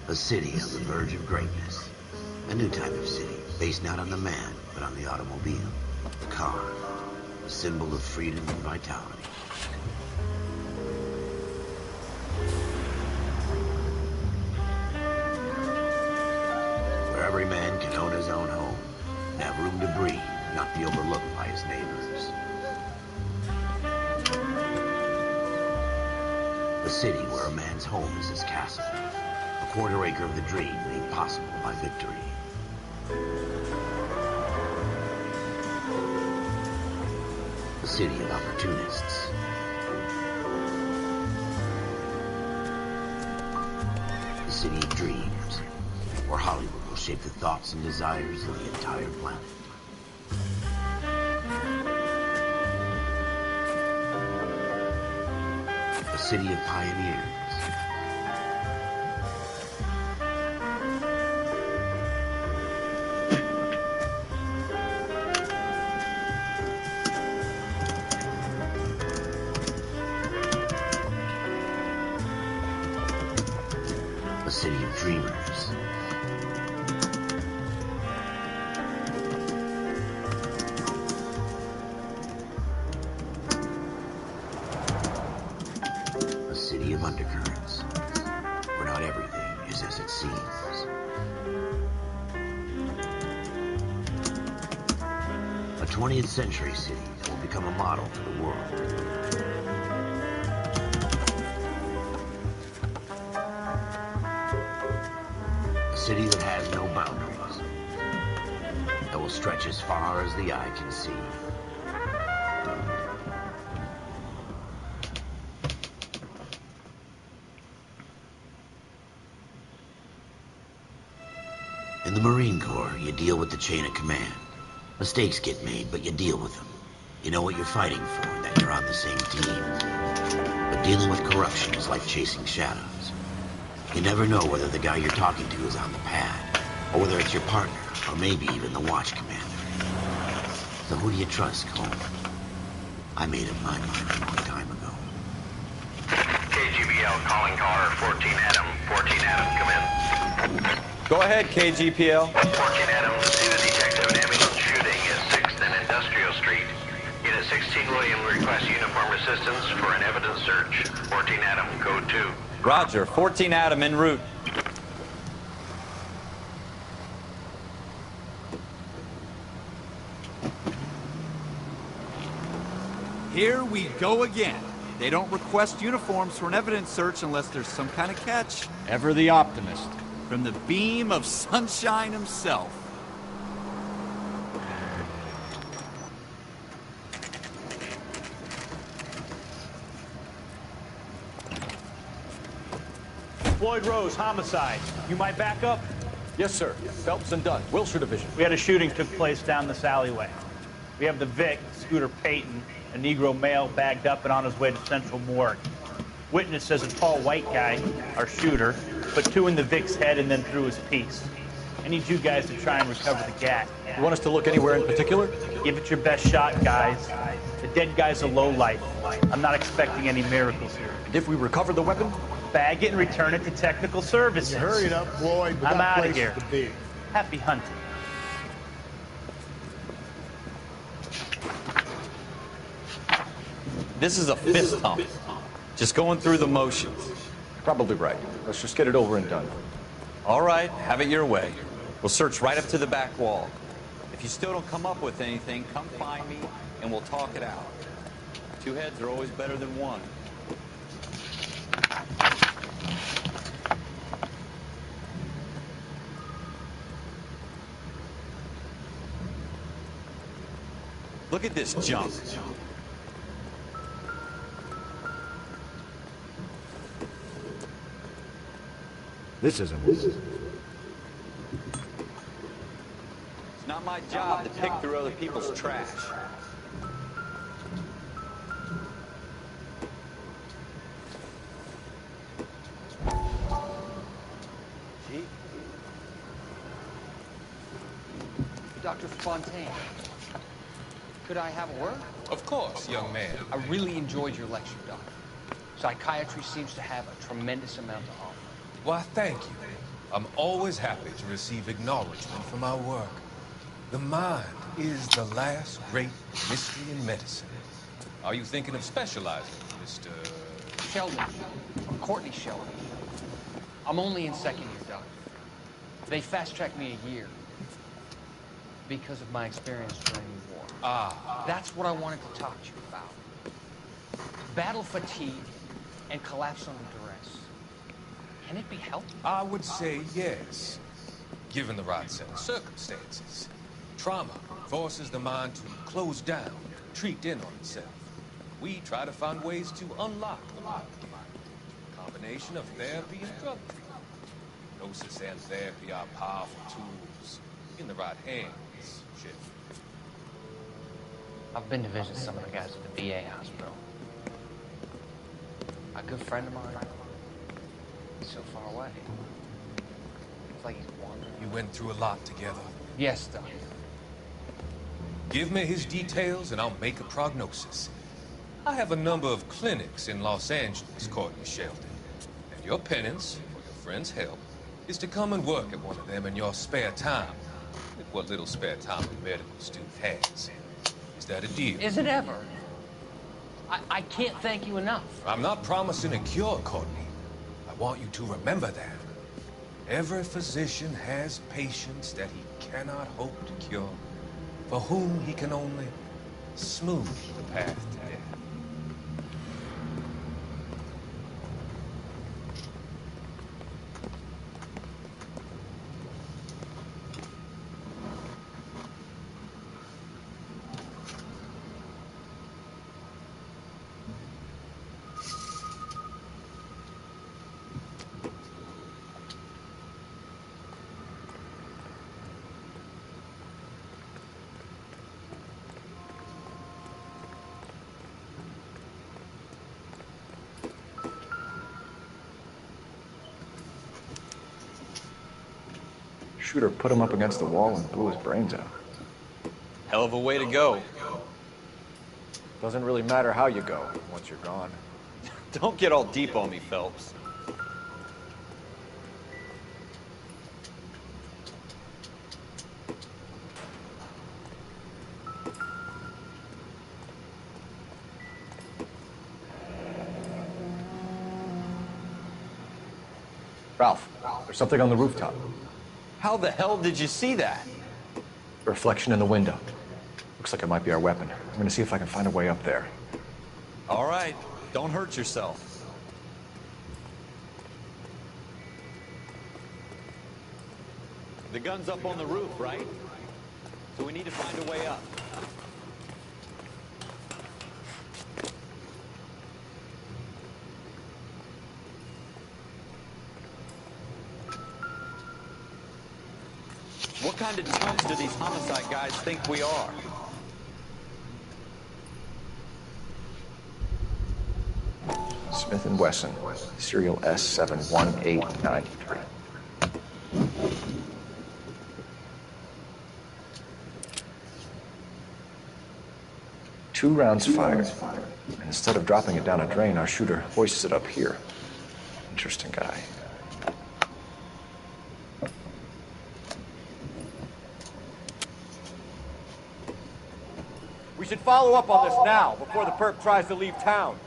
A city on the verge of greatness. A new type of city, based not on the man, but on the automobile. The car. A symbol of freedom and vitality. Where every man can own his own home, and have room to breathe, not be overlooked by his neighbors. A city where a man's home is his castle. A quarter acre of the dream made possible by victory. A city of opportunists. A city of dreams, where Hollywood will shape the thoughts and desires of the entire planet. A city of pioneers. A city of dreamers. A city of undercurrents, where not everything is as it seems. A 20th century city that will become a model for the world. A city that has no boundaries, that will stretch as far as the eye can see. In the Marine Corps, you deal with the chain of command. Mistakes get made, but you deal with them. You know what you're fighting for, that you're on the same team. But dealing with corruption is like chasing shadows. You never know whether the guy you're talking to is on the pad, or whether it's your partner, or maybe even the watch commander. So who do you trust, Cole? I made up my mind a long time ago. KGBL calling caller 14 Adam. 14 Adam, come in. Go ahead, KGPL. 14 Adam, the scene of detective and ambulance shooting is 6th and Industrial Street. Unit 16 William requests uniform assistance for an evidence search. 14 Adam, code 2. Roger, 14 Adam en route. Here we go again. They don't request uniforms for an evidence search unless there's some kind of catch. Ever the optimist. From the beam of sunshine himself. Floyd Rose, homicide. You might back up? Yes, sir. Phelps and Dunn, Wilshire Division. We had a shooting took place down this alleyway. We have the Vic, Scooter Payton, a Negro male bagged up and on his way to Central Morgue. Witness says a tall white guy, our shooter, put 2 in the Vic's head and then threw his piece. I need you guys to try and recover the gat. You want us to look anywhere in particular? Give it your best shot, guys. The dead guy's a lowlife. I'm not expecting any miracles here. And if we recover the weapon? Bag it and return it to technical services. Hurry up, Floyd. I'm out of here. To be. Happy hunting. This is a fist hump. Just going through the motions. Probably right. Let's just get it over and done. All right, have it your way. We'll search right up to the back wall. If you still don't come up with anything, come find me and we'll talk it out. 2 heads are always better than 1. Look at this junk. This isn't. It's not my job to pick through other people's trash. Chief? Dr. Fontaine, could I have a word? Of course, young man. I really enjoyed your lecture, Doc. Psychiatry seems to have a tremendous amount to offer. Why, thank you. I'm always happy to receive acknowledgement for my work. The mind is the last great mystery in medicine. Are you thinking of specializing, Mr. Sheldon. Courtney Sheldon. I'm only in second year, Doc. They fast-tracked me a year because of my experience during the war. Ah. That's what I wanted to talk to you about. Battle fatigue and collapse under duress. Can it be helped? I would say yes, given the right set of circumstances. Trauma forces the mind to close down, retreat in on itself. We try to find ways to unlock the mind again. A combination of therapy and drug treatment. Hypnosis and therapy are powerful tools in the right hands, Chef. I've been to visit some of the guys at the VA hospital. A good friend of mine, he's so far away. It's like he's wandering. You went through a lot together. Yes, Doc. Give me his details and I'll make a prognosis. I have a number of clinics in Los Angeles, Courtney Sheldon. And your penance, for your friend's help, is to come and work at one of them in your spare time. With what little spare time a medical student has. Is that a deal? Is it ever? I can't thank you enough. I'm not promising a cure, Courtney. I want you to remember that. Every physician has patients that he cannot hope to cure, for whom he can only smooth the path to death. Shooter put him up against the wall and blew his brains out. Hell of a way to go. Doesn't really matter how you go once you're gone. Don't get all deep on me, Phelps. Ralph, there's something on the rooftop. How the hell did you see that? A reflection in the window. Looks like it might be our weapon. I'm gonna see if I can find a way up there. All right, don't hurt yourself. The gun's up on the roof, right? So we need to find a way up. What kind of chumps do these homicide guys think we are? Smith & Wesson, serial S71893. Two rounds fired. And instead of dropping it down a drain, our shooter hoists it up here. Interesting guy. We should follow up on this now, before the perp tries to leave town.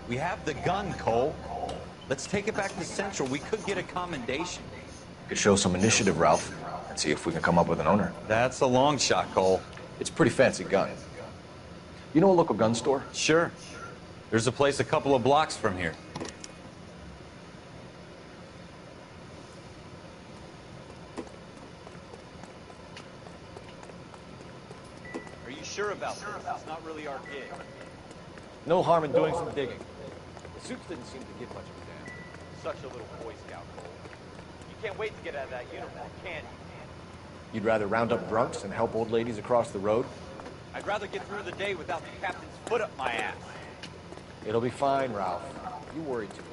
We have the gun, Cole. Let's take it back to Central. We could get a commendation. Could show some initiative, Ralph, and see if we can come up with an owner. That's a long shot, Cole. It's a pretty fancy gun. You know a local gun store? Sure. There's a place a couple of blocks from here. Are you sure about this? It's not really our gig. No harm in doing some digging. The suits didn't seem to give much of a damn. Such a little Boy Scout, Cole. You can't wait to get out of that uniform, can you? You'd rather round up drunks and help old ladies across the road? I'd rather get through the day without the captain's foot up my ass. It'll be fine, Ralph. You worry too much.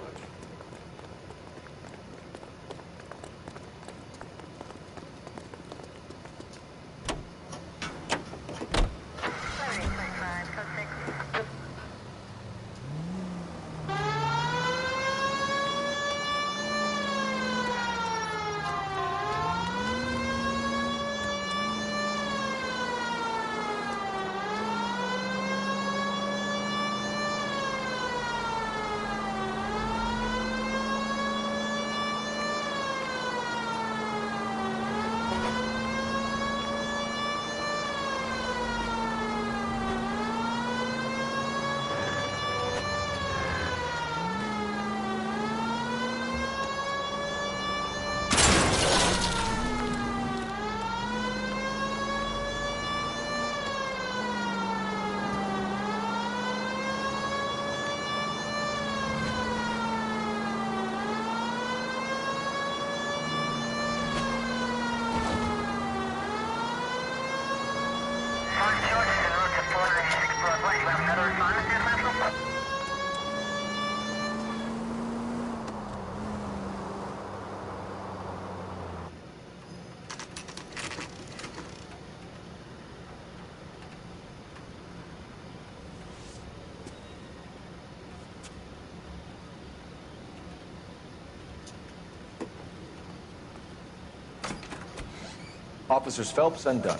Officers Phelps and Dunn.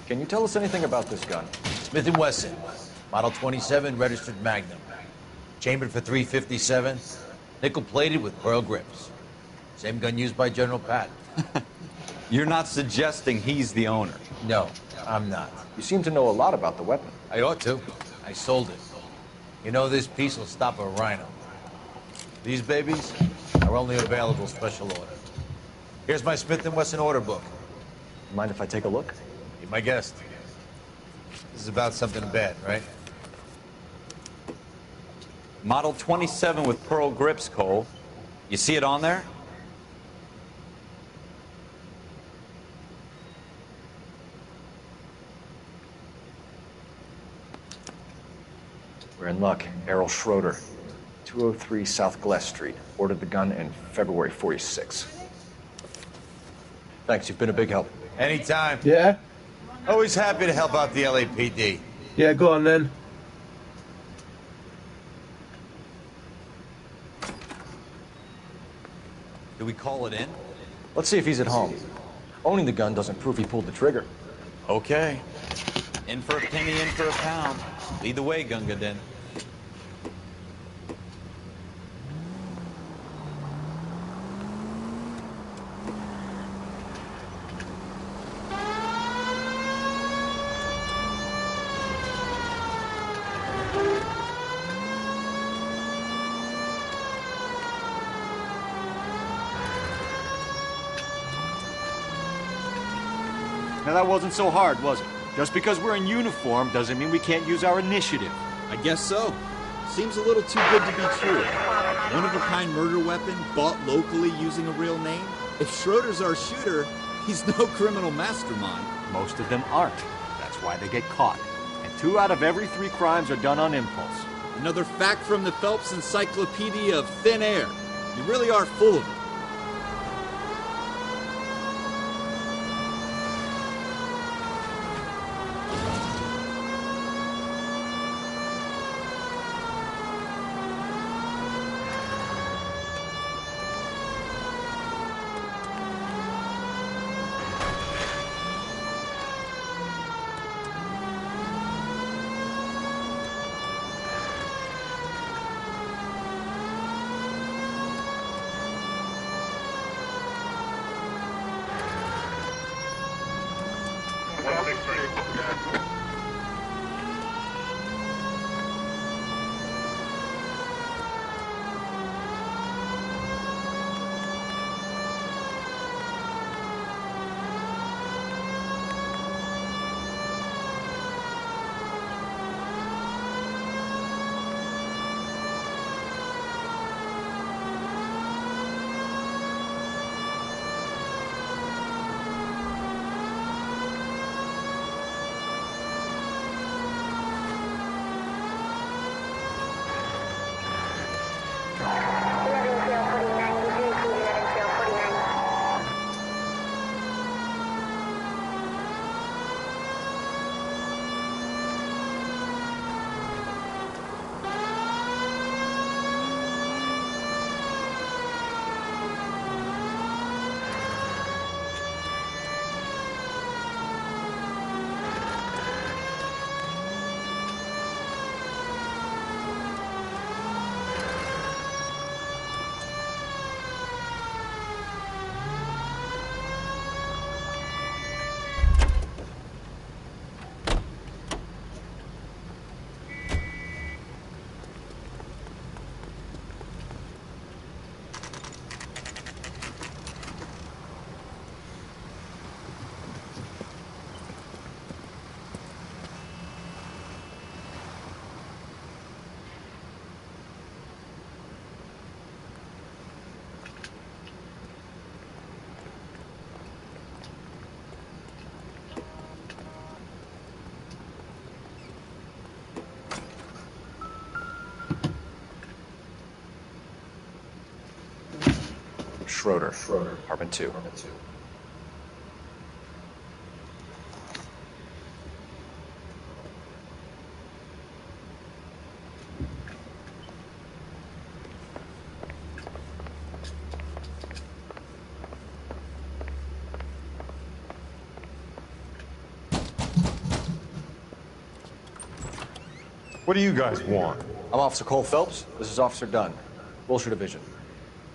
Can you tell us anything about this gun? Smith & Wesson, Model 27, registered Magnum. Chambered for .357, nickel-plated with pearl grips. Same gun used by General Patton. You're not suggesting he's the owner? No, I'm not. You seem to know a lot about the weapon. I ought to. I sold it. You know, this piece will stop a rhino. These babies are only available special order. Here's my Smith & Wesson order book. Mind if I take a look? Be my guest. This is about something bad, right? Model 27 with pearl grips, Cole. You see it on there? We're in luck. Errol Schroeder, 203 South Glass Street. Ordered the gun in February '46. Thanks, you've been a big help. Anytime. Yeah? Always happy to help out the LAPD. Yeah, go on then. Do we call it in? Let's see if he's at home. Owning the gun doesn't prove he pulled the trigger. Okay. In for a penny, in for a pound. Lead the way, Gunga Din. Now that wasn't so hard, was it? Just because we're in uniform doesn't mean we can't use our initiative. I guess so. Seems a little too good to be true. One-of-a-kind murder weapon bought locally using a real name? If Schroeder's our shooter, he's no criminal mastermind. Most of them aren't. That's why they get caught. And 2 out of every 3 crimes are done on impulse. Another fact from the Phelps Encyclopedia of Thin Air. You really are full of it. Schroeder. Apartment 2. What do you guys want? I'm Officer Cole Phelps. This is Officer Dunn, Wilshire Division.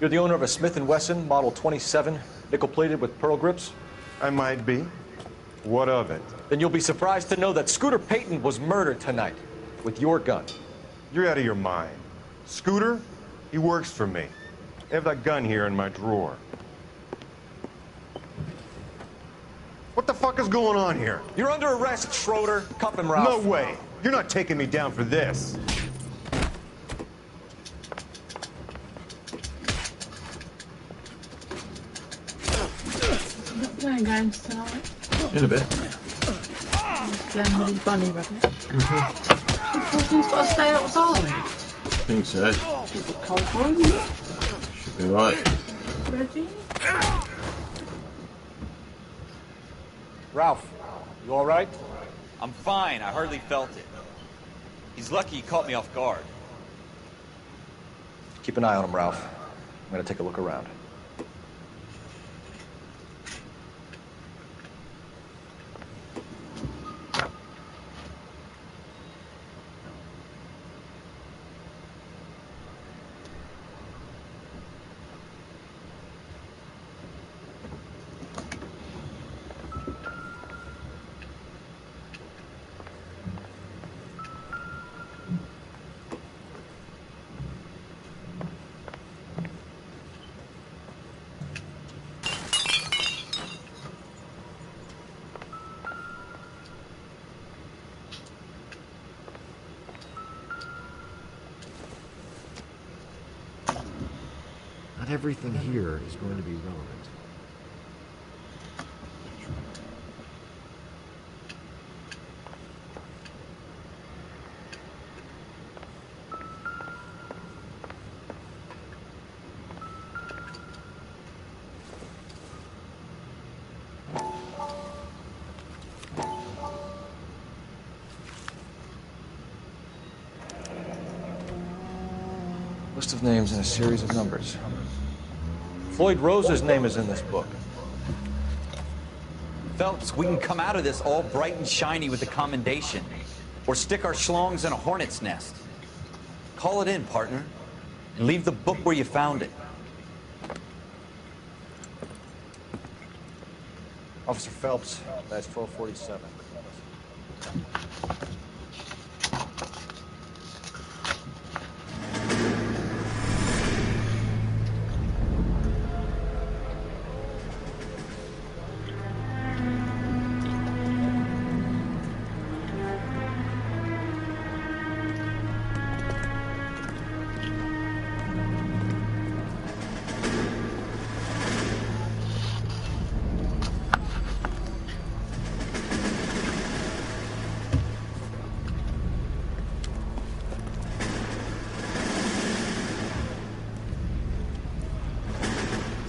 You're the owner of a Smith & Wesson Model 27, nickel-plated with pearl grips? I might be. What of it? Then you'll be surprised to know that Scooter Payton was murdered tonight with your gun. You're out of your mind. Scooter? He works for me. I have that gun here in my drawer. What the fuck is going on here? You're under arrest, Schroeder. Cuff him, Ralph. No way. You're not taking me down for this. In a bit. Glenn with his bunny rabbit. He's got to stay outside. I think so. It's a cold one, isn't it? Should be right. Ready? Ralph, you all right? I'm fine. I hardly felt it. He's lucky he caught me off guard. Keep an eye on him, Ralph. I'm gonna take a look around. Not everything here is going to be relevant. List of names and a series of numbers. Floyd Rose's name is in this book. Phelps, we can come out of this all bright and shiny with a commendation. Or stick our schlongs in a hornet's nest. Call it in, partner. And leave the book where you found it. Officer Phelps, that's 1247.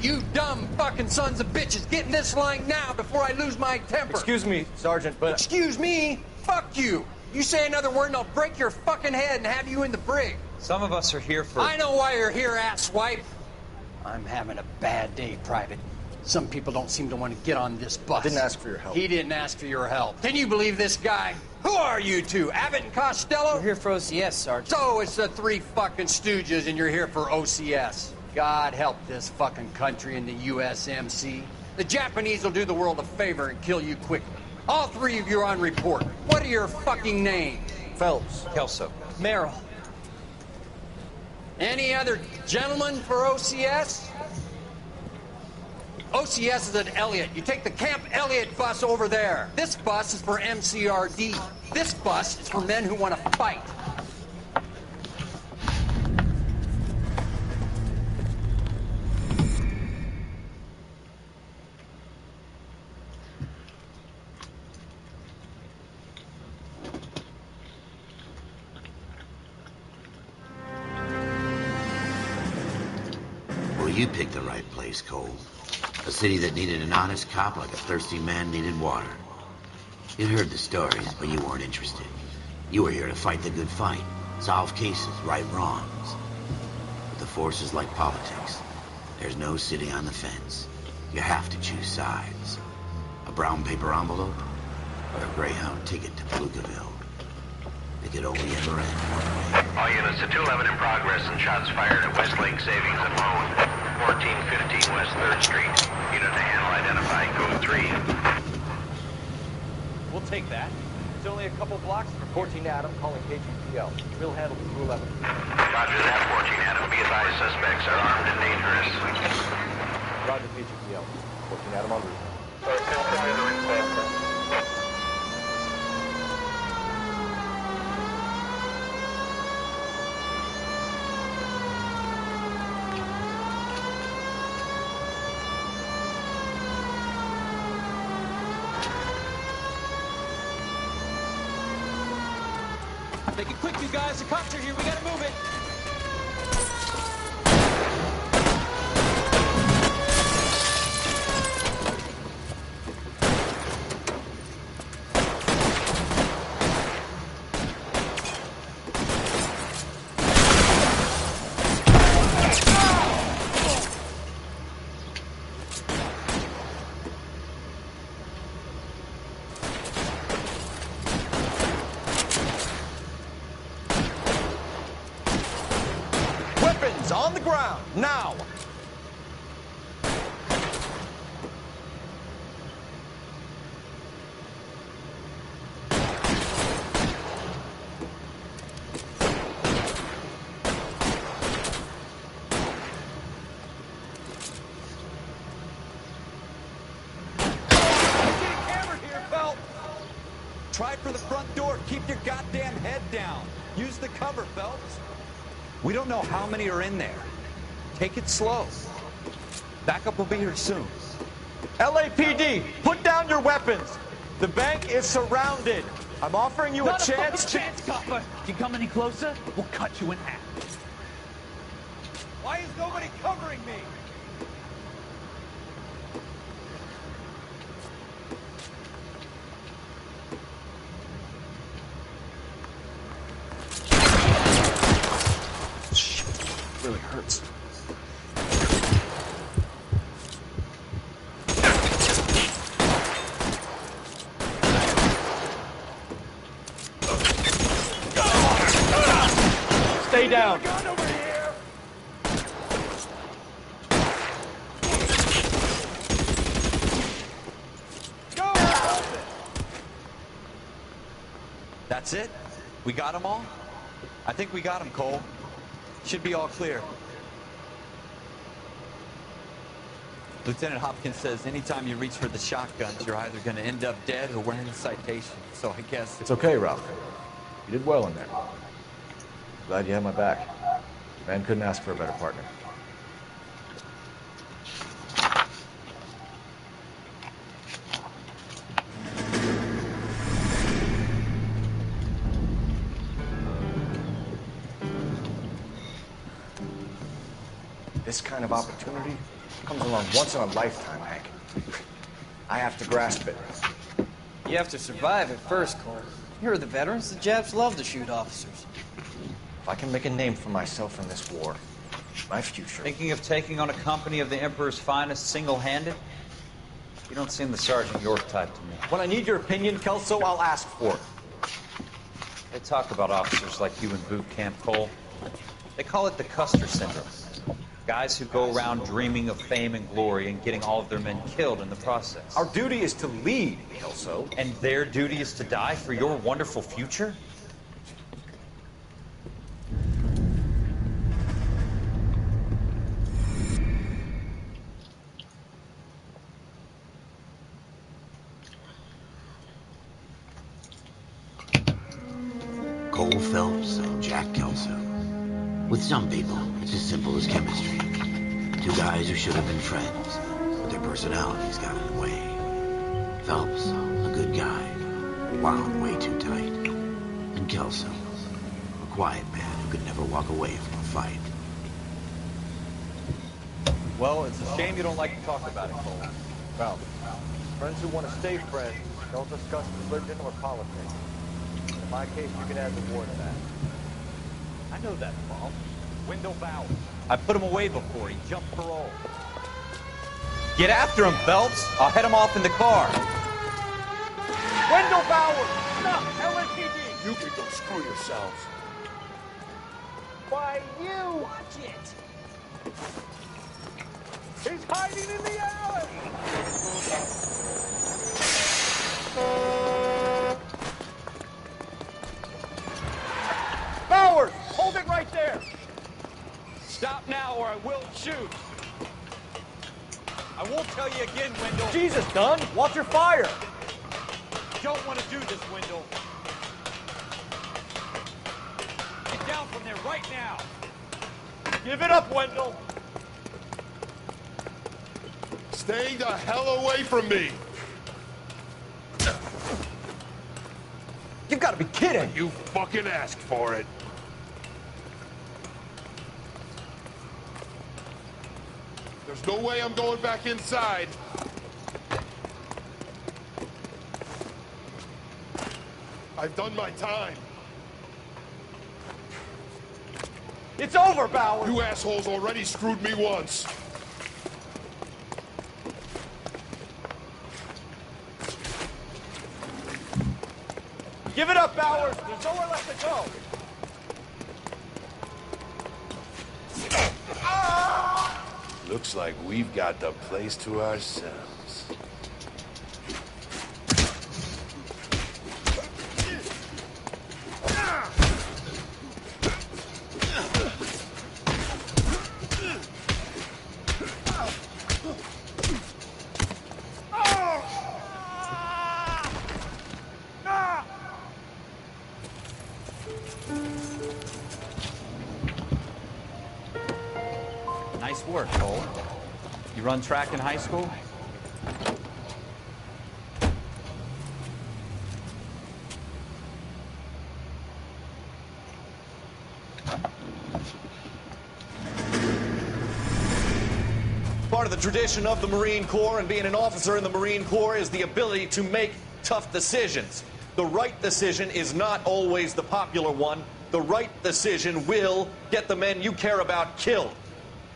You dumb fucking sons of bitches, get in this line now before I lose my temper. Excuse me, Sergeant, but... Excuse me? Fuck you. You say another word and I'll break your fucking head and have you in the brig. Some of us are here for... I know why you're here, asswipe. I'm having a bad day, Private. Some people don't seem to want to get on this bus. Didn't ask for your help. He didn't ask for your help. Can you believe this guy? Who are you two? Abbott and Costello? We're here for OCS, Sergeant. So it's the three fucking stooges and you're here for OCS. God help this fucking country and the USMC. The Japanese will do the world a favor and kill you quickly. All three of you are on report. What are your fucking names? Phelps. Kelso. Merrill. Any other gentlemen for OCS? OCS is at Elliott. You take the Camp Elliott bus over there. This bus is for MCRD. This bus is for men who want to fight. you picked the right place, Cole. A city that needed an honest cop like a thirsty man needed water. You'd heard the stories, but you weren't interested. You were here to fight the good fight, solve cases, right wrongs. But the force is like politics. There's no sitting on the fence. You have to choose sides. A brown paper envelope, or a Greyhound ticket to Palookaville. It could only ever end one way. All units to 211 in progress and shots fired at Westlake Savings and Loan, 1415 West 3rd Street. Unit to handle identifying code 3. We'll take that. It's only a couple blocks from 14 Adam calling KGPL. We'll handle 211. Roger that, 14 Adam. Be advised, suspects are armed and dangerous. Roger KGPL. 14 Adam on route. Make it quick, you guys. The cops are here. We gotta move it. On the ground, now! Try for the front door. Keep your goddamn head down. Use the cover, Phelps. We don't know how many are in there. Take it slow. Backup will be here soon. LAPD, put down your weapons. The bank is surrounded. I'm offering you a chance. Not a fucking chance, copper. You come any closer, we'll cut you in half. Why is nobody covering me? Really hurts. Stay down. That's it? We got them all? I think we got them, Cole. Should be all clear. Lieutenant Hopkins says anytime you reach for the shotguns, you're either going to end up dead or wearing a citation. So I guess... It's okay, Ralph. You did well in there. Glad you had my back. Man couldn't ask for a better partner. This kind of opportunity comes along once in a lifetime, Hank. I have to grasp it. You have to survive it first, Cole. You're the veterans. The Japs love to shoot officers. If I can make a name for myself in this war, my future... Thinking of taking on a company of the Emperor's finest single-handed? You don't seem the Sergeant York type to me. When I need your opinion, Kelso, I'll ask for it. They talk about officers like you in boot camp, Cole. They call it the Custer syndrome. Guys who go around dreaming of fame and glory and getting all of their men killed in the process. Our duty is to lead, Kelso. And their duty is to die for your wonderful future? Cole Phelps and Jack Kelso. With some people, it's as simple as chemistry. Two guys who should have been friends, but their personalities got in the way. Phelps, a good guy, wound way too tight. And Kelso, a quiet man who could never walk away from a fight. Well, it's a shame you don't like to talk about it, Cole. Well, friends who want to stay friends don't discuss religion or politics. In my case, you can add the war to that. I know that, Paul. Wendell Bauer. I put him away before. He jumped parole. Get after him, Phelps. I'll head him off in the car. Wendell Bauer! Stop! LAPD! You can go screw yourselves. Why, you! Watch it! He's hiding in the alley! Bowers! Hold it right there! Stop now or I will shoot. I won't tell you again, Wendell. Jesus, Dunn! Watch your fire! Don't want to do this, Wendell. Get down from there right now. Give it up, Wendell! Stay the hell away from me! You've got to be kidding! You fucking asked for it. There's no way I'm going back inside. I've done my time. It's over, Bauer! You assholes already screwed me once. Give it up, Bowers! There's nowhere left to go! Looks like we've got the place to ourselves. Nice work, Cole. You run track in high school? Part of the tradition of the Marine Corps and being an officer in the Marine Corps is the ability to make tough decisions. The right decision is not always the popular one. The right decision will get the men you care about killed.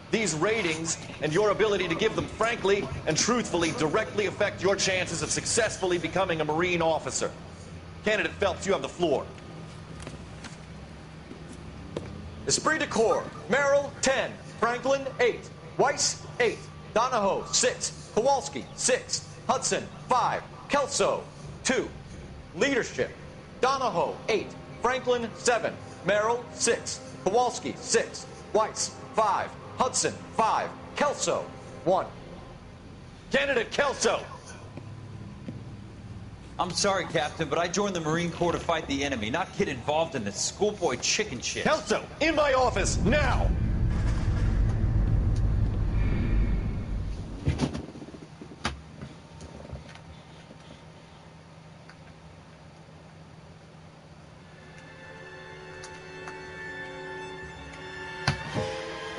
These ratings and your ability to give them frankly and truthfully directly affect your chances of successfully becoming a Marine officer. Candidate Phelps, you have the floor. Esprit de Corps, Merrill, 10. Franklin, 8. Weiss, 8. Donahoe, 6. Kowalski, 6. Hudson, 5. Kelso, 2. Leadership, Donahoe, 8. Franklin, 7. Merrill, 6. Kowalski, 6. Weiss, 5. Hudson, 5. Kelso, 1. Candidate Kelso! I'm sorry, Captain, but I joined the Marine Corps to fight the enemy, not get involved in this schoolboy chicken shit. Kelso, in my office, now!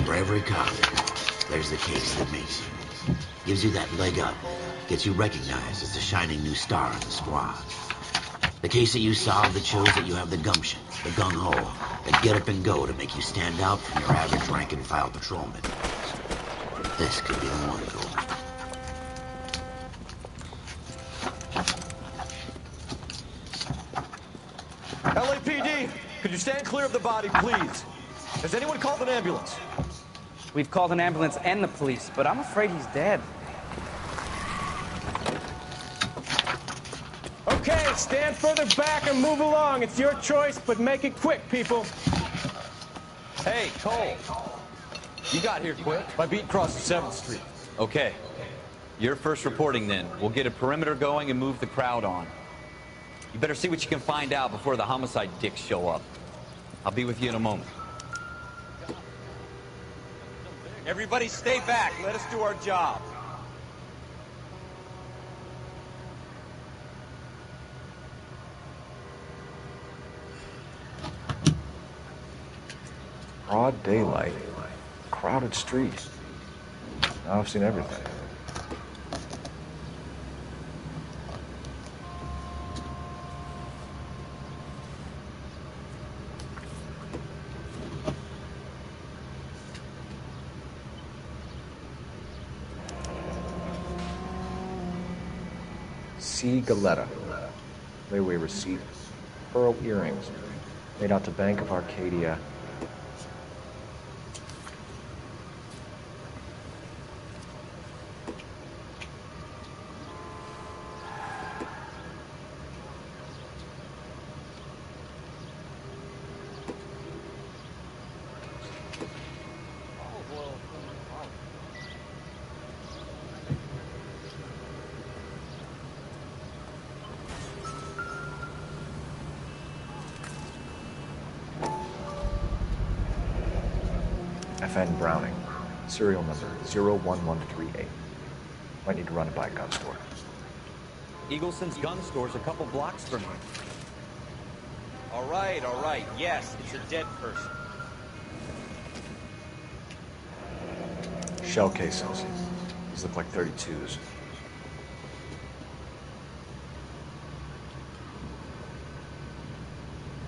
For every cop, there's the case that makes you. Gives you that leg up. Gets you recognized as the shining new star in the squad. The case that you solve that shows that you have the gumption, the gung-ho, the get up and go to make you stand out from your average rank-and-file patrolman. This could be the one, Cole. LAPD, could you stand clear of the body, please? Has anyone called an ambulance? We've called an ambulance and the police, but I'm afraid he's dead. Okay, stand further back and move along. It's your choice, but make it quick, people. Hey, Cole. You got here quick. My beat crosses 7th Street. Okay. You're first reporting then. We'll get a perimeter going and move the crowd on. You better see what you can find out before the homicide dicks show up. I'll be with you in a moment. Everybody stay back. Let us do our job. Broad daylight. Crowded street. Now I've seen everything. C. Galetta. Layaway receipt. Pearl earrings. Made out to Bank of Arcadia. FN Browning. Serial number 01138. Might need to run it by a gun store. Eagleson's gun store's a couple blocks from here. All right. Yes, it's a dead person. Shell casings. These look like 32s.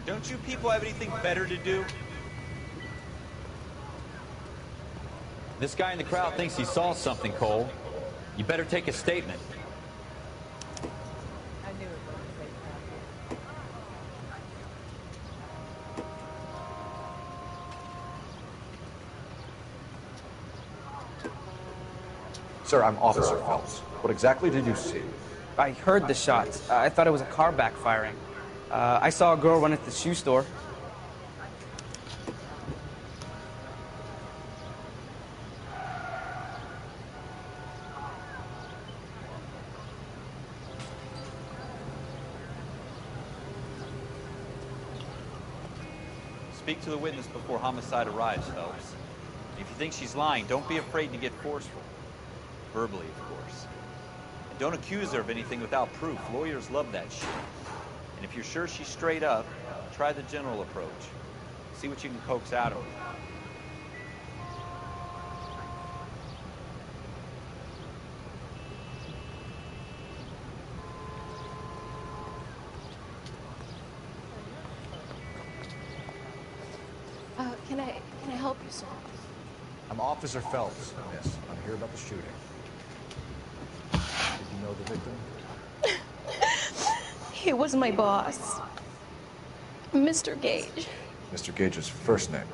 Don't you people have anything better to do? This guy in the crowd thinks he saw something, Cole. You better take a statement. I knew it Sir, I'm Officer Phelps. What exactly did you see? I heard the shots. I thought it was a car backfiring. I saw a girl run at the shoe store. Speak to the witness before homicide arrives, Phelps. If you think she's lying, don't be afraid to get forceful. Verbally, of course. And don't accuse her of anything without proof. Lawyers love that shit. And if you're sure she's straight up, try the general approach. See what you can coax out of her. Can I help you, sir? I'm Officer Phelps, miss. I'm here about the shooting. Did you know the victim? He was my boss, Mr. Gage. Mr. Gage's first name.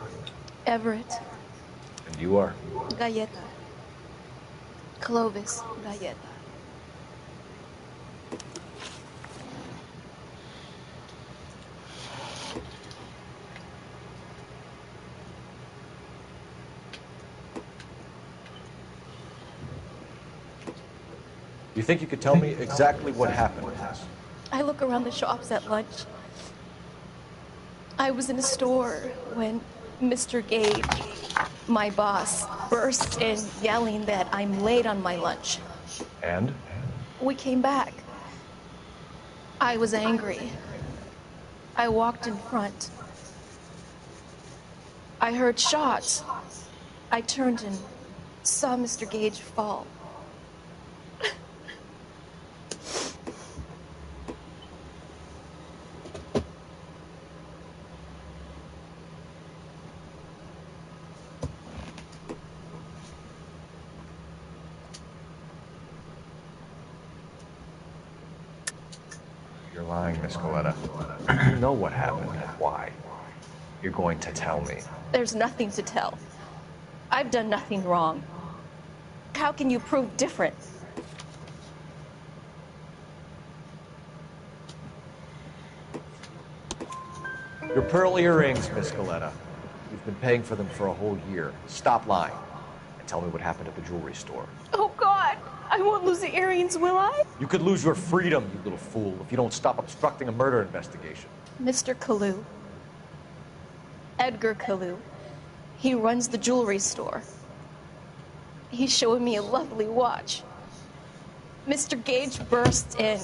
Everett. And you are? Galleta. Clovis Galleta. You think you could tell me exactly what happened with this? I look around the shops at lunch. I was in a store when Mr. Gage, my boss, burst in yelling that I'm late on my lunch. And? We came back. I was angry. I walked in front. I heard shots. I turned and saw Mr. Gage fall. You're lying, Miss Galetta. You know what happened and why. You're going to tell me. There's nothing to tell. I've done nothing wrong. How can you prove different? Your pearl earrings, Miss Galetta. You've been paying for them for a whole year. Stop lying and tell me what happened at the jewelry store. Oh, God! I won't lose the earrings, will I? You could lose your freedom, you little fool, if you don't stop obstructing a murder investigation. Mr. Kalu. Edgar Kalu. He runs the jewelry store. He's showing me a lovely watch. Mr. Gage bursts in.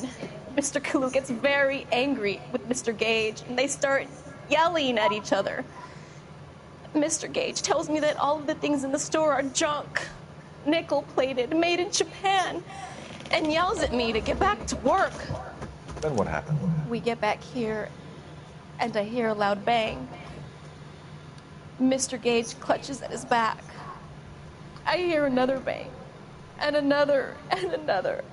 Mr. Kalu gets very angry with Mr. Gage, and they start yelling at each other. Mr. Gage tells me that all of the things in the store are junk. nickel-plated, made in Japan, and yells at me to get back to work. Then what happened? We get back here, and I hear a loud bang. Mr. Gage clutches at his back. I hear another bang, and another, and another.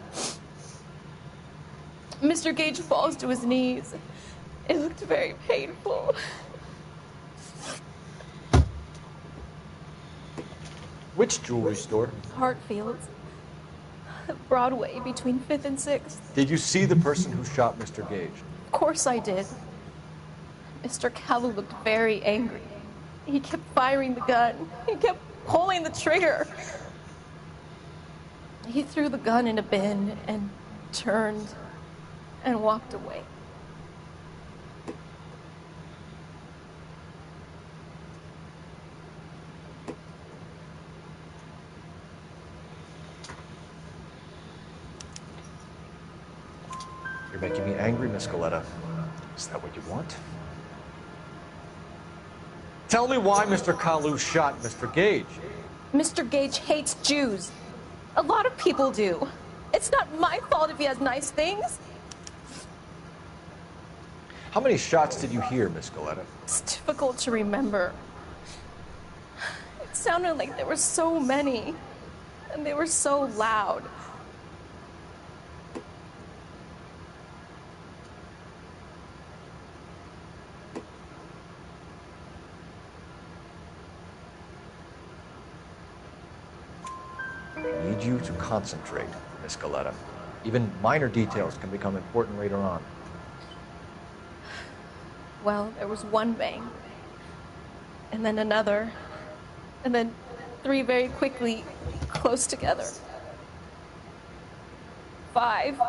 Mr. Gage falls to his knees. It looked very painful. Which jewelry store? Hartfield's. Broadway, between 5th and 6th. Did you see the person who shot Mr. Gage? Of course I did. Mr. Callow looked very angry. He kept firing the gun. He kept pulling the trigger. He threw the gun in a bin and turned and walked away. You're making me angry, Miss Coletta. Is that what you want? Tell me why Mr. Kalu shot Mr. Gage. Mr. Gage hates Jews. A lot of people do. It's not my fault if he has nice things. How many shots did you hear, Miss Coletta? It's difficult to remember. It sounded like there were so many, and they were so loud. I need you to concentrate, Miss Coletta. Even minor details can become important later on. Well, there was one bang, and then another, and then 3 very quickly, close together. 5.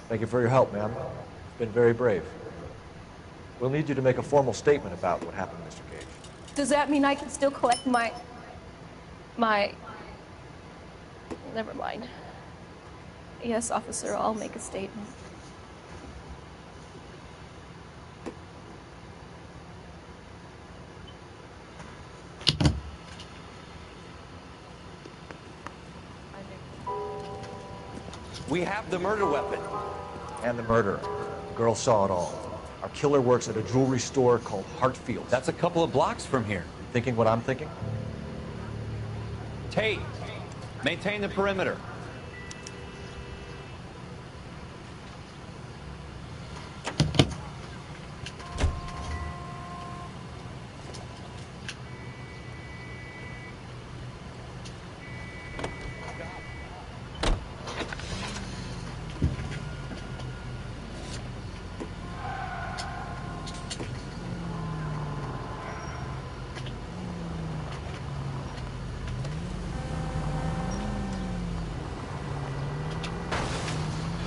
Thank you for your help, ma'am. You've been very brave. We'll need you to make a formal statement about what happened, Mr. Gage. Does that mean I can still collect my... Never mind. Yes, officer, I'll make a statement. We have the murder weapon. And the murderer. The girl saw it all. Our killer works at a jewelry store called Hartfield's. That's a couple of blocks from here. You thinking what I'm thinking? Tate, maintain the perimeter.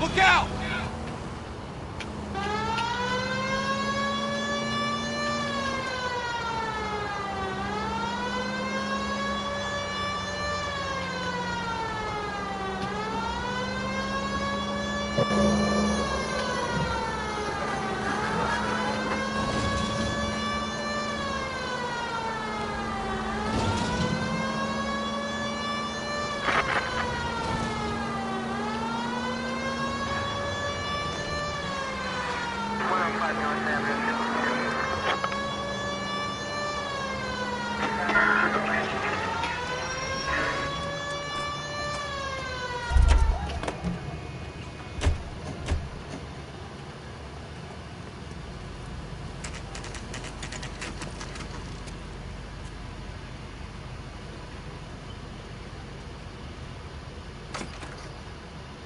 Look out!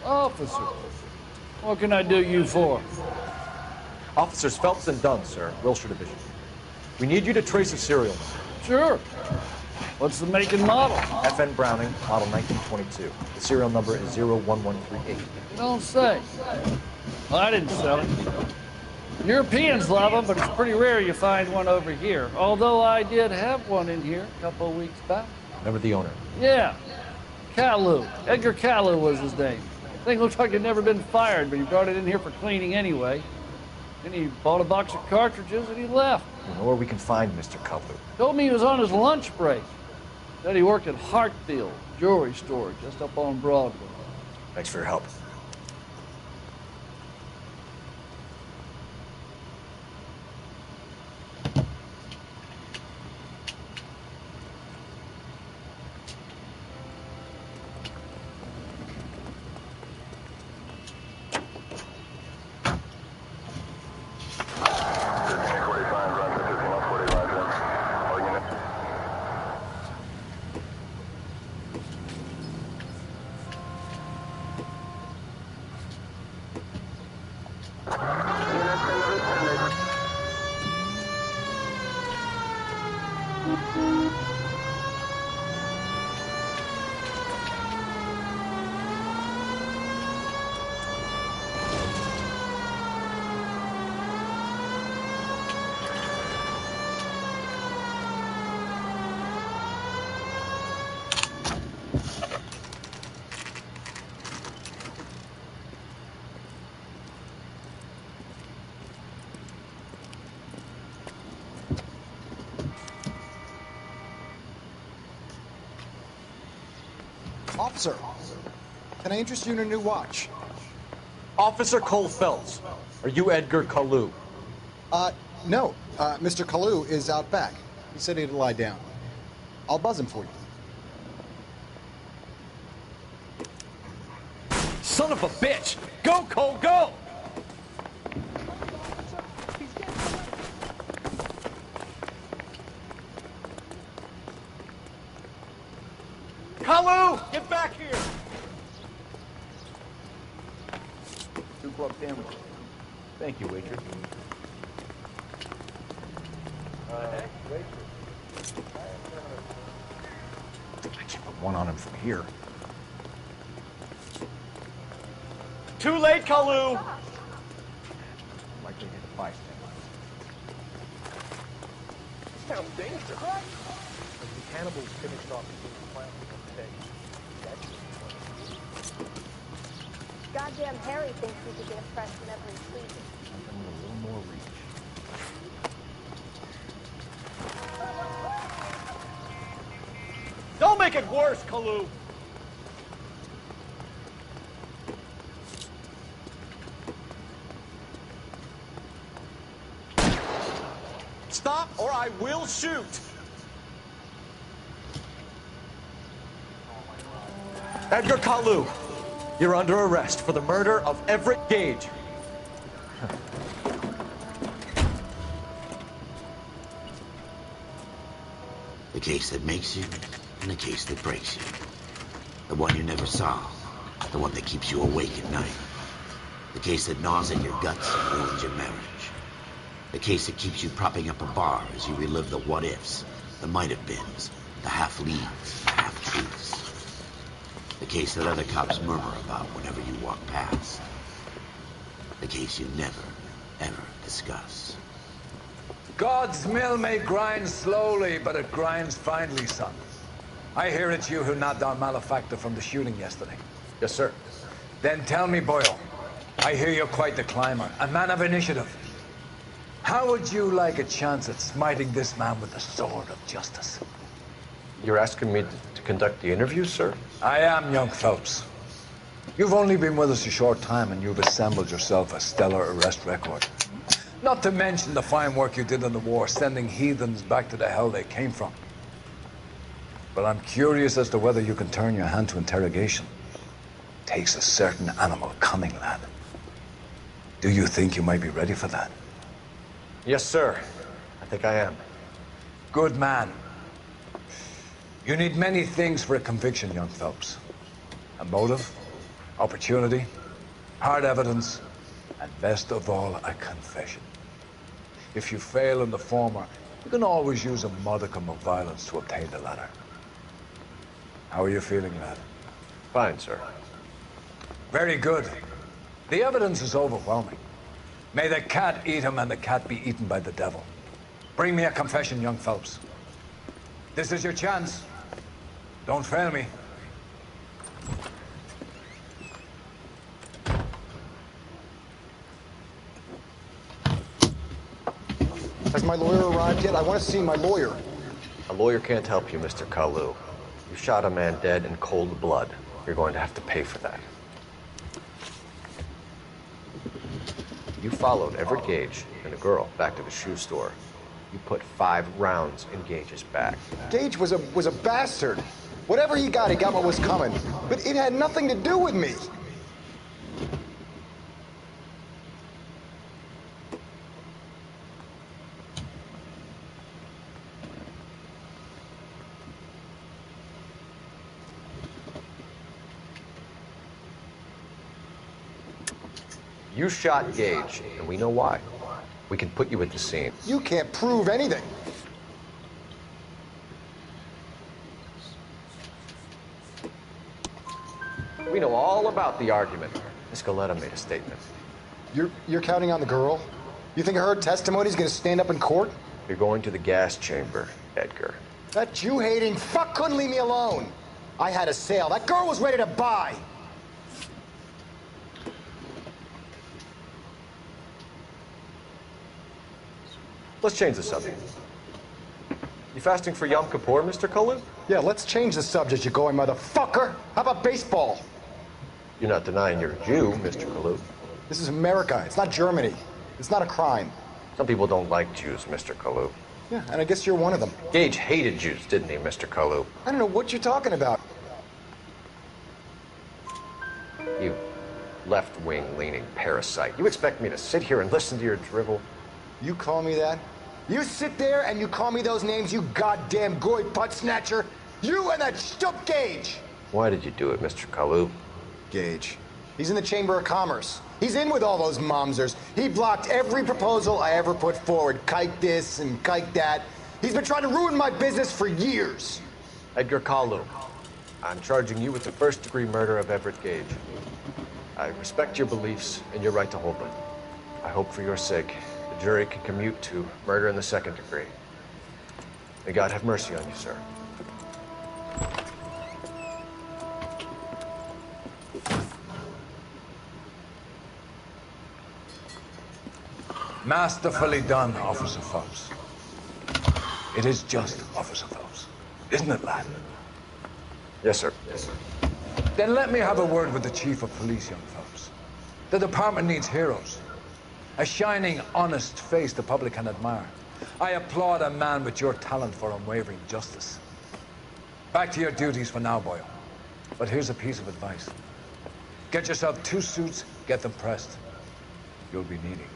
Officer, what can I do you for? Officers Phelps and Dunn, sir, Wilshire Division. We need you to trace a serial number. Sure. What's the make and model? FN Browning, model 1922. The serial number is 01138. You don't say. Well, I didn't sell it. Europeans love them, but it's pretty rare you find one over here. Although I did have one in here a couple of weeks back. Remember the owner? Yeah. Kalu. Edgar Kalu was his name. Thing looks like it'd never been fired, but he brought it in here for cleaning anyway. Then he bought a box of cartridges and he left. You know where we can find Mr. Kalu? Told me he was on his lunch break. Said he worked at Hartfield jewelry store just up on Broadway. Thanks for your help. Officer, can I interest you in a new watch? Officer Cole Phelps, are you Edgar Kalu? No. Mr. Kalu is out back. He said he'd lie down. I'll buzz him for you. Son of a bitch! Go, Cole, go! Kalu! Get back here! 2 club sandwiches. Thank you, waitress. I can't put one on him from here. Too late, Kalu! Likely hit a bystander. Sounds dangerous. As the cannibals finished off the plan of the day, Goddamn Harry thinks he could get a fresh whenever he pleases. Something with a little more reach. Don't make it worse, Kalu! Stop, or I will shoot! Edgar Kalu, you're under arrest for the murder of Everett Gage. The case that makes you, and the case that breaks you. The one you never solve, the one that keeps you awake at night. The case that gnaws at your guts and ruins your marriage. The case that keeps you propping up a bar as you relive the what-ifs, the might-have-beens, the half-leads, the half-truths. The case that other cops murmur about whenever you walk past. The case you never, ever discuss. God's mill may grind slowly, but it grinds finely, son. I hear it's you who knocked down Malefactor from the shooting yesterday. Yes, sir. Then tell me, Boyle, I hear you're quite the climber, a man of initiative. How would you like a chance at smiting this man with the sword of justice? You're asking me to conduct the interview, sir? I am, young Phelps. You've only been with us a short time, and you've assembled yourself a stellar arrest record. Not to mention the fine work you did in the war, sending heathens back to the hell they came from. But I'm curious as to whether you can turn your hand to interrogation. Takes a certain animal cunning, lad. Do you think you might be ready for that? Yes, sir. I think I am. Good man. You need many things for a conviction, young Phelps. A motive, opportunity, hard evidence, and best of all, a confession. If you fail in the former, you can always use a modicum of violence to obtain the latter. How are you feeling, lad? Fine, sir. Very good. The evidence is overwhelming. May the cat eat him and the cat be eaten by the devil. Bring me a confession, young Phelps. This is your chance. Don't fail me. Has my lawyer arrived yet? I want to see my lawyer. A lawyer can't help you, Mr. Kalu. You shot a man dead in cold blood. You're going to have to pay for that. You followed Everett Gage and the girl back to the shoe store. You put 5 rounds in Gage's back. Gage was a bastard. Whatever he got what was coming. But it had nothing to do with me. You shot Gage, and we know why. We can put you at the scene. You can't prove anything. We know all about the argument. Miss Goleta made a statement. You're counting on the girl? You think her testimony's gonna stand up in court? You're going to the gas chamber, Edgar. That Jew-hating fuck couldn't leave me alone. I had a sale. That girl was ready to buy. Let's change the subject. You fasting for Yom Kippur, Mr. Kalu? Yeah, let's change the subject, you going motherfucker. How about baseball? You're not denying you're a Jew, Mr. Kalu. This is America. It's not Germany. It's not a crime. Some people don't like Jews, Mr. Kalu. Yeah, and I guess you're one of them. Gage hated Jews, didn't he, Mr. Kalu? I don't know what you're talking about. You left-wing leaning parasite. You expect me to sit here and listen to your drivel? You call me that? You sit there and you call me those names, you goddamn goy butt snatcher? You and that stup Gage! Why did you do it, Mr. Kalu? Gage. He's in the Chamber of Commerce. He's in with all those momsers. He blocked every proposal I ever put forward. Kike this and kike that. He's been trying to ruin my business for years. Edgar Kalu, I'm charging you with the first-degree murder of Everett Gage. I respect your beliefs and your right to hold them. I hope for your sake the jury can commute to murder in the second degree. May God have mercy on you, sir. Masterfully done, Officer Phelps. It is just, Officer Phelps. Isn't it, lad? Yes, sir. Then let me have a word with the Chief of Police, young Phelps. The department needs heroes. A shining, honest face the public can admire. I applaud a man with your talent for unwavering justice. Back to your duties for now, boyo. But here's a piece of advice. Get yourself 2 suits, get them pressed. You'll be needing them.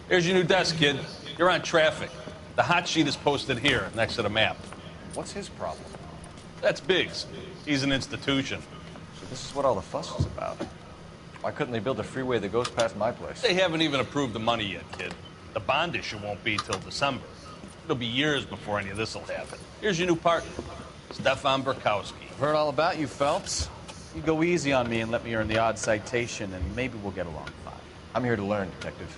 Here's your new desk, kid. You're on traffic. The hot sheet is posted here, next to the map. What's his problem? That's Biggs. He's an institution. So this is what all the fuss is about. Why couldn't they build a freeway that goes past my place? They haven't even approved the money yet, kid. The bond issue won't be till December. It'll be years before any of this will happen. Here's your new partner, Stefan Burkowski. I've heard all about you, Phelps. You go easy on me and let me earn the odd citation, and maybe we'll get along fine. I'm here to learn, Detective.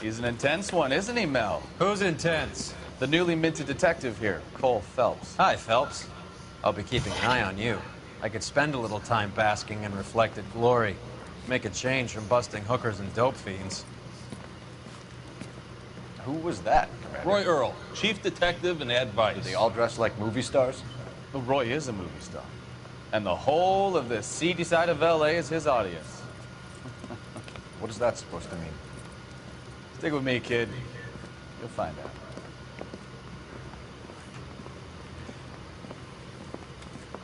He's an intense one, isn't he, Mel? Who's intense? The newly minted detective here, Cole Phelps. Hi, Phelps. I'll be keeping an eye on you. I could spend a little time basking in reflected glory. Make a change from busting hookers and dope fiends. Who was that, Commander? Roy Earl, chief detective and advice. Do they all dress like movie stars? Well, Roy is a movie star. And the whole of the seedy side of L.A. is his audience. What is that supposed to mean? Stick with me, kid. You'll find out.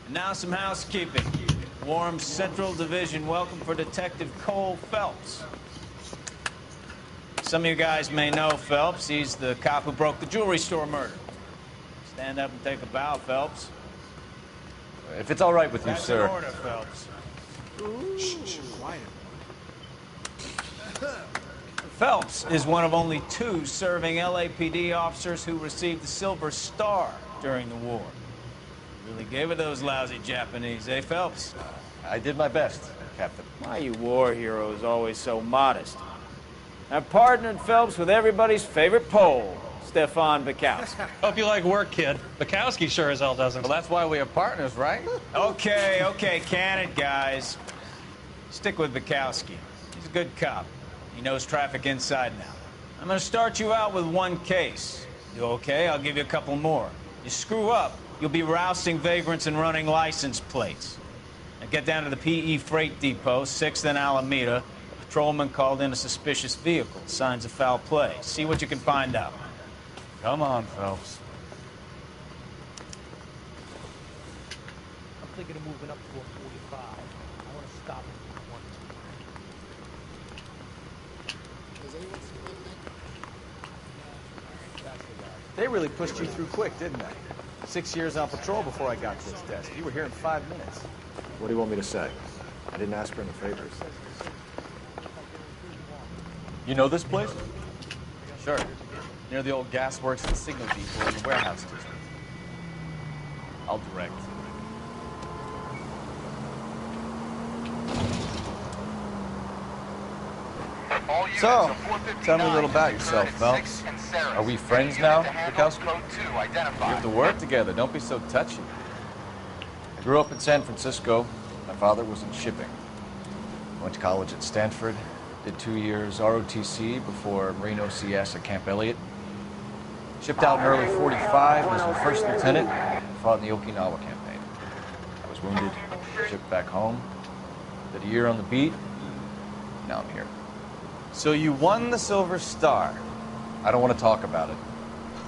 Now some housekeeping. Warm Central Division welcome for Detective Cole Phelps. Some of you guys may know Phelps. He's the cop who broke the jewelry store murder. Stand up and take a bow, Phelps. If it's all right with you, That's sir. in order, Phelps. Shh, quiet. Phelps is one of only 2 serving LAPD officers who received the Silver Star during the war. Really gave it those lousy Japanese, eh, Phelps? I did my best, Captain. Why are you war heroes always so modest? I've partnered Phelps with everybody's favorite Pole, Stefan Bukowski. Hope you like work, kid. Bukowski sure as hell doesn't. Well, that's why we are partners, right? Okay, can it, guys. Stick with Bukowski. He's a good cop. He knows traffic inside now. I'm gonna start you out with 1 case. You okay? I'll give you a couple more. You screw up, you'll be rousting vagrants and running license plates. Now get down to the PE Freight Depot, 6th and Alameda. A patrolman called in a suspicious vehicle. Signs of foul play. See what you can find out. Come on, Phelps. I'm thinking of moving up to a 45. I want to stop it. They really pushed you through quick, didn't they? 6 years on patrol before I got to this desk. You were here in 5 minutes. What do you want me to say? I didn't ask for any favors. You know this place? Sure. Near the old gas works and signal depot in the warehouse district. I'll direct. So, tell me a little about yourself, Phelps. Are we friends now, Bukowski? We have to work together. Don't be so touchy. I grew up in San Francisco. My father was in shipping. Went to college at Stanford. Did 2 years ROTC before Marine OCS at Camp Elliott. Shipped out in early 45 as a first lieutenant. Fought in the Okinawa campaign. I was wounded. Shipped back home. Did a year on the beat. Now I'm here. So you won the Silver Star. I don't want to talk about it.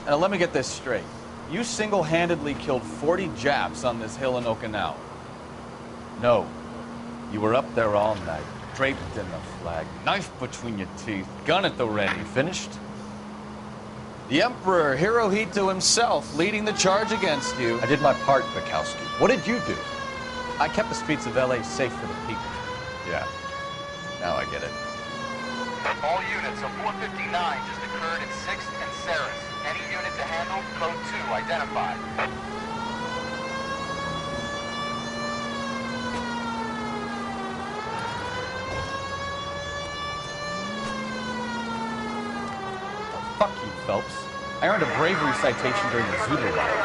Now let me get this straight. You single-handedly killed 40 Japs on this hill in Okinawa. No. You were up there all night, draped in the flag, knife between your teeth, gun at the ready. Finished? The Emperor Hirohito himself leading the charge against you. I did my part, Bukowski. What did you do? I kept the streets of L.A. safe for the people. Yeah. Now I get it. All units, a 459 just occurred at 6th and Saris. Any unit to handle, code 2 identified. Fuck you, Phelps. I earned a bravery citation during the Zulu riot.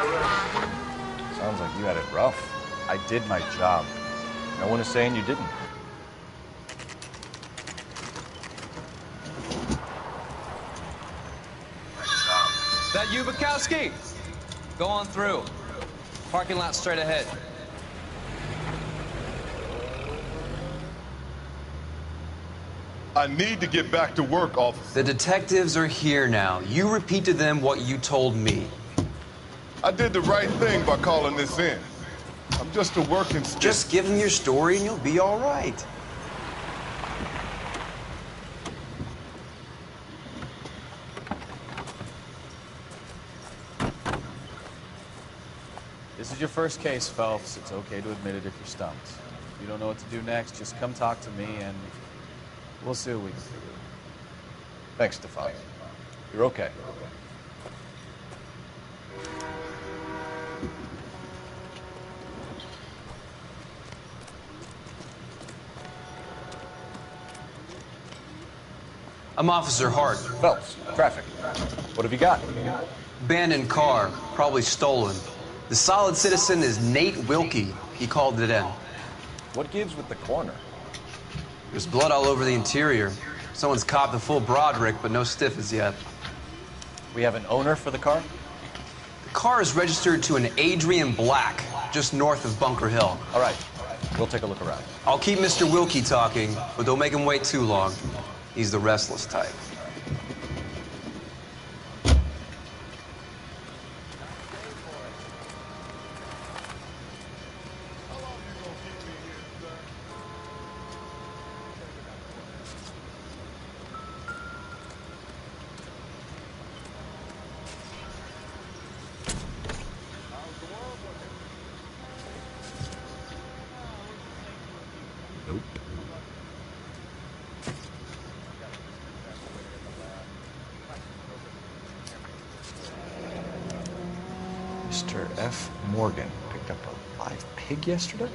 Sounds like you had it rough. I did my job. No one is saying you didn't. That you, Bukowski? Go on through. Parking lot straight ahead. I need to get back to work, officer. The detectives are here now. You repeat to them what you told me. I did the right thing by calling this in. I'm just a working stick. Just give them your story and you'll be all right. This is your first case, Phelps. It's okay to admit it if you're stumped. If you don't know what to do next, just come talk to me and we'll see what we can figure. Thanks, Stefan. You're okay. I'm Officer Hart. Phelps, traffic. What have you got? Abandoned car, probably stolen. The solid citizen is Nate Wilkie. He called it in. What gives with the corner? There's blood all over the interior. Someone's copped the full Broderick, but no stiff as yet. We have an owner for the car? The car is registered to an Adrian Black, just north of Bunker Hill. All right. We'll take a look around. I'll keep Mr. Wilkie talking, but don't make him wait too long. He's the restless type. Nope. Mr. F. Morgan picked up a live pig yesterday?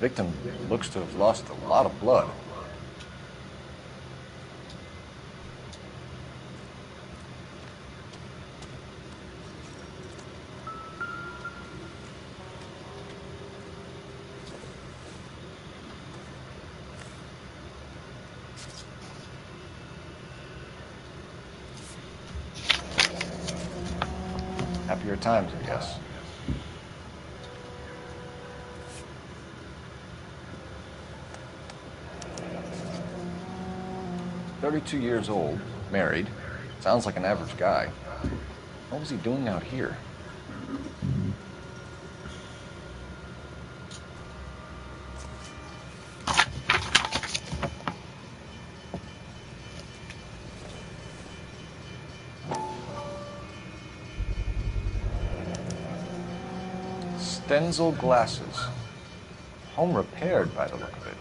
Victim looks to have lost a lot of blood. Happier times, I guess. "32 years old, married. Sounds like an average guy. What was he doing out here?" Stenzel glasses. Home repaired by the look of it.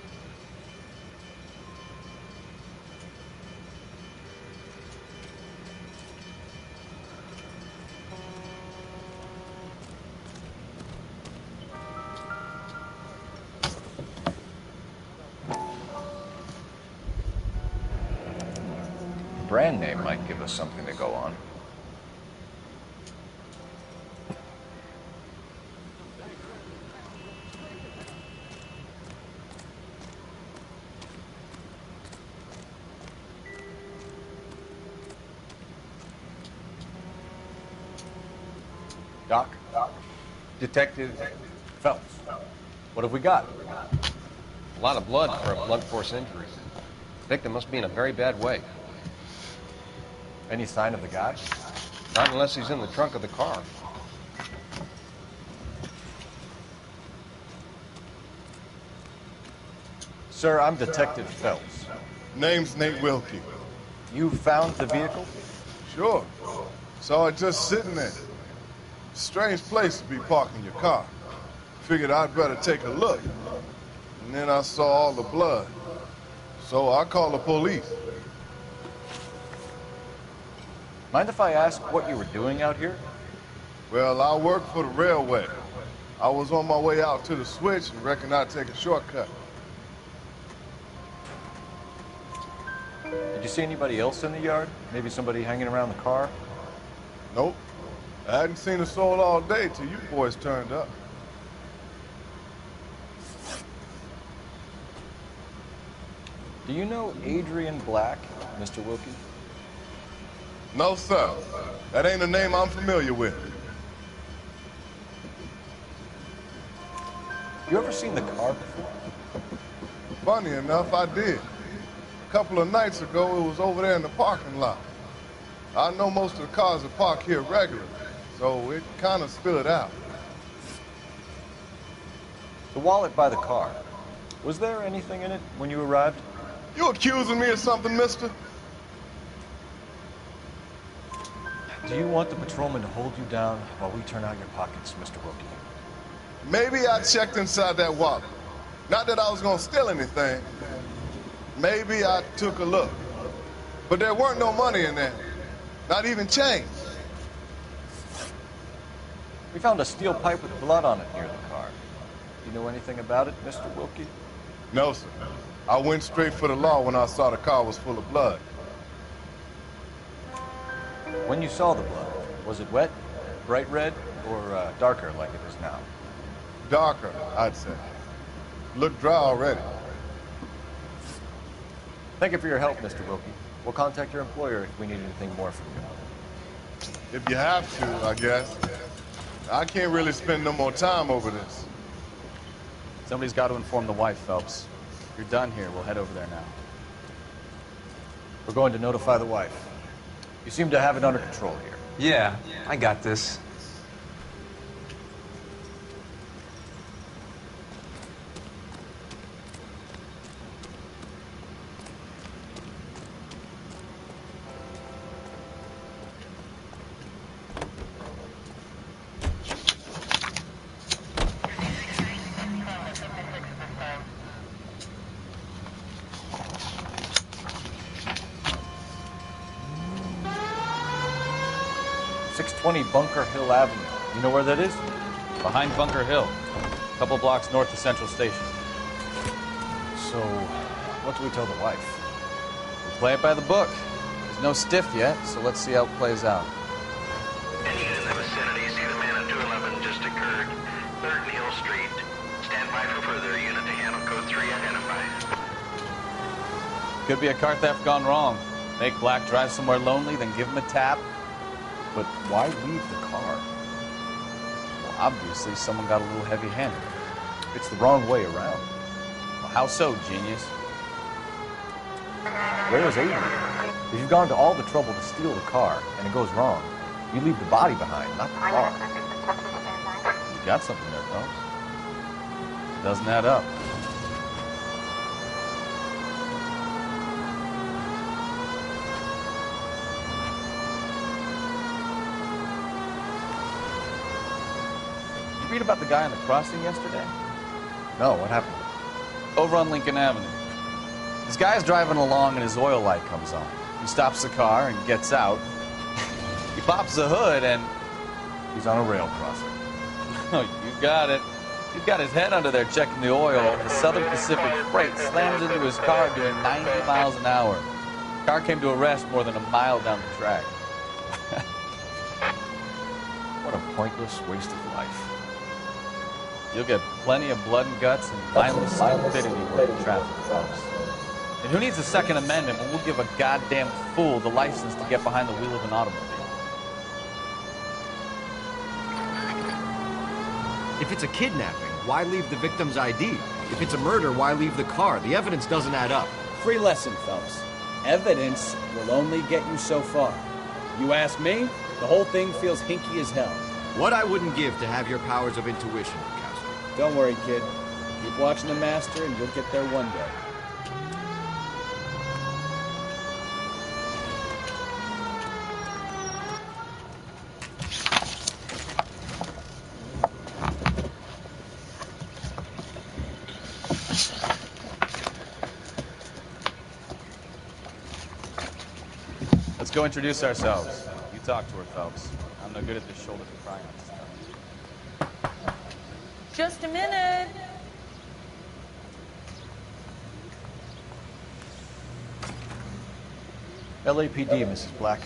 Brand name might give us something to go on. Doc? Detective Phelps. What have we got? A lot of blood for a blunt force injury. The victim must be in a very bad way. Any sign of the guy? Not unless he's in the trunk of the car. Sir, I'm Detective Phelps. Name's Nate Wilkie. You found the vehicle? Sure. Saw it just sitting there. Strange place to be parking your car. Figured I'd better take a look. And then I saw all the blood. So I called the police. Mind if I ask what you were doing out here? Well, I work for the railway. I was on my way out to the switch and reckoned I'd take a shortcut. Did you see anybody else in the yard? Maybe somebody hanging around the car? Nope. I hadn't seen a soul all day till you boys turned up. Do you know Adrian Black, Mr. Wilkie? No, sir. That ain't a name I'm familiar with. You ever seen the car before? Funny enough, I did. A couple of nights ago, it was over there in the parking lot. I know most of the cars are parked here regularly, so it kind of stood out. The wallet by the car. Was there anything in it when you arrived? You accusing me of something, mister? Do you want the patrolman to hold you down while we turn out your pockets, Mr. Wilkie? Maybe I checked inside that wallet. Not that I was gonna steal anything. Maybe I took a look. But there weren't no money in there. Not even change. We found a steel pipe with blood on it near the car. Do you know anything about it, Mr. Wilkie? No, sir. I went straight for the law when I saw the car was full of blood. When you saw the blood, was it wet? Bright red or darker like it is now? Darker, I'd say. Look dry already. Thank you for your help, Mr. Wilkie. We'll contact your employer if we need anything more from you. If you have to, I guess. I can't really spend no more time over this. Somebody's got to inform the wife, Phelps. If you're done here, we'll head over there now. We're going to notify the wife. You seem to have it under control here. Yeah, I got this. Bunker Hill Avenue. You know where that is? Behind Bunker Hill. A couple blocks north of Central Station. So, what do we tell the wife? We play it by the book. There's no stiff yet, so let's see how it plays out. Any unit in the vicinity, see the man at 211 just occurred. 3rd and Hill Street. Stand by for further. Unit to handle code 3 identified. Could be a car theft gone wrong. Make Black drive somewhere lonely, then give him a tap. But why leave the car? Well, obviously, someone got a little heavy-handed. It's the wrong way around. Well, how so, genius? Where is Adrian? If you've gone to all the trouble to steal the car, and it goes wrong, you leave the body behind, not the car. You got something there, Phelps. Doesn't add up. Read about the guy on the crossing yesterday? No, what happened? Over on Lincoln Avenue. This guy's driving along and his oil light comes on. He stops the car and gets out. He pops the hood and... he's on a rail crossing. Oh, you got it. He's got his head under there checking the oil. The Southern Pacific Freight slams into his car doing 90 miles an hour. The car came to a rest more than a mile down the track. What a pointless waste of life. You'll get plenty of blood and guts and mindless stupidity working traffic, folks. And who needs a Second Amendment when we'll give a goddamn fool the license to get behind the wheel of an automobile? If it's a kidnapping, why leave the victim's ID? If it's a murder, why leave the car? The evidence doesn't add up. Free lesson, Phelps. Evidence will only get you so far. You ask me, the whole thing feels hinky as hell. What I wouldn't give to have your powers of intuition. Don't worry, kid. Keep watching the master and you'll get there one day. Let's go introduce ourselves. You talk to her, Phelps. I'm no good at this shoulder to cry on stuff. Just a minute. LAPD, Mrs. Black.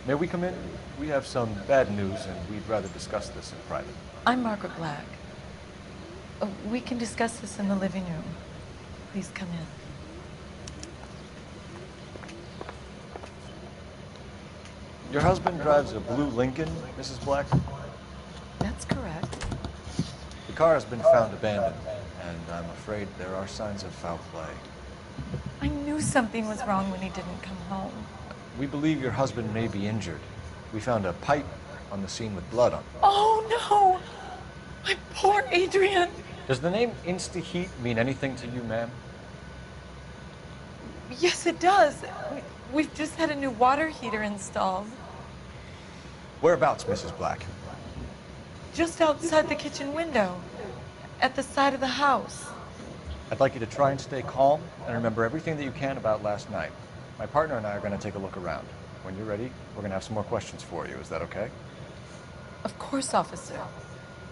May we come in? We have some bad news, and we'd rather discuss this in private. I'm Margaret Black. We can discuss this in the living room. Please come in. Your husband drives a blue Lincoln, Mrs. Black? That's correct. The car has been found abandoned, and I'm afraid there are signs of foul play. I knew something was wrong when he didn't come home. We believe your husband may be injured. We found a pipe on the scene with blood on it. Oh, no! My poor Adrian! Does the name Insta-Heat mean anything to you, ma'am? Yes, it does. We've just had a new water heater installed. Whereabouts, Mrs. Black? Just outside the kitchen window, at the side of the house. I'd like you to try and stay calm and remember everything that you can about last night. My partner and I are going to take a look around. When you're ready, we're going to have some more questions for you. Is that okay? Of course, officer.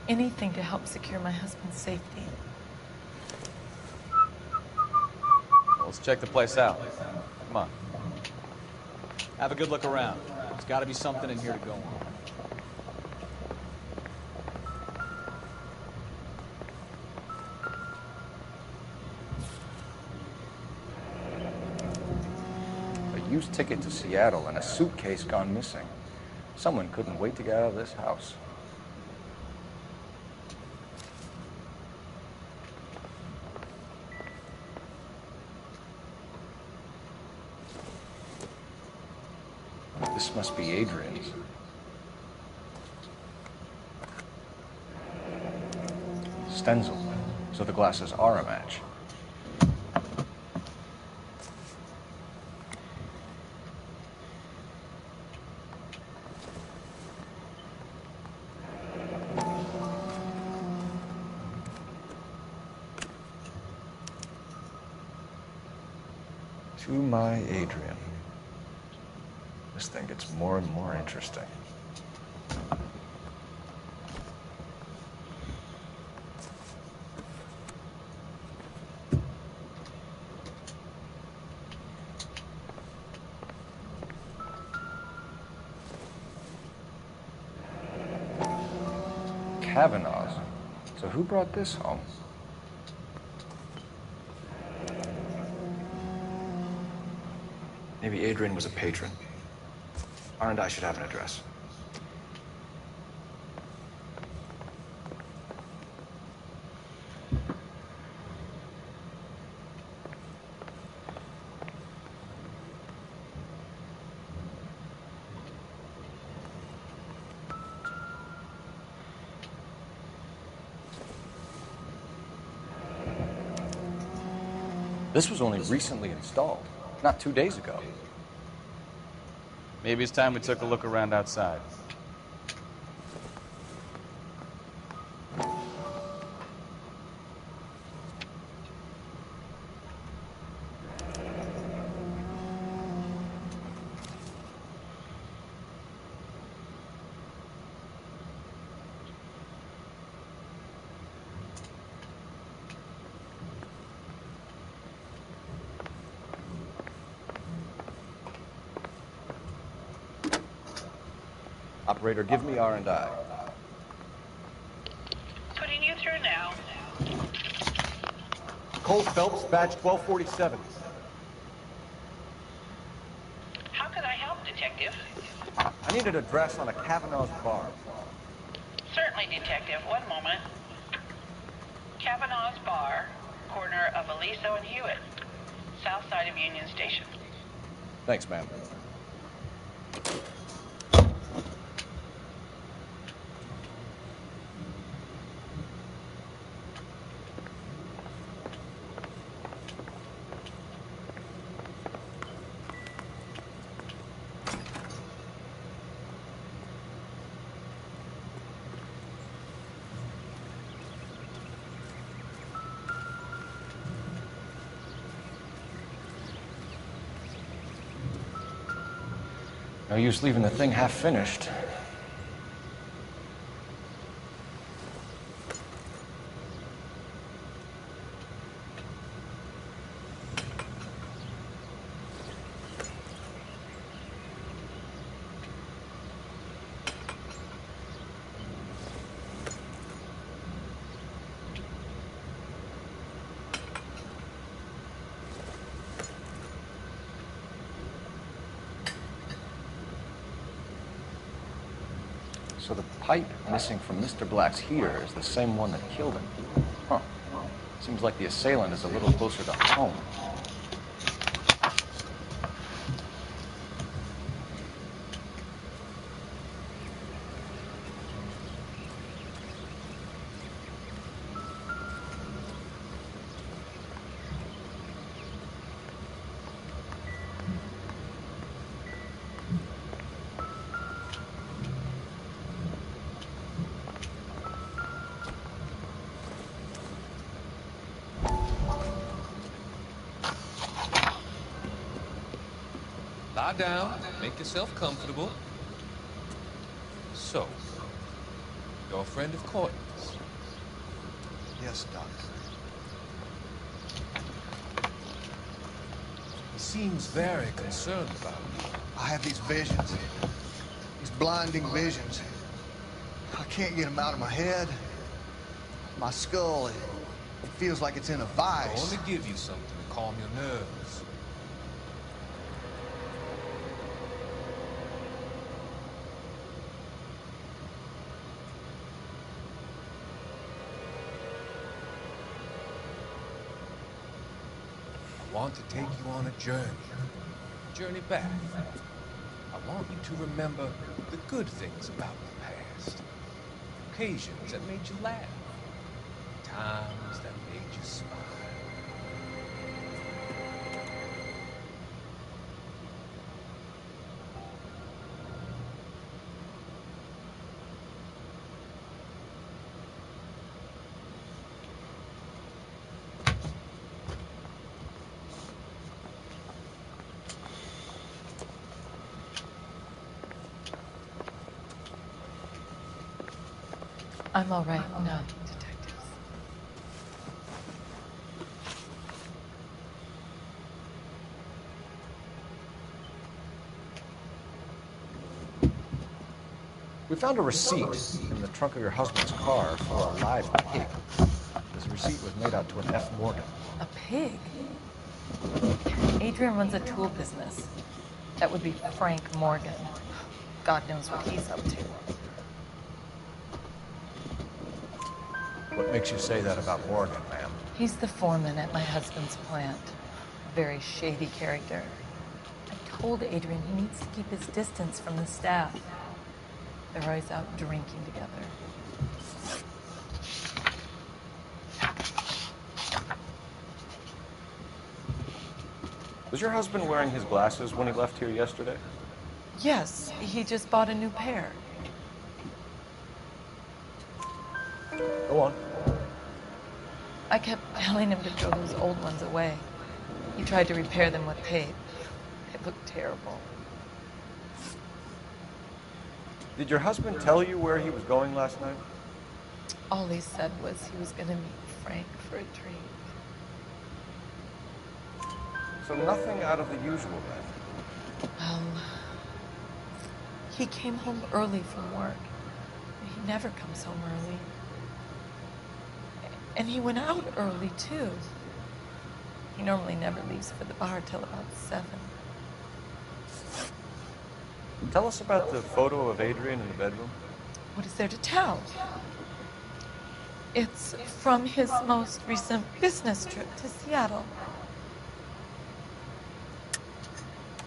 Anything to help secure my husband's safety. Well, let's check the place out. Come on. Have a good look around. There's got to be something in here to go on. used ticket to Seattle and a suitcase gone missing. Someone couldn't wait to get out of this house. This must be Adrian's. Stenzel, so the glasses are a match. To my Adrian. This thing gets more and more interesting. Kavanaugh's. So who brought this home? Maybe Adrian was a patron. R&I should have an address. This was only recently installed, not 2 days ago. Maybe it's time we took a look around outside. Operator, give me R&I. Putting you through now. Cole Phelps, badge 1247. How can I help, Detective? I need an address on a Kavanaugh's bar. Certainly, Detective. One moment. Kavanaugh's Bar, corner of Aliso and Hewitt, south side of Union Station. Thanks, ma'am. No use leaving the thing half finished. So the pipe missing from Mr. Black's heater is the same one that killed him. Huh. Seems like the assailant is a little closer to home. Lie down, make yourself comfortable. So, you're a friend of Courtney's? Yes, Doctor. He seems very concerned about you. I have these visions. These blinding visions. I can't get them out of my head. My skull, it feels like it's in a I vice. want to give you something to calm your nerves. want to take you on a journey back. I want you to remember the good things about the past. Occasions that made you laugh. Times that made you smile. I'm all right now, detectives. We found a receipt in the trunk of your husband's car for a live pig. This receipt was made out to an F. Morgan. A pig? Adrian runs a tool business. That would be Frank Morgan. God knows what he's up to. What makes you say that about Morgan, ma'am? He's the foreman at my husband's plant. A very shady character. I told Adrian he needs to keep his distance from the staff. They're always out drinking together. Was your husband wearing his glasses when he left here yesterday? Yes, he just bought a new pair. Go on. I kept telling him to throw those old ones away. He tried to repair them with tape. It looked terrible. Did your husband tell you where he was going last night? All he said was he was going to meet Frank for a drink. So nothing out of the usual then? Well, he came home early from work. He never comes home early. And he went out early, too. He normally never leaves for the bar till about 7. Tell us about the photo of Adrian in the bedroom. What is there to tell? It's from his most recent business trip to Seattle.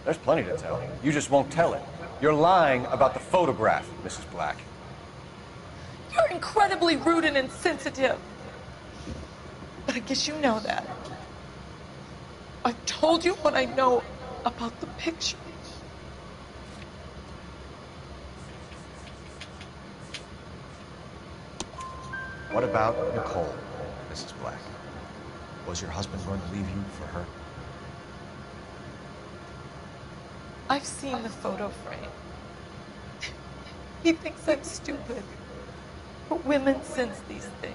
There's plenty to tell. You just won't tell it. You're lying about the photograph, Mrs. Black. You're incredibly rude and insensitive. But I guess you know that. I've told you what I know about the picture. What about Nicole, Mrs. Black? Was your husband going to leave you for her? I've seen the photo frame. He thinks I'm stupid. But women sense these things.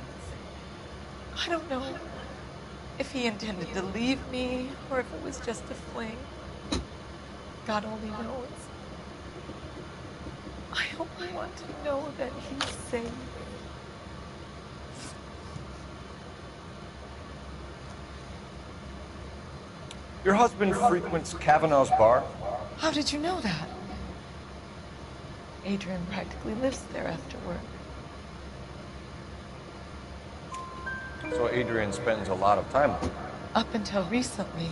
I don't know if he intended to leave me or if it was just a fling. God only knows. I only want to know that he's safe. Your husband frequents Kavanaugh's bar? How did you know that? Adrian practically lives there after work. So Adrian spends a lot of time with you. Up until recently,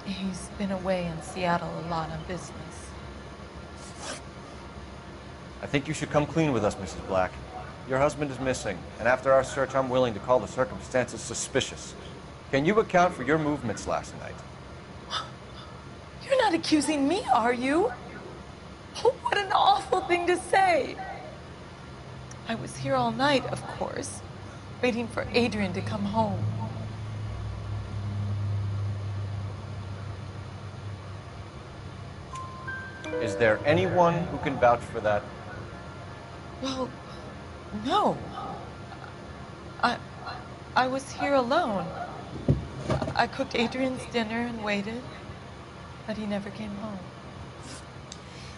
he's been away in Seattle a lot on business. I think you should come clean with us, Mrs. Black. Your husband is missing, and after our search, I'm willing to call the circumstances suspicious. Can you account for your movements last night? You're not accusing me, are you? Oh, what an awful thing to say. I was here all night, of course, waiting for Adrian to come home. Is there anyone who can vouch for that? Well, no. I was here alone. I cooked Adrian's dinner and waited, but he never came home.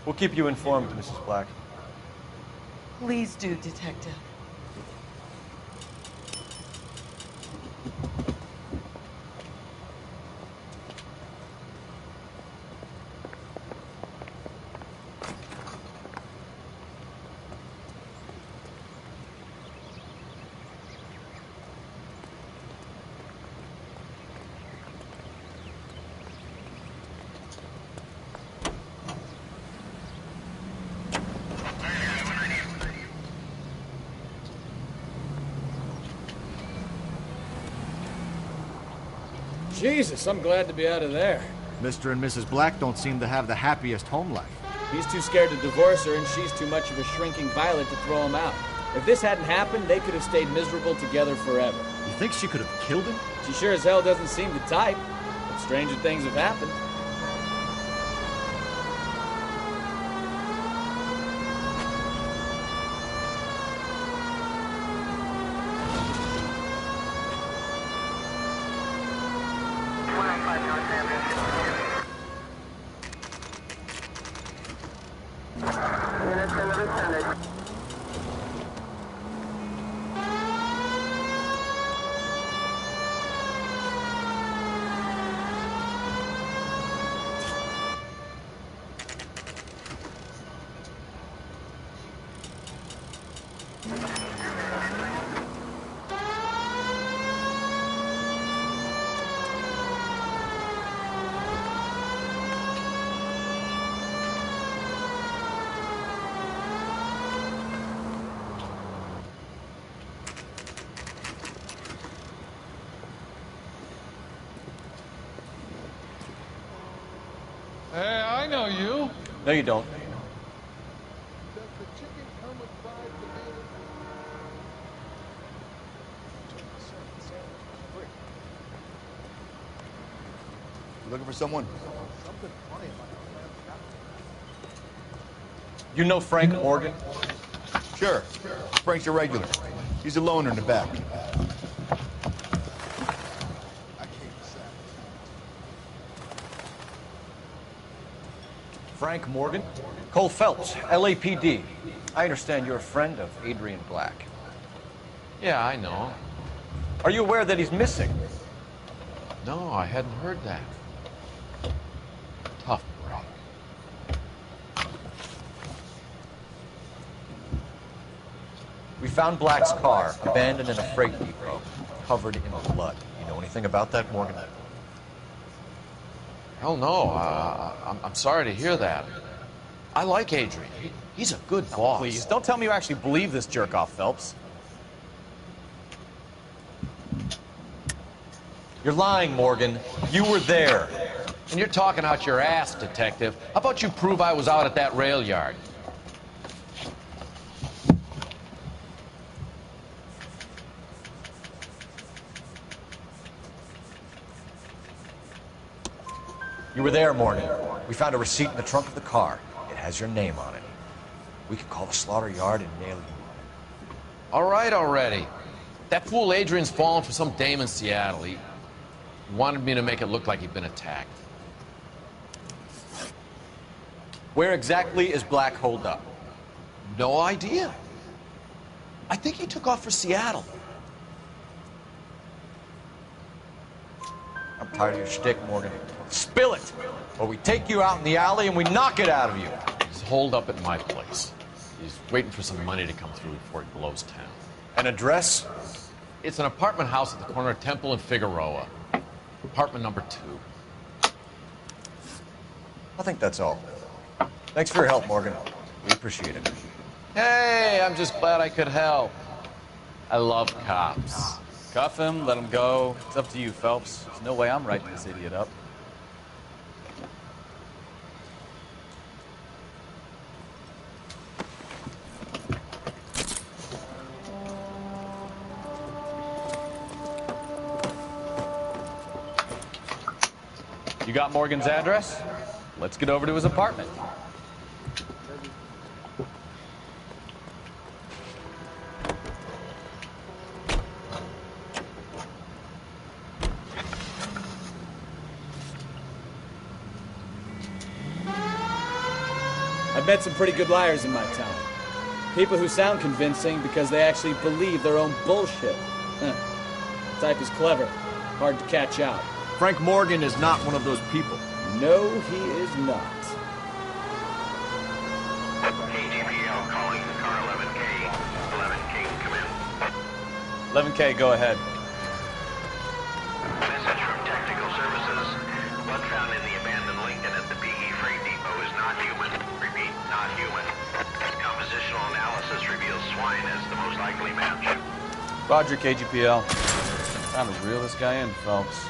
We'll keep you informed, Mrs. Black. Please do, Detective. Jesus, I'm glad to be out of there. Mr. and Mrs. Black don't seem to have the happiest home life. He's too scared to divorce her, and she's too much of a shrinking violet to throw him out. If this hadn't happened, they could have stayed miserable together forever. You think she could have killed him? She sure as hell doesn't seem the type. But stranger things have happened. Hey, I know you. No, you don't. You looking for someone? You know Frank Morgan? Sure. Frank's a regular. He's a loner in the back. Frank Morgan? Cole Phelps, LAPD. I understand you're a friend of Adrian Black. Yeah, I know. Are you aware that he's missing? No, I hadn't heard that. Tough break. We found Black's car, abandoned in a freight depot, covered in blood. You know anything about that, Morgan? Hell no. I'm sorry to hear that. I like Adrian. He's a good boss. Please, don't tell me you actually believe this jerk-off, Phelps. You're lying, Morgan. You were there. And you're talking out your ass, detective. How about you prove I was out at that rail yard? You were there, Morgan. We found a receipt in the trunk of the car. It has your name on it. We could call the slaughter yard and nail you. All right already. That fool Adrian's fallen for some dame in Seattle. He wanted me to make it look like he'd been attacked. Where exactly is Black holed up? No idea. I think he took off for Seattle. I'm tired of your shtick, Morgan. Spill it, or we take you out in the alley and we knock it out of you. He's holed up at my place. He's waiting for some money to come through before he blows town. An address? It's an apartment house at the corner of Temple and Figueroa. Apartment number 2. I think that's all. Thanks for your help, Morgan. We appreciate it. Hey, I'm just glad I could help. I love cops. Cuff him, let him go. It's up to you, Phelps. There's no way I'm writing this idiot up. You got Morgan's address? Let's get over to his apartment. I've met some pretty good liars in my time. People who sound convincing because they actually believe their own bullshit. The type is clever, hard to catch out. Frank Morgan is not one of those people. No, he is not. KGPL calling car 11K. 11K, come in. 11K, go ahead. Message from Technical Services. Blood found in the abandoned Lincoln at the PE Freight Depot is not human. Repeat, not human. Compositional analysis reveals swine as the most likely match. Roger, KGPL. Time to reel this guy in, Phelps.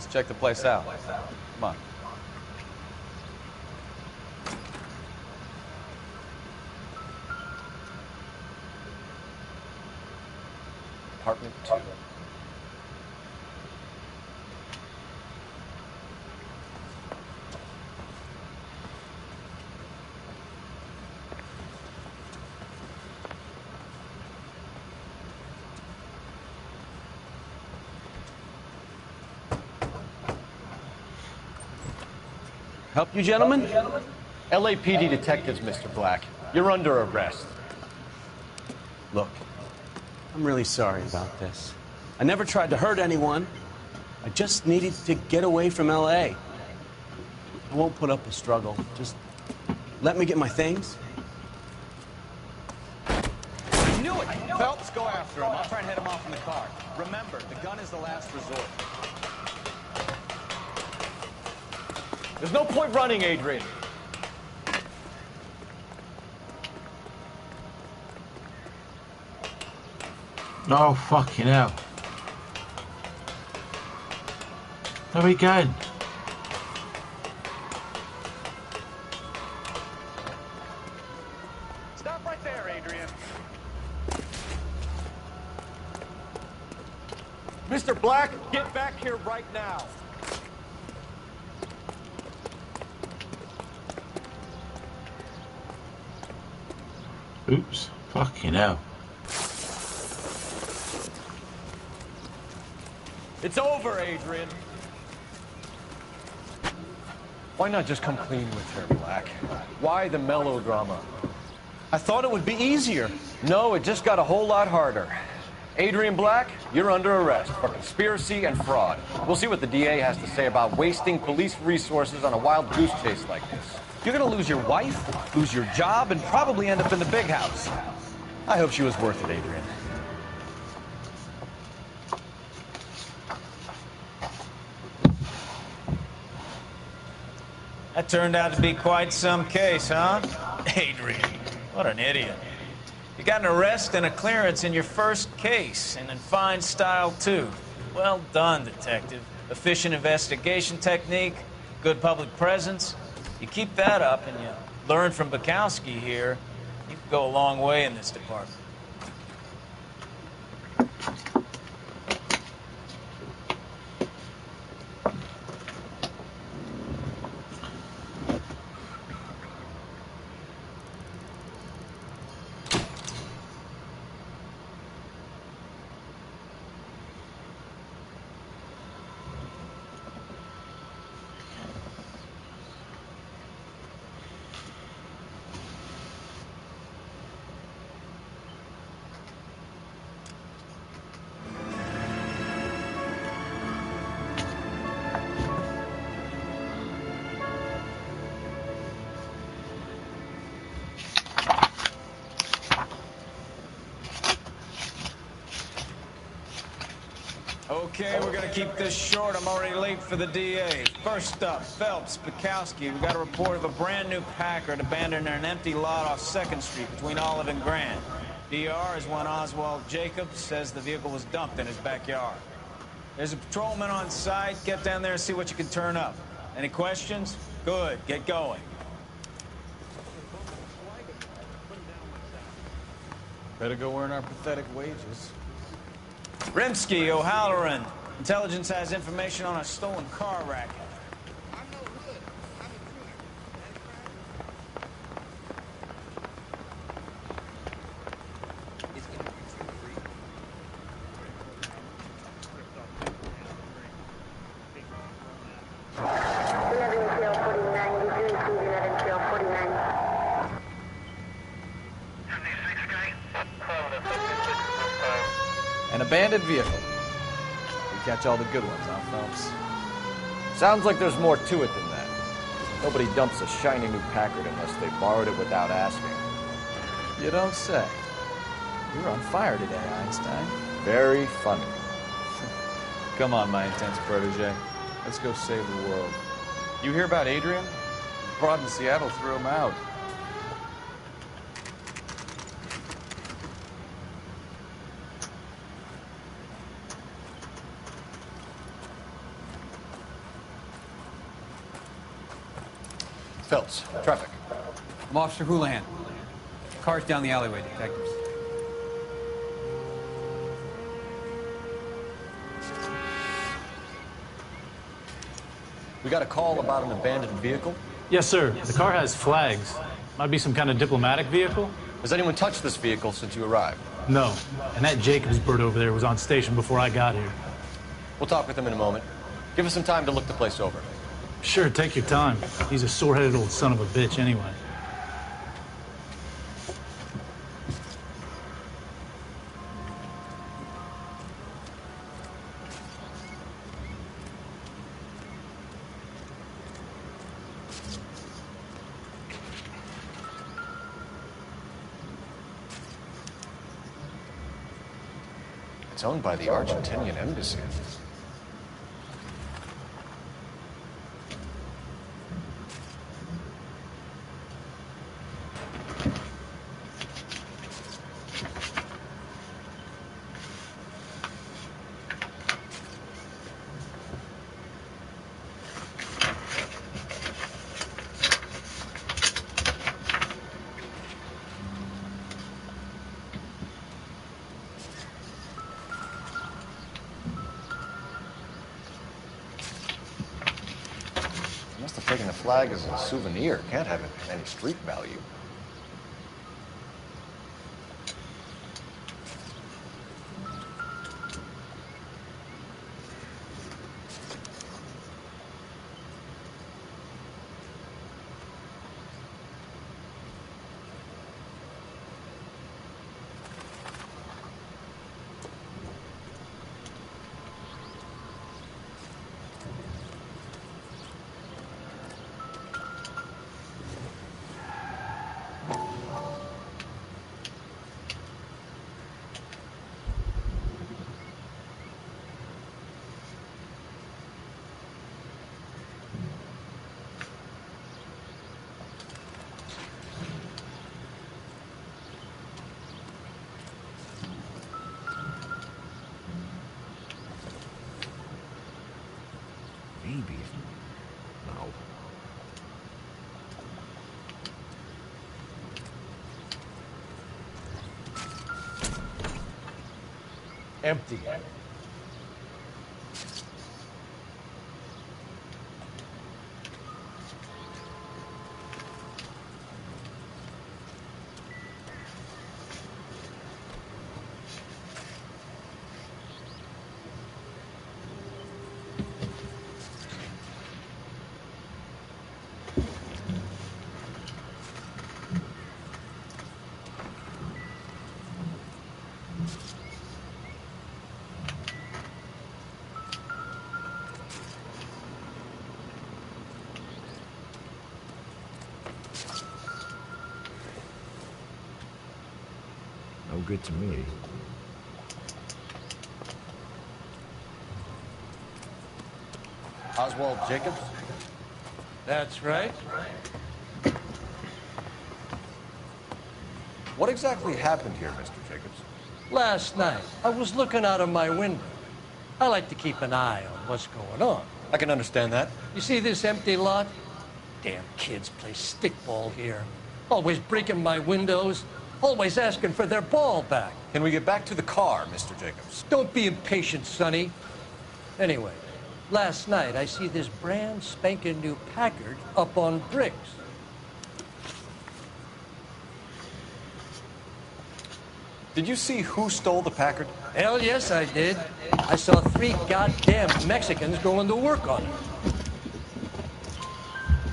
Let's check the place out. Come on. Apartment 2. Help you, gentlemen? LAPD detectives, Mr. Black. You're under arrest. Look, I'm really sorry about this. I never tried to hurt anyone. I just needed to get away from L.A. I won't put up a struggle. Just let me get my things. I knew it! Phelps, go after him. I'll try and head him off in the car. Remember, the gun is the last resort. There's no point running, Adrian. Oh, fucking hell. Where are we going? Stop right there, Adrian. Mr. Black, get back here right now. Oops. Fucking hell. It's over, Adrian. Why not just come clean with her, Black? Why the melodrama? I thought it would be easier. No, it just got a whole lot harder. Adrian Black, you're under arrest for conspiracy and fraud. We'll see what the DA has to say about wasting police resources on a wild goose chase like this. You're gonna lose your wife, lose your job, and probably end up in the big house. I hope she was worth it, Adrian. That turned out to be quite some case, huh? Adrian, what an idiot. You got an arrest and a clearance in your first case, and in fine style, too. Well done, detective. Efficient investigation technique, good public presence. You keep that up and you learn from Bukowski here, you can go a long way in this department. Okay, we're gonna keep this short. I'm already late for the DA. First up, Phelps, Bukowski. We got a report of a brand new Packard abandoned in an empty lot off 2nd Street between Olive and Grand. DR is one Oswald Jacobs, says the vehicle was dumped in his backyard. There's a patrolman on site. Get down there and see what you can turn up. Any questions? Good, get going. Better go earn our pathetic wages. Rimsky, O'Halloran. Intelligence has information on a stolen car racket. An abandoned vehicle. We catch all the good ones, huh, Phelps? Sounds like there's more to it than that. Nobody dumps a shiny new Packard unless they borrowed it without asking. You don't say. You're on fire today, Einstein. Very funny. Come on, my intense protege. Let's go save the world. You hear about Adrian? Broad in Seattle threw him out. Phelps, traffic. I'm Officer Houlihan. Car's down the alleyway, detectives. We got a call about an abandoned vehicle. Yes, sir. The car has flags. Might be some kind of diplomatic vehicle. Has anyone touched this vehicle since you arrived? No. And that Jacobs bird over there was on station before I got here. We'll talk with him in a moment. Give us some time to look the place over. Sure, take your time. He's a sore-headed old son of a bitch anyway. It's owned by the Argentinian embassy. Must have taken the flag as a souvenir. Can't have any street value. Maybe. No. Empty. No good to me. Oswald Jacobs? That's right. What exactly happened here, Mr. Jacobs? Last night, I was looking out of my window. I like to keep an eye on what's going on. I can understand that. You see this empty lot? Damn kids play stickball here. Always breaking my windows, always asking for their ball back. Can we get back to the car, Mr. Jacobs? Don't be impatient, Sonny. Anyway, last night I see this brand spanking new Packard up on bricks. Did you see who stole the Packard? Hell yes, I did. I saw 3 goddamn Mexicans going to work on it.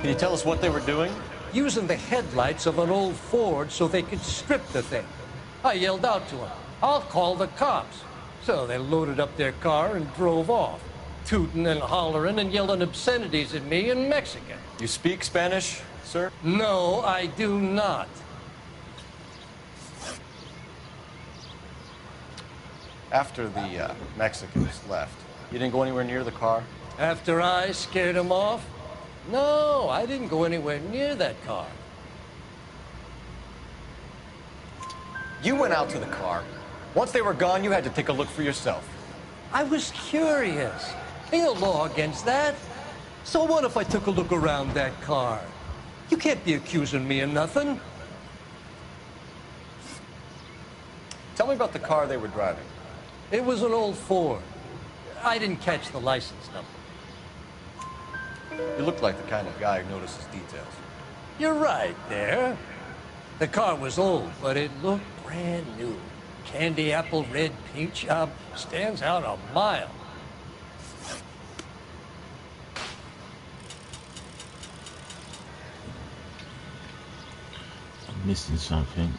Can you tell us what they were doing? Using the headlights of an old Ford so they could strip the thing. I yelled out to them, "I'll call the cops." So they loaded up their car and drove off, tooting and hollering and yelling obscenities at me in Mexican. You speak Spanish, sir? No, I do not. After the Mexicans left, you didn't go anywhere near the car? After I scared them off? No, I didn't go anywhere near that car. You went out to the car. Once they were gone, you had to take a look for yourself. I was curious. Ain't no law against that. So what if I took a look around that car? You can't be accusing me of nothing. Tell me about the car they were driving. It was an old Ford. I didn't catch the license number. You look like the kind of guy who notices details. You're right there. The car was old, but it looked brand new. Candy apple red paint job stands out a mile. I'm missing something.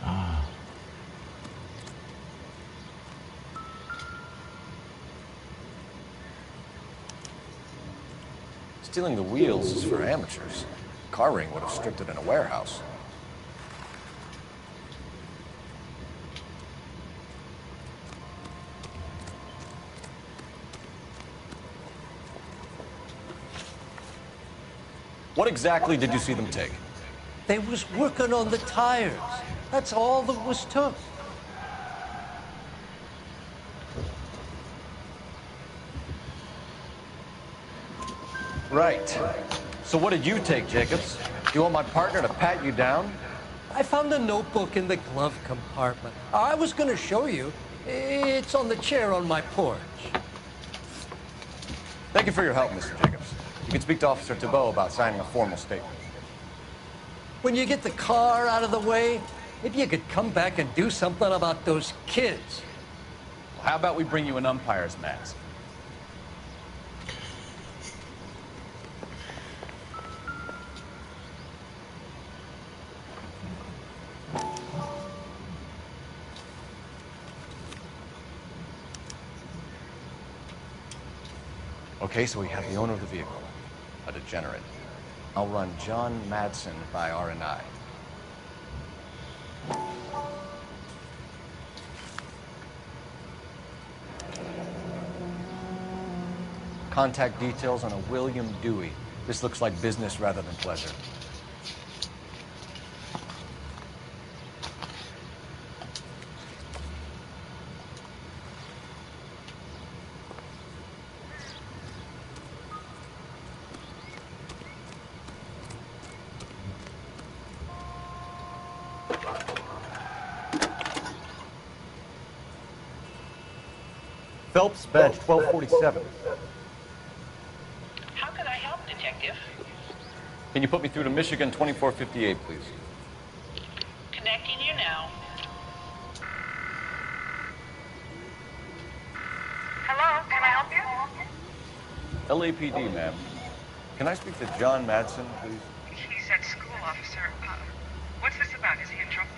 Ah. Stealing the wheels is for amateurs. Car ring would have stripped it in a warehouse. What exactly did you see them take? They was working on the tires. That's all that was took. Right. So what did you take, Jacobs? You want my partner to pat you down? I found a notebook in the glove compartment. I was going to show you. It's on the chair on my porch. Thank you for your help, Mr. Jacobs. You can speak to Officer Thibault about signing a formal statement. When you get the car out of the way, maybe you could come back and do something about those kids. Well, how about we bring you an umpire's mask? Okay, so we have the owner of the vehicle, a degenerate. I'll run John Madsen by R&I. Contact details on a William Dewey. This looks like business rather than pleasure. Phelps, badge 1247. How can I help, Detective? Can you put me through to Michigan 2458, please? Connecting you now. Hello, can I help you? LAPD, ma'am. Can I speak to John Madsen, please? He's at school, officer. What's this about? Is he in trouble?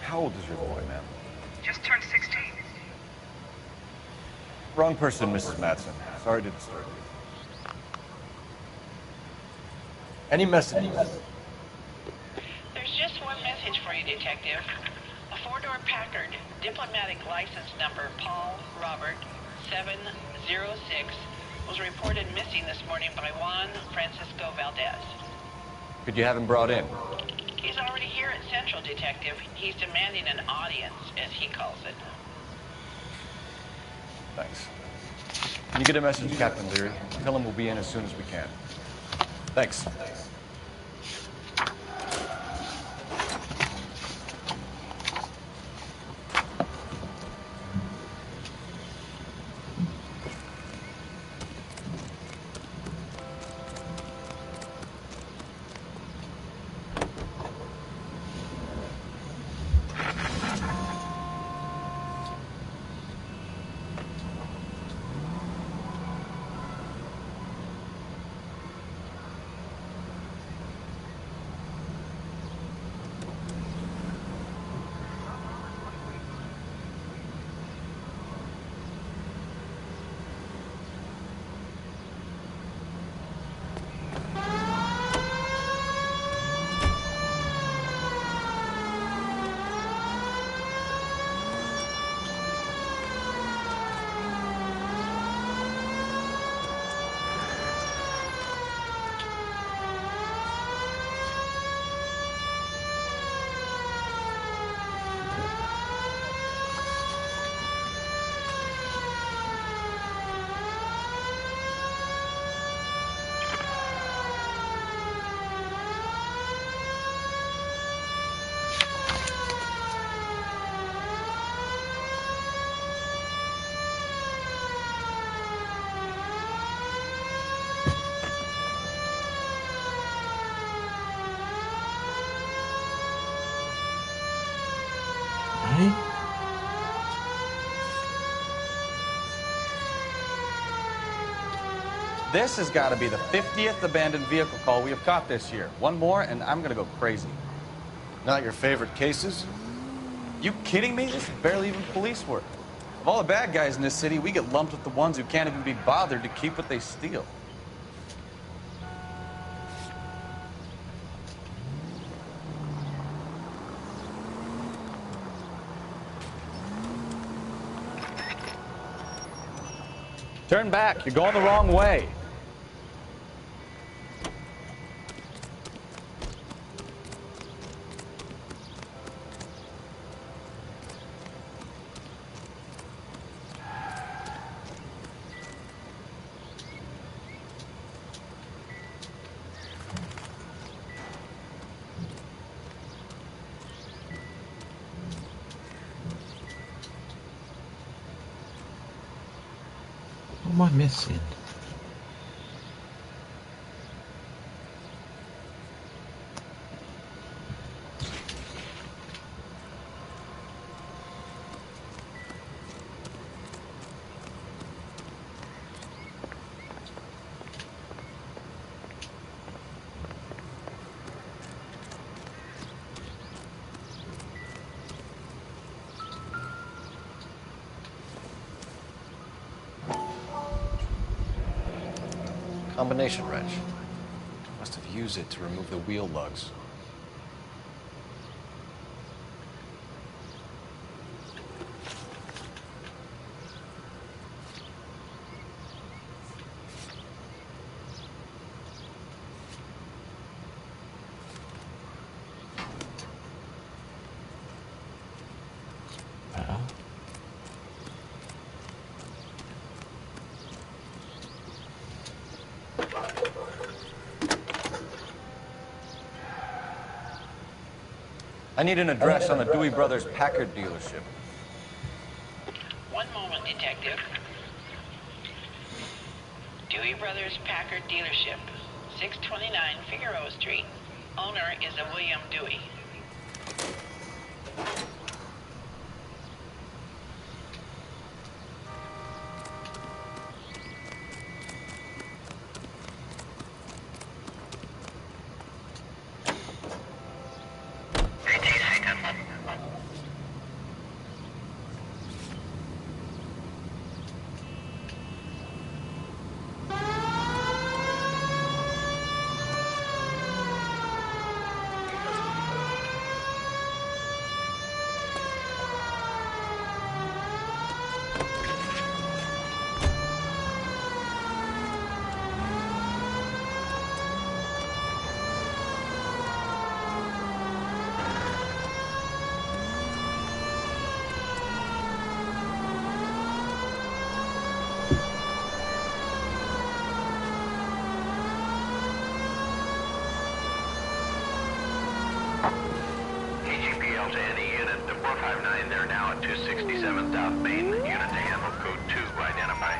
How old is your boy, ma'am? Just turned 16. Wrong person, Mrs. Madsen. Sorry to disturb you. Any messages? There's just one message for you, Detective. A four-door Packard, diplomatic license number Paul Robert 706, was reported missing this morning by Juan Francisco Valdez. Could you have him brought in? He's already here at Central, Detective. He's demanding an audience, as he calls it. Thanks. Can you get a message to Captain Leary? Tell him we'll be in as soon as we can. Thanks. This has got to be the 50th abandoned vehicle call we have caught this year. One more, and I'm going to go crazy. Not your favorite cases? You kidding me? This is barely even police work. Of all the bad guys in this city, we get lumped with the ones who can't even be bothered to keep what they steal. Turn back. You're going the wrong way. What am I missing? Combination wrench. Must have used it to remove the wheel lugs. I need an address on the Dewey Brothers Packard dealership. One moment, Detective. Dewey Brothers Packard dealership, 629 Figueroa Street. Owner is a William Dewey. KGPL to any unit, the 459, they're now at 267 South Main. Unit to handle code 2, identify.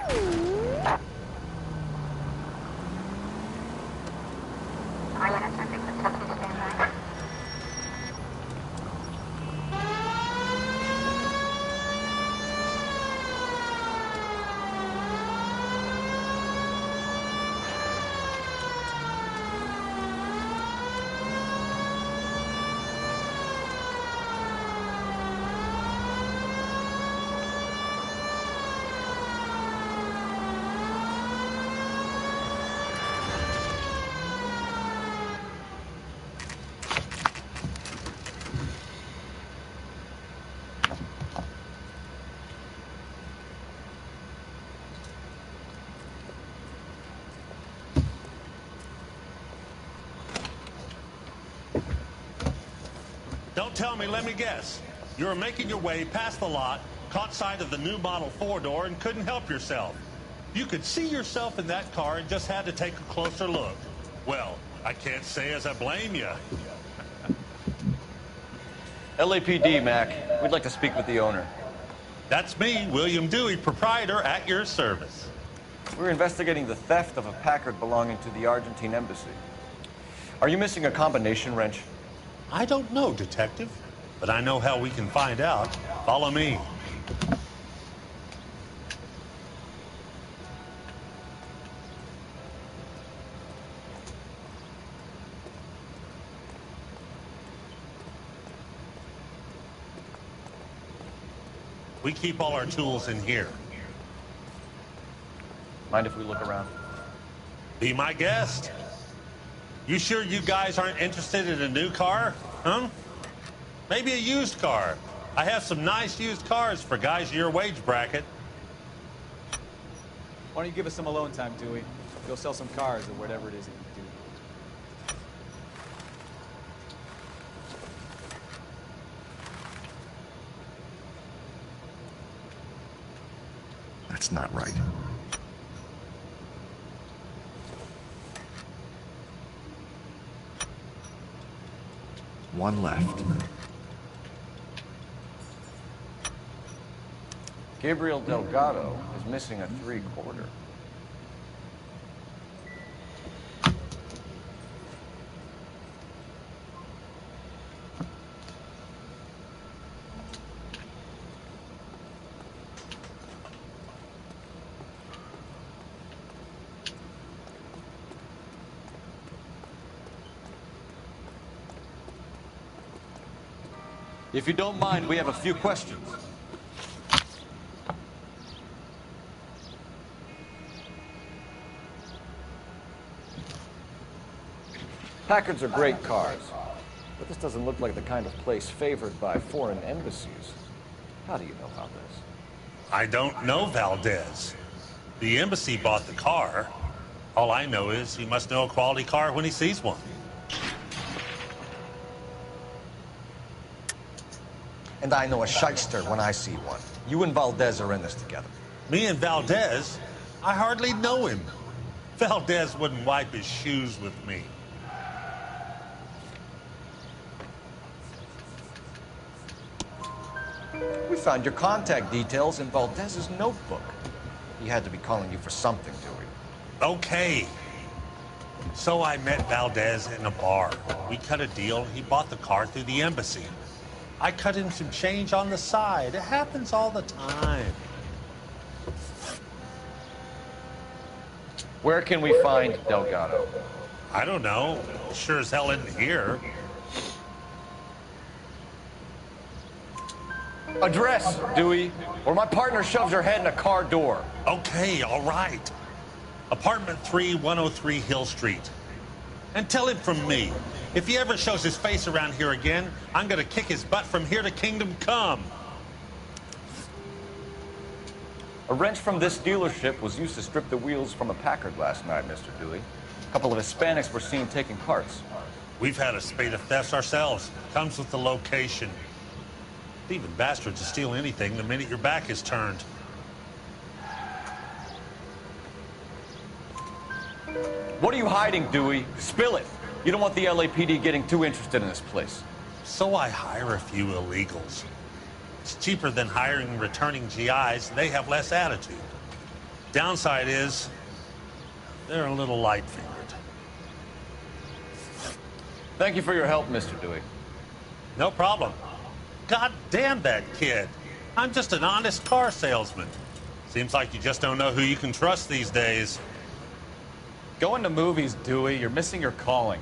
Don't tell me, let me guess. You were making your way past the lot, caught sight of the new model four-door, and couldn't help yourself. You could see yourself in that car and just had to take a closer look. Well, I can't say as I blame you. LAPD, Mac. We'd like to speak with the owner. That's me, William Dewey, proprietor, at your service. We're investigating the theft of a Packard belonging to the Argentine embassy. Are you missing a combination wrench? I don't know, Detective, but I know how we can find out. Follow me. We keep all our tools in here. Mind if we look around? Be my guest. You sure you guys aren't interested in a new car? Huh? Maybe a used car. I have some nice used cars for guys your wage bracket. Why don't you give us some alone time, Dewey? Go sell some cars or whatever it is that you do. That's not right. One left. Gabriel Delgado is missing a 3/4. If you don't mind, we have a few questions. Packards are great cars, but this doesn't look like the kind of place favored by foreign embassies. How do you know about this? I don't know Valdez. The embassy bought the car. All I know is he must know a quality car when he sees one. And I know a shyster when I see one. You and Valdez are in this together. Me and Valdez? I hardly know him. Valdez wouldn't wipe his shoes with me. We found your contact details in Valdez's notebook. He had to be calling you for something, Dewey. Okay. So I met Valdez in a bar. We cut a deal. He bought the car through the embassy. I cut him some change on the side. It happens all the time. Where can we find Delgado? I don't know. Sure as hell isn't here. Address, Dewey, or my partner shoves her head in a car door. Okay, all right. Apartment 3, 103 Hill Street. And tell him from me, if he ever shows his face around here again, I'm gonna kick his butt from here to Kingdom Come. A wrench from this dealership was used to strip the wheels from a Packard last night, Mr. Dewey. A couple of Hispanics were seen taking parts. We've had a spate of thefts ourselves. Comes with the location. Thieving bastards to steal anything the minute your back is turned. What are you hiding, Dewey? Spill it. You don't want the LAPD getting too interested in this place. So I hire a few illegals. It's cheaper than hiring returning GIs. They have less attitude. Downside is, they're a little light-fingered. Thank you for your help, Mr. Dewey. No problem. God damn that kid. I'm just an honest car salesman. Seems like you just don't know who you can trust these days. Going to movies, Dewey. You're missing your calling.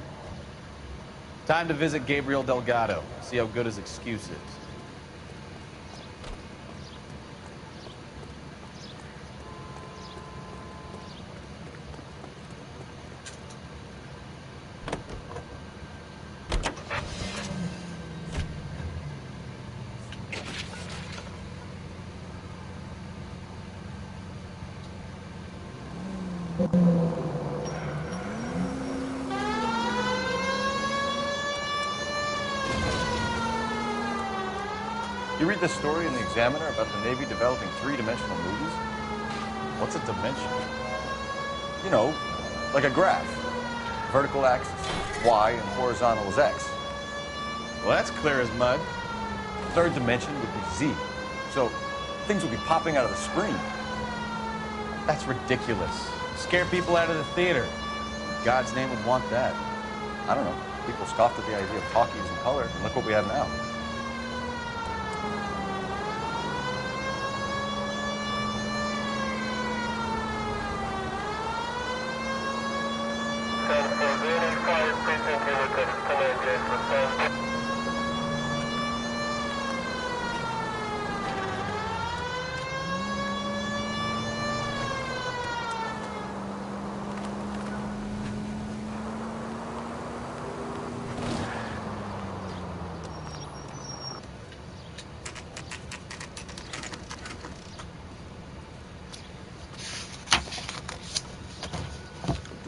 Time to visit Gabriel Delgado. See how good his excuse is. You read the story in the Examiner about the Navy developing three-dimensional movies? What's a dimension? You know, like a graph. Vertical axis is Y and horizontal is X. Well, that's clear as mud. Third dimension would be Z. So things would be popping out of the screen. That's ridiculous. Scare people out of the theater. In God's name would want that. I don't know. People scoffed at the idea of talkies in color, and look what we have now.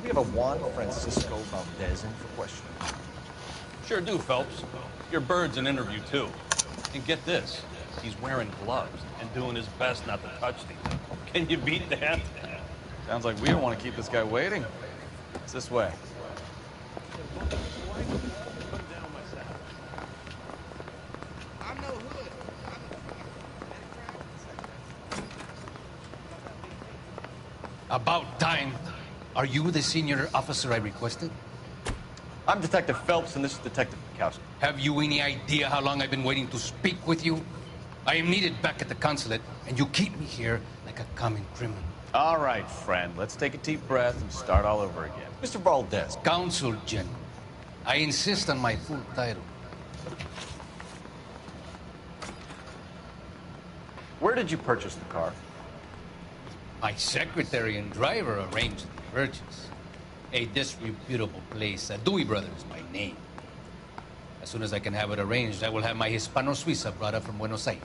you have a Juan Francisco Valdez in for questioning? Sure do, Phelps. Your bird's an interview, too. And get this, he's wearing gloves and doing his best not to touch these. Can you beat that? Sounds like we don't want to keep this guy waiting. It's this way. About time. Are you the senior officer I requested? I'm Detective Phelps, and this is Detective Bukowski. Have you any idea how long I've been waiting to speak with you? I am needed back at the consulate, and you keep me here like a common criminal. All right, friend. Let's take a deep breath and start all over again. Mr. Valdez. Consul General. I insist on my full title. Where did you purchase the car? My secretary and driver arranged the purchase. A disreputable place. Dewey Brothers, my name. As soon as I can have it arranged, I will have my Hispano Suiza brought up from Buenos Aires.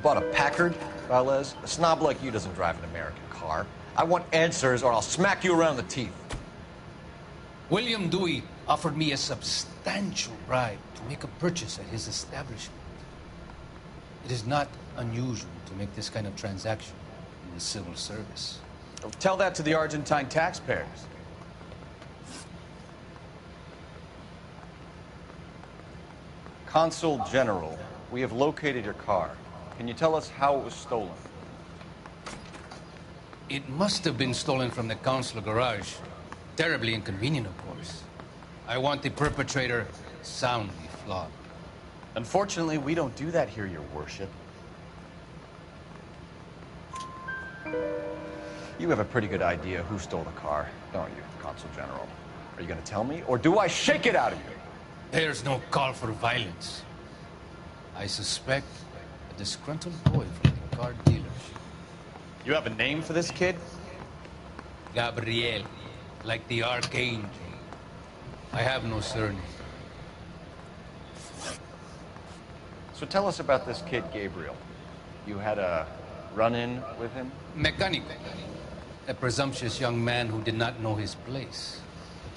Bought a Packard, Valdez? A snob like you doesn't drive an American car. I want answers, or I'll smack you around the teeth. William Dewey offered me a substantial bribe to make a purchase at his establishment. It is not unusual to make this kind of transaction in the civil service. Tell that to the Argentine taxpayers. Consul General, we have located your car. Can you tell us how it was stolen? It must have been stolen from the consular garage. Terribly inconvenient, of course. I want the perpetrator soundly flogged. Unfortunately, we don't do that here, Your Worship. You have a pretty good idea who stole the car, don't you, Consul General? Are you going to tell me, or do I shake it out of you? There's no call for violence. I suspect a disgruntled boy from the car dealership. You have a name for this kid? Gabriel, like the Archangel. I have no surname. So tell us about this kid, Gabriel. You had a run-in with him? Mecánico. A presumptuous young man who did not know his place.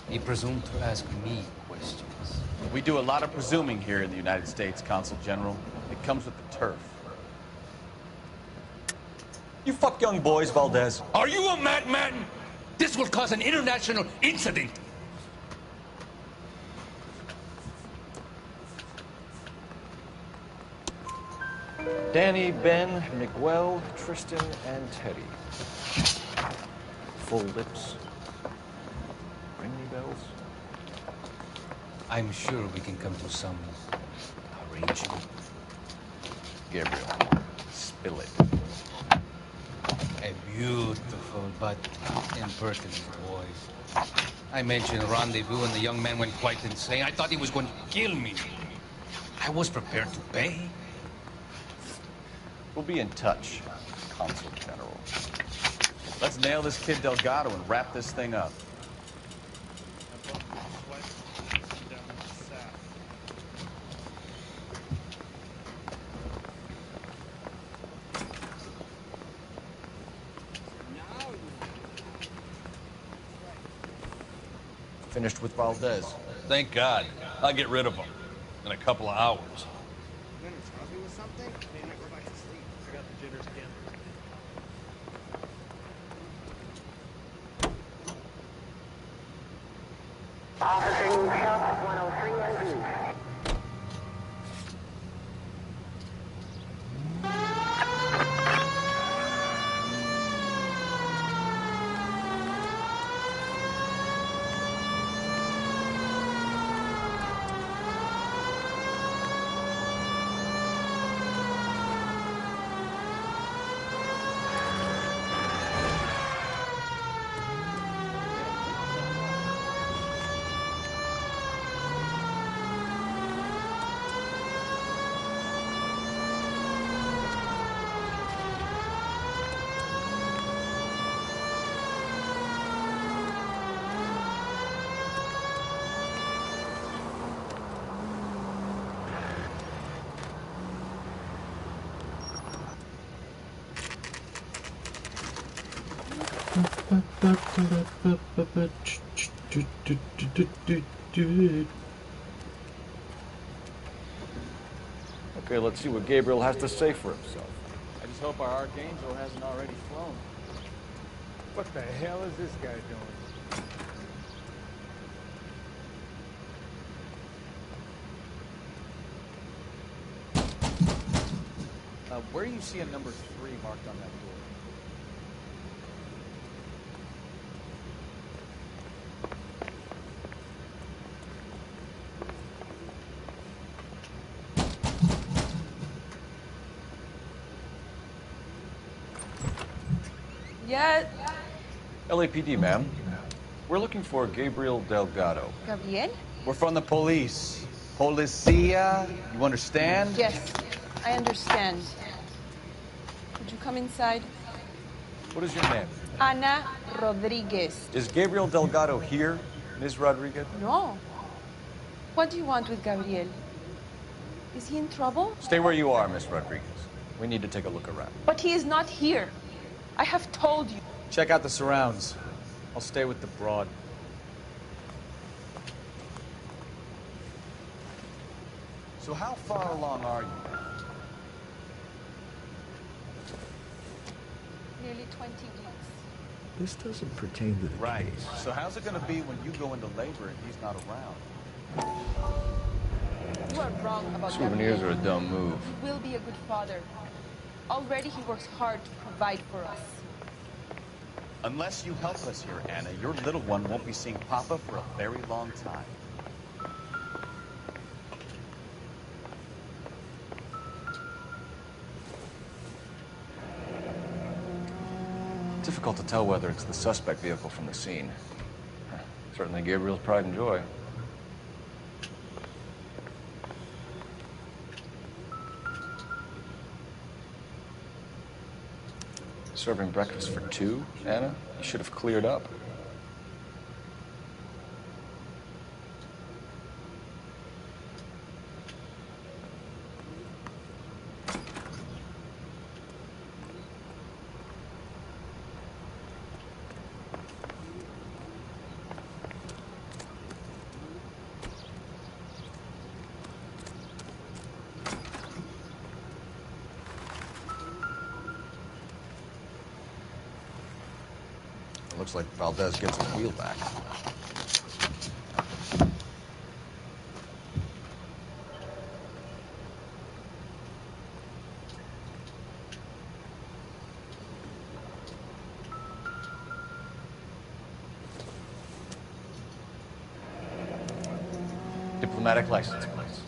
He presumed to ask me questions. We do a lot of presuming here in the United States, Consul General. It comes with the turf. You fuck young boys, Valdez. Are you a madman? This will cause an international incident. Danny, Ben, Miguel, Tristan, and Teddy. Full lips. Ring any bells? I'm sure we can come to some arrangement. Gabriel, spill it. A beautiful but impertinent boy. I mentioned rendezvous and the young man went quite insane. I thought he was going to kill me. I was prepared to pay. We'll be in touch, Consul General. Let's nail this kid Delgado and wrap this thing up. Finished with Valdez. Thank God. I'll get rid of him in a couple of hours. Officer needs help at 103 and B. Okay, let's see what Gabriel has to say for himself. I just hope our Archangel hasn't already flown. What the hell is this guy doing? Where do you see a number 3 marked on that door? Yeah, LAPD, ma'am. We're looking for Gabriel Delgado. Gabriel? We're from the police. Policia, you understand? Yes, I understand. Could you come inside? What is your name? Ana Rodriguez. Is Gabriel Delgado here, Ms. Rodriguez? No. What do you want with Gabriel? Is he in trouble? Stay where you are, Miss Rodriguez. We need to take a look around. But he is not here. I have told you. Check out the surrounds. I'll stay with the broad. So how far along are you? Nearly 20 weeks. This doesn't pertain to the Right. case. So how's it going to be when you go into labor and he's not around? You are wrong about Souvenirs are Gabriel. a dumb move. He will be a good father. Already he works hard to provide for us. Unless you help us here, Anna, your little one won't be seeing Papa for a very long time. Difficult to tell whether it's the suspect vehicle from the scene. Certainly Gabriel's pride and joy. Serving breakfast for 2, Anna? You should have cleared up. Looks like Valdez gets his wheel back. Diplomatic license, please.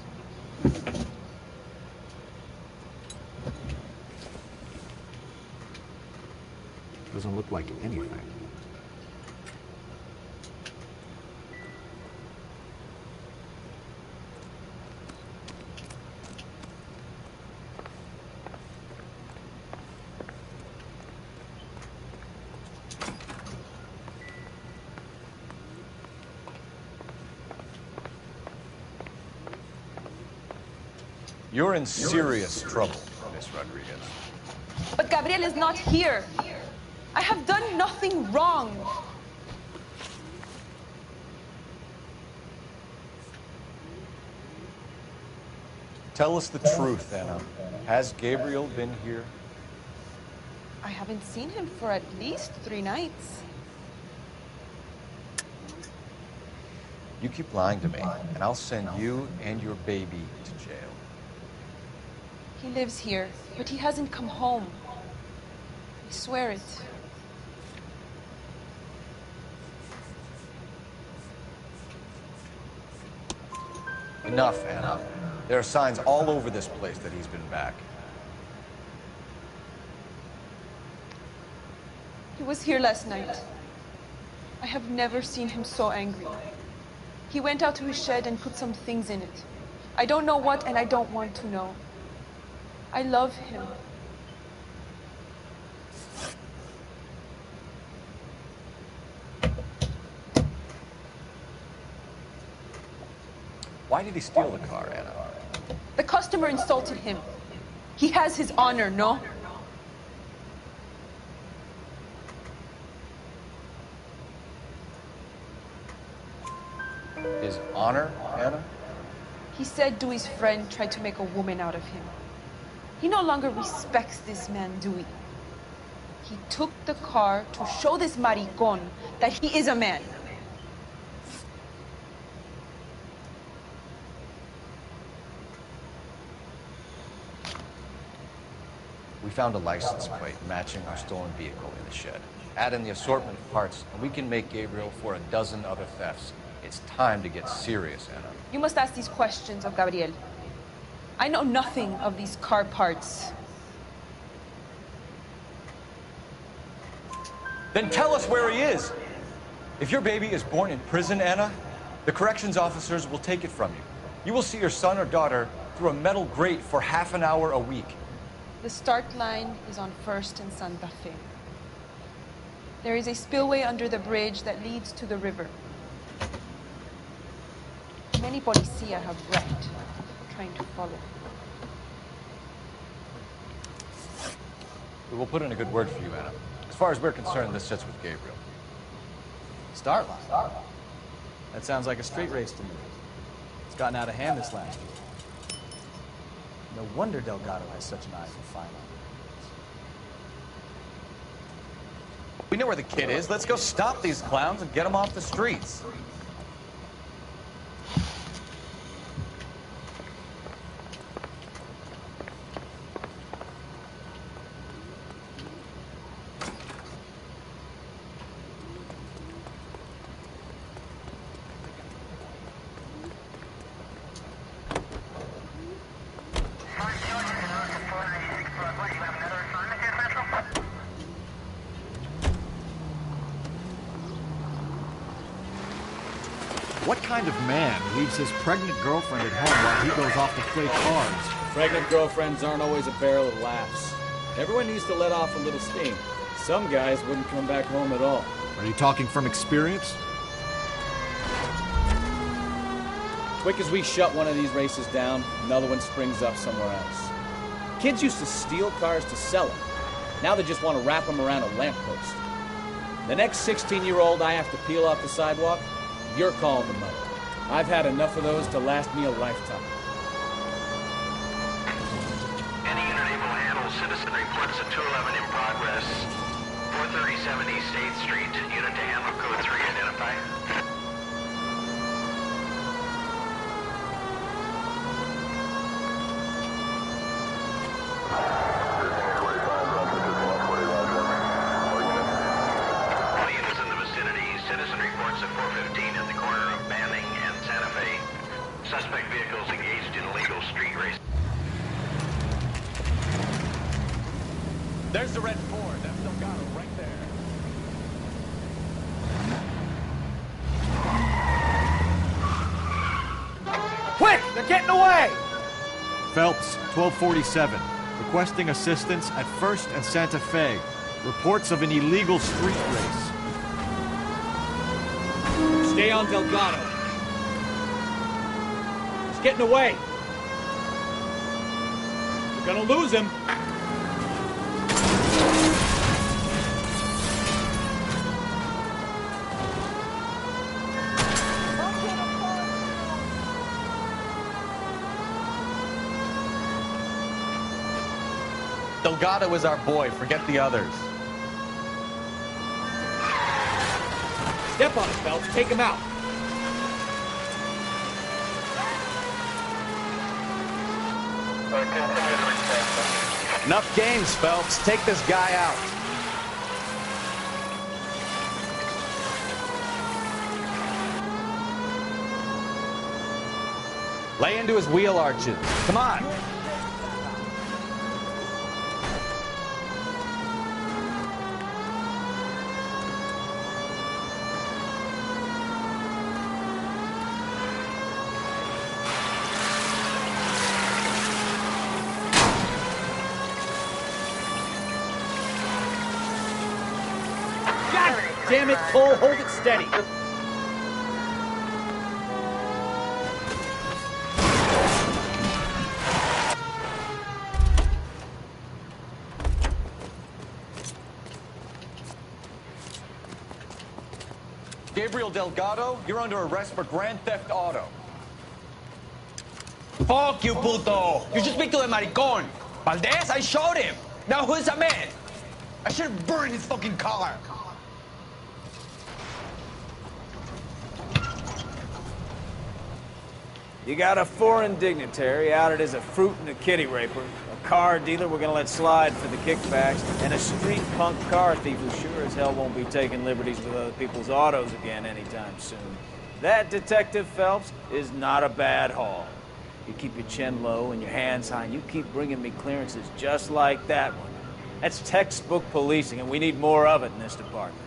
Doesn't look like anything. You're in serious trouble, Miss Rodriguez. But Gabriel is not here. I have done nothing wrong. Tell us the truth, Anna. Has Gabriel been here? I haven't seen him for at least 3 nights. You keep lying to me, and I'll send you and your baby to jail. He lives here, but he hasn't come home. I swear it. Enough, Anna. There are signs all over this place that he's been back. He was here last night. I have never seen him so angry. He went out to his shed and put some things in it. I don't know what, and I don't want to know. I love him. Why did he steal the car, Anna? The customer insulted him. He has his honor, no? His honor, Anna? He said Dewey's friend tried to make a woman out of him. He no longer respects this man, Dewey. He took the car to show this maricón that he is a man. We found a license plate matching our stolen vehicle in the shed. Add in the assortment of parts, and we can make Gabriel for a dozen other thefts. It's time to get serious, Anna. You must ask these questions of Gabriel. I know nothing of these car parts. Then tell us where he is. If your baby is born in prison, Anna, the corrections officers will take it from you. You will see your son or daughter through a metal grate for half an hour a week. The start line is on 1st and Santa Fe. There is a spillway under the bridge that leads to the river. Many policia have wrecked, trying to follow. We will put in a good word for you, Anna. As far as we're concerned, this sits with Gabriel. Start line? That sounds like a street race to me. It's gotten out of hand this last year. No wonder Delgado has such an eye for fine art. We know where the kid is. Let's go stop these clowns and get them off the streets. What kind of man leaves his pregnant girlfriend at home while he goes off to play cards? Pregnant girlfriends aren't always a barrel of laughs. Everyone needs to let off a little steam. Some guys wouldn't come back home at all. Are you talking from experience? Quick as we shut one of these races down, another one springs up somewhere else. Kids used to steal cars to sell them. Now they just want to wrap them around a lamppost. The next 16-year-old I have to peel off the sidewalk, you're calling the mother. I've had enough of those to last me a lifetime. Any unit able to handle citizen reports at 211 in progress. 437 East 8th Street. Unit to handle code 3 identify. All units in the vicinity. Citizen reports at 415 at the corner of Banning and Santa Fe. Suspect vehicles engaged in illegal street race. There's the red Ford. That's Delgado right there. Quick! They're getting away! Phelps, 1247. Requesting assistance at 1st and Santa Fe. Reports of an illegal street race. Stay on Delgado. He's getting away. We're gonna lose him. Delgado is our boy. Forget the others. Step on it, Phelps. Take him out. Enough games, Phelps. Take this guy out. Lay into his wheel arches. Come on. Damn it, Cole, hold it steady. Gabriel Delgado, you're under arrest for grand theft auto. Fuck you, puto! You just speak to the maricon. Valdez, I showed him. Now who's the man? I should have burned his fucking car. You got a foreign dignitary outed as a fruit and a kitty raper, a car dealer we're gonna let slide for the kickbacks, and a street punk car thief who sure as hell won't be taking liberties with other people's autos again anytime soon. That, Detective Phelps, is not a bad haul. You keep your chin low and your hands high, and you keep bringing me clearances just like that one. That's textbook policing, and we need more of it in this department.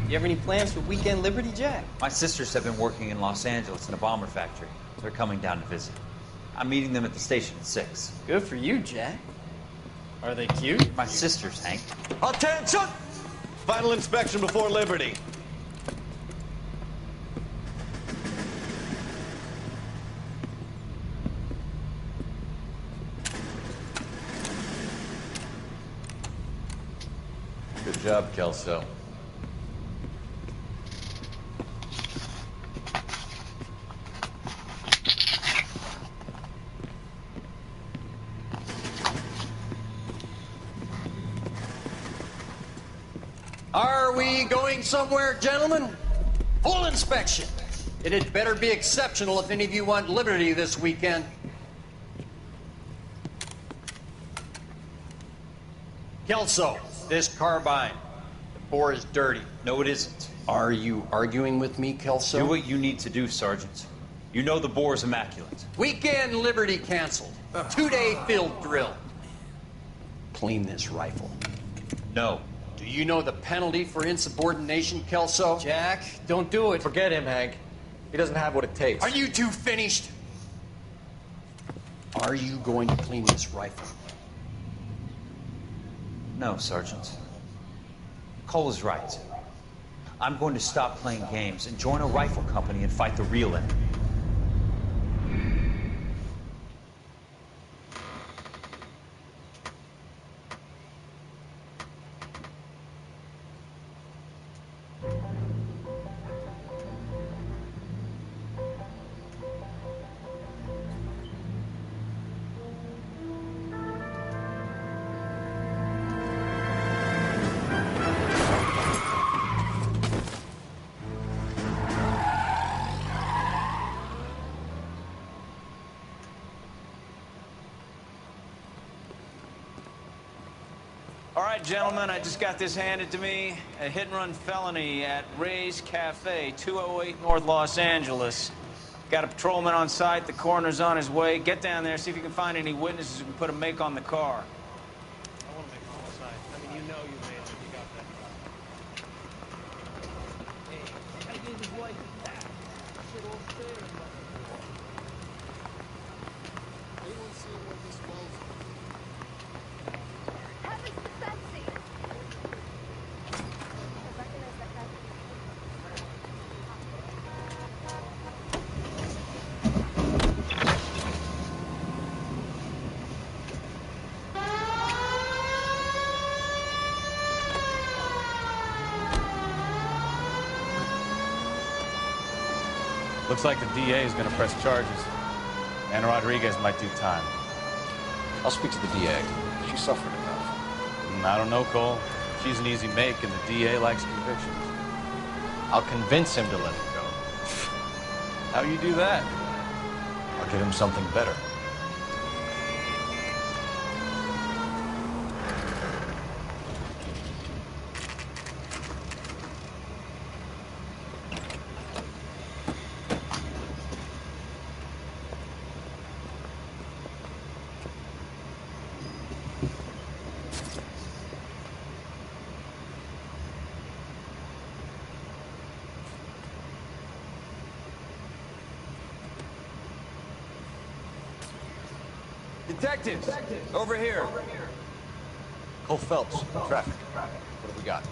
You have any plans for Weekend Liberty, Jack? My sisters have been working in Los Angeles in a bomber factory. They're coming down to visit. I'm meeting them at the station at 6. Good for you, Jack. Are they cute? My sisters, Hank. Attention! Final inspection before Liberty. Good job, Kelso. Are we going somewhere, gentlemen? Full inspection. It had better be exceptional if any of you want liberty this weekend. Kelso, this carbine. The bore is dirty. No, it isn't. Are you arguing with me, Kelso? Do what you need to do, Sergeant. You know the bore is immaculate. Weekend liberty canceled. 2-day field drill. Clean this rifle. No. Do you know the penalty for insubordination, Kelso? Jack, don't do it. Forget him, Hank. He doesn't have what it takes. Are you two finished? Are you going to clean this rifle? No, Sergeant. Cole is right. I'm going to stop playing games and join a rifle company and fight the real enemy. All right, gentlemen, I just got this handed to me. A hit-and-run felony at Ray's Cafe, 208 North Los Angeles. Got a patrolman on site. The coroner's on his way. Get down there, see if you can find any witnesses who can put a make on the car. I want to make homicide. I mean, you know you made it. You got that. Hey, I gave his wife a back. Shit all fair. Anyone see what this was? Looks like the DA is going to press charges. And Rodriguez might do time. I'll speak to the DA. She suffered enough. I don't know, Cole. She's an easy make, and the DA likes convictions. I'll convince him to let it go. How you do that? I'll get him something better. Detectives, over here. Cole Phelps, traffic. What have we got?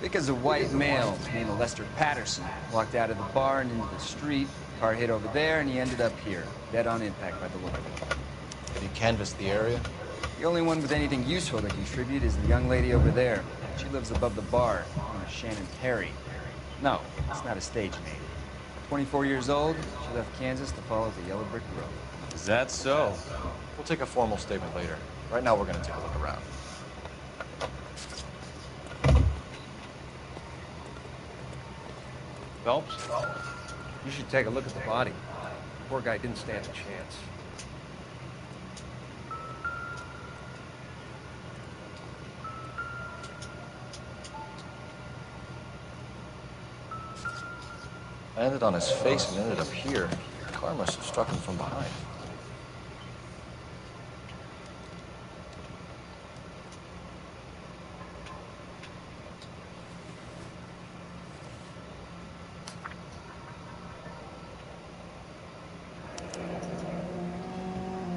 Because a white male named Lester Patterson walked out of the bar and into the street. Car hit over there, and he ended up here, dead on impact by the look of it. Have you canvassed the area? The only one with anything useful to contribute is the young lady over there. She lives above the bar, known as Shannon Perry. No, it's not a stage name. 24 years old, she left Kansas to follow the yellow brick road. Is that so? We'll take a formal statement later. Right now, we're going to take a look around. Phelps, you should take a look at the body. The poor guy didn't stand a chance. Landed on his face and ended up here. The car must have struck him from behind.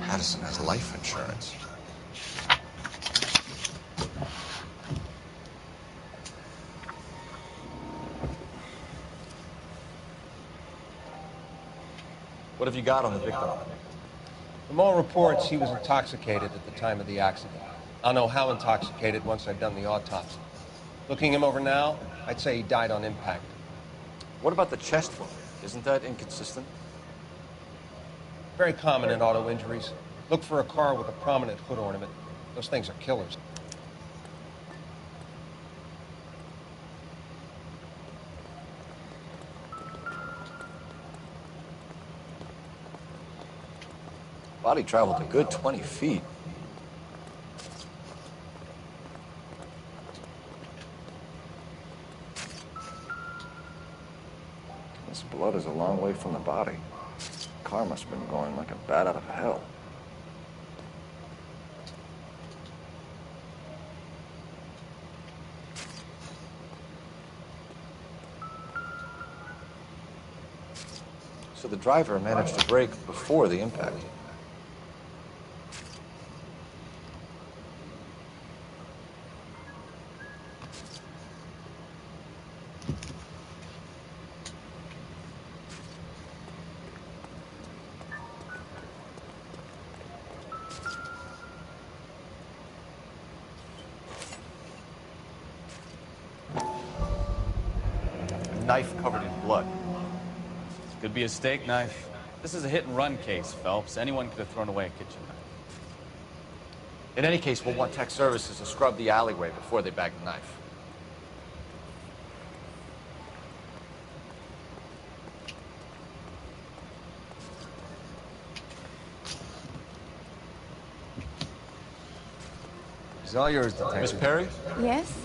Patterson has life insurance. What have you got on the victim? From all reports, he was intoxicated at the time of the accident. I'll know how intoxicated once I've done the autopsy. Looking him over now, I'd say he died on impact. What about the chest wound? Isn't that inconsistent? Very common in auto injuries. Look for a car with a prominent hood ornament. Those things are killers. Body traveled a good 20 feet. This blood is a long way from the body. The car must have been going like a bat out of hell. So the driver managed to brake before the impact. Knife covered in blood. Could be a steak knife. This is a hit-and-run case, Phelps. Anyone could have thrown away a kitchen knife. In any case, we'll want tech services to scrub the alleyway before they bag the knife. It's all yours, Detective. Miss Perry? Yes?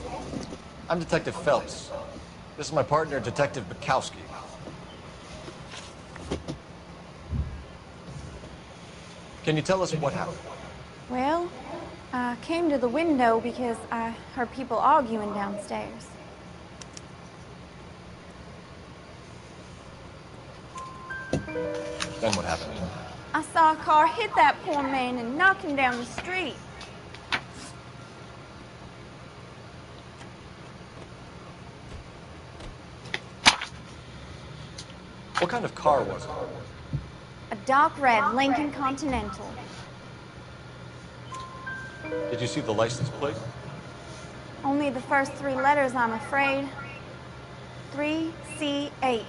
I'm Detective Phelps. This is my partner, Detective Bukowski. Can you tell us what happened? Well, I came to the window because I heard people arguing downstairs. Then what happened? I saw a car hit that poor man and knock him down the street. What kind of car was it? A dark red Lincoln Continental. Did you see the license plate? Only the first three letters, I'm afraid. 3C8.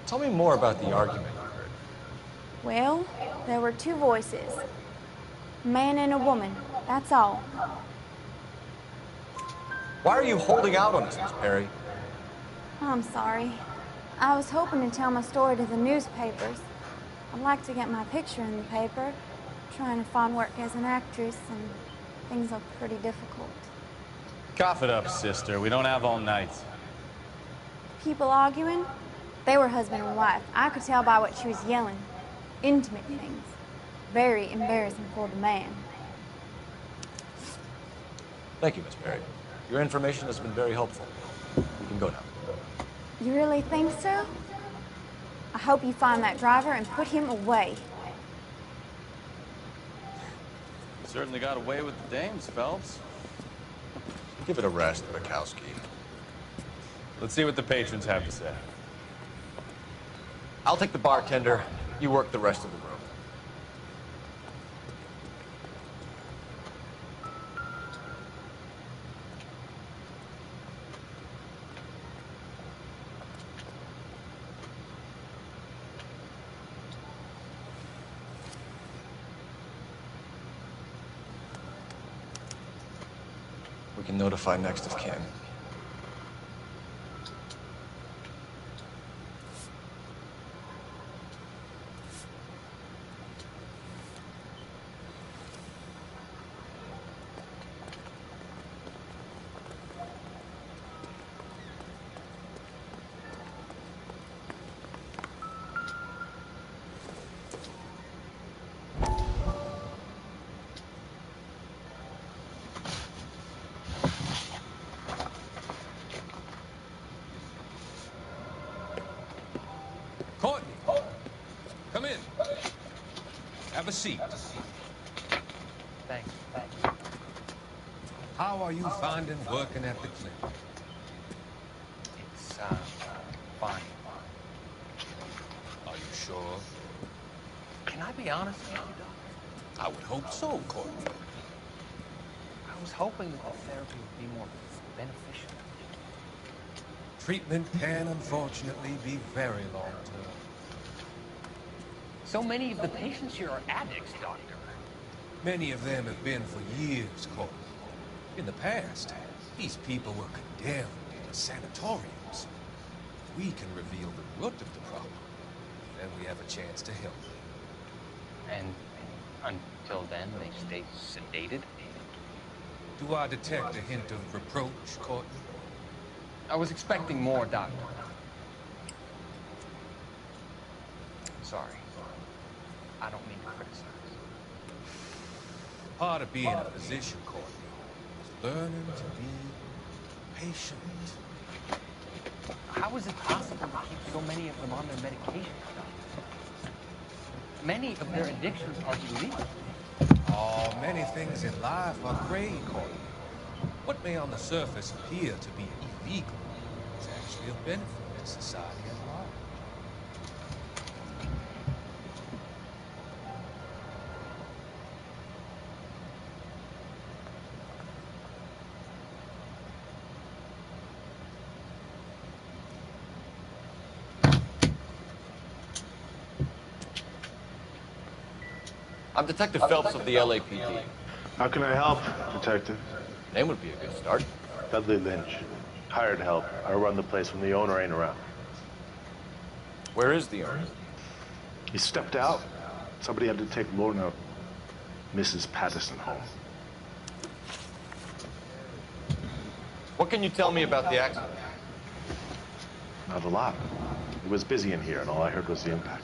Tell me more about the argument you heard. Well, there were two voices. A man and a woman, that's all. Why are you holding out on us, Miss Perry? I'm sorry. I was hoping to tell my story to the newspapers. I'd like to get my picture in the paper. Trying to find work as an actress, and things look pretty difficult. Cough it up, sister. We don't have all night. People arguing? They were husband and wife. I could tell by what she was yelling. Intimate things. Very embarrassing for the man. Thank you, Miss Perry. Your information has been very helpful. We can go now. You really think so? I hope you find that driver and put him away. You certainly got away with the dames, Phelps. Give it a rest, Bukowski. Let's see what the patrons have to say. I'll take the bartender. You work the rest of the room. We can notify next of kin. Courtney, come in. Have a seat. Thanks. How are you finding working at the clinic? It's, fine. Are you sure? Can I be honest with you, Doc? I would hope so, Courtney. I was hoping that the therapy would be more beneficial. Treatment can, unfortunately, be very long-term. So many of the patients here are addicts, Doctor. Many of them have been for years, Courtney. In the past, these people were condemned to sanatoriums. We can reveal the root of the problem. Then we have a chance to help. And until then, they stay sedated? Do I detect a hint of reproach, Courtney? I was expecting more, Doctor. Sorry. I don't mean to criticize. Part of being a physician, Courtney, is learning to be patient. How is it possible to keep so many of them on their medications, Doctor? Many of their addictions are illegal. Oh, many things in life are gray, Courtney. What may on the surface appear to be illegal is actually a benefit to society at large. I'm Detective Phelps of the LAPD. How can I help, Detective? Name would be a good start. Dudley Lynch. Hired help. I run the place when the owner ain't around. Where is the owner? He stepped out. Somebody had to take Lorna, Mrs. Patterson, home. What can you tell me about the accident? Not a lot. It was busy in here, and all I heard was the impact.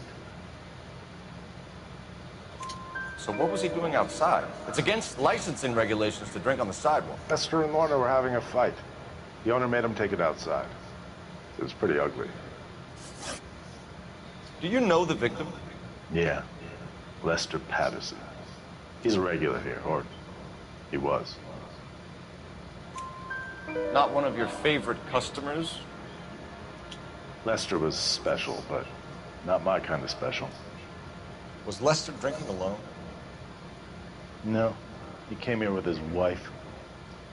So what was he doing outside? It's against licensing regulations to drink on the sidewalk. Esther and Lorna were having a fight. The owner made him take it outside. It was pretty ugly. Do you know the victim? Yeah. Lester Patterson. He's a regular here, or he was. Not one of your favorite customers? Lester was special, but not my kind of special. Was Lester drinking alone? No. He came here with his wife.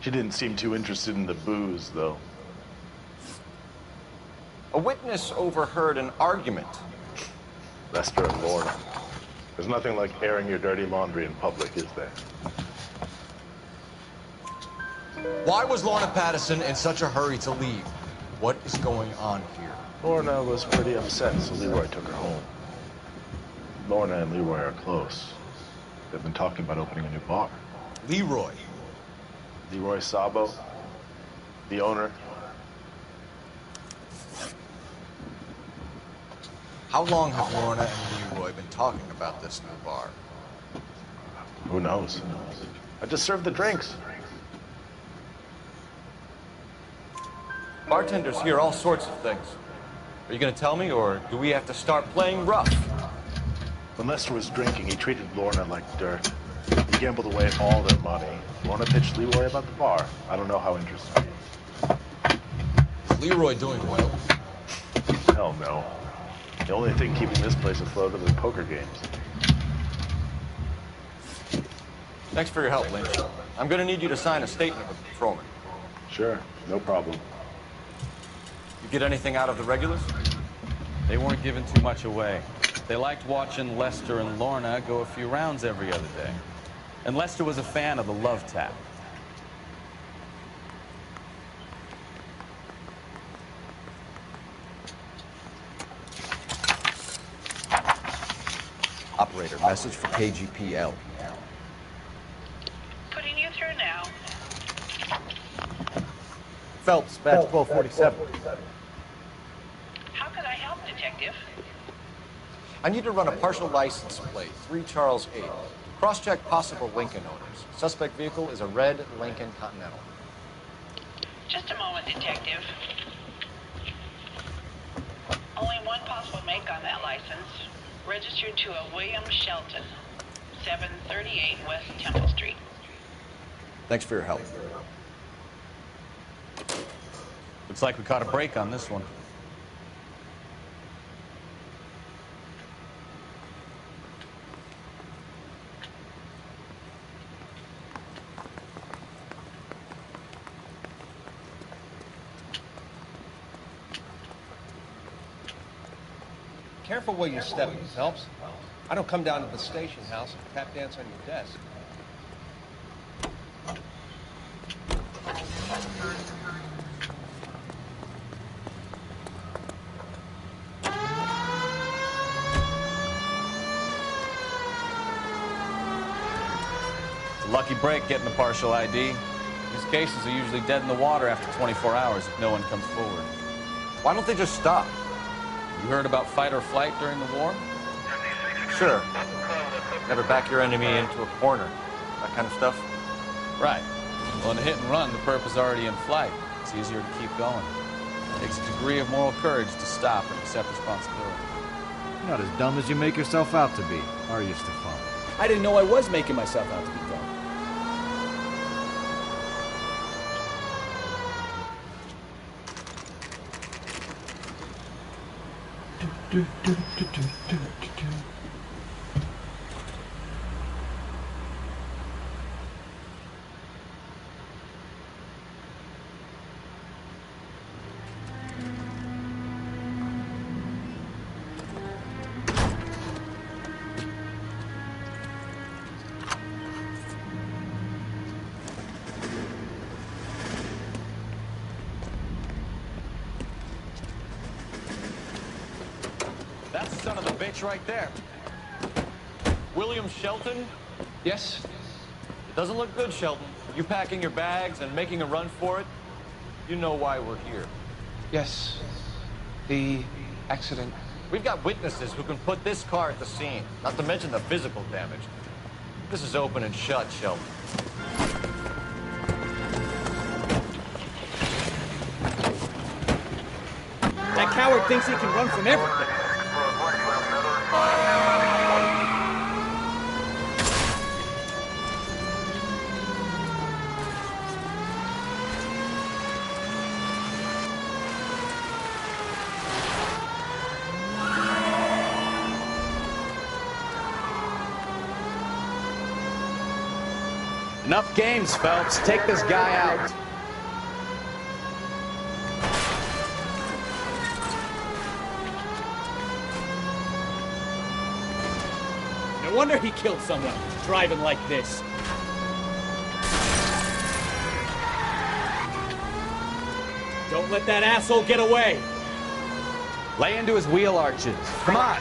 She didn't seem too interested in the booze, though. A witness overheard an argument. Lester and Lorna. There's nothing like airing your dirty laundry in public, is there? Why was Lorna Patterson in such a hurry to leave? What is going on here? Lorna was pretty upset, so Leroy took her home. Lorna and Leroy are close. They've been talking about opening a new bar. Leroy? Leroy Sabo, the owner. How long have Lorna and Leroy been talking about this new bar? Who knows? I just served the drinks. Bartenders hear all sorts of things. Are you going to tell me, or do we have to start playing rough? When Lester was drinking, he treated Lorna like dirt. He gambled away all their money. Lorna pitched Leroy about the bar. I don't know how interested he is. Is Leroy doing well? Hell no. The only thing keeping this place afloat are the poker games. Thanks for your help, Lynch. I'm going to need you to sign a statement with the patrolman. Sure, no problem. You get anything out of the regulars? They weren't giving too much away. They liked watching Lester and Lorna go a few rounds every other day. And Lester was a fan of the love tap. Operator, message for KGPL. Putting you through now. Phelps, badge 1247. How could I help, Detective? I need to run a partial license plate, 3 Charles 8. Cross-check possible Lincoln owners. Suspect vehicle is a red Lincoln Continental. Just a moment, Detective. Only one possible make on that license. Registered to a William Shelton, 738 West Temple Street. Thanks for your help. Looks like we caught a break on this one. Careful where you're stepping, Phelps. I don't come down to the station house and tap dance on your desk. It's a lucky break getting a partial ID. These cases are usually dead in the water after 24 hours if no one comes forward. Why don't they just stop? You heard about fight or flight during the war? Sure. Never back your enemy into a corner. That kind of stuff. Right. Well, in a hit and run, the perp is already in flight. It's easier to keep going. It takes a degree of moral courage to stop and accept responsibility. You're not as dumb as you make yourself out to be, are you, Stefan? I didn't know I was making myself out to be dumb. That's the son of a bitch right there. William Shelton? Yes? It doesn't look good, Shelton. You packing your bags and making a run for it? You know why we're here. Yes. The accident. We've got witnesses who can put this car at the scene, not to mention the physical damage. This is open and shut, Shelton. That coward thinks he can run from everything. Enough games, Phelps. Take this guy out. No wonder he killed someone, driving like this. Don't let that asshole get away. Lay into his wheel arches. Come on.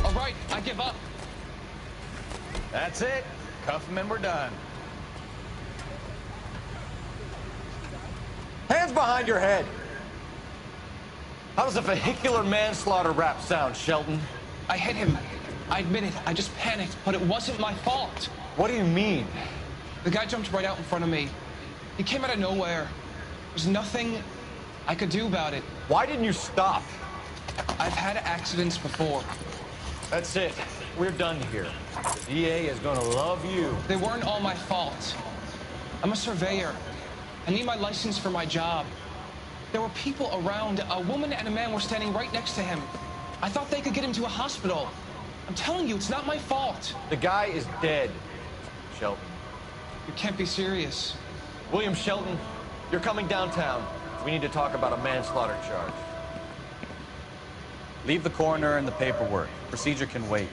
All right, I give up. That's it. Cuff him and we're done. Hands behind your head! How does a vehicular manslaughter rap sound, Shelton? I hit him. I admit it. I just panicked, but it wasn't my fault. What do you mean? The guy jumped right out in front of me. He came out of nowhere. There's nothing I could do about it. Why didn't you stop? I've had accidents before. That's it. We're done here. The DA is gonna love you. They weren't all my fault. I'm a surveyor. I need my license for my job. There were people around. A woman and a man were standing right next to him. I thought they could get him to a hospital. I'm telling you, it's not my fault. The guy is dead, Shelton. You can't be serious. William Shelton, you're coming downtown. We need to talk about a manslaughter charge. Leave the coroner and the paperwork. Procedure can wait.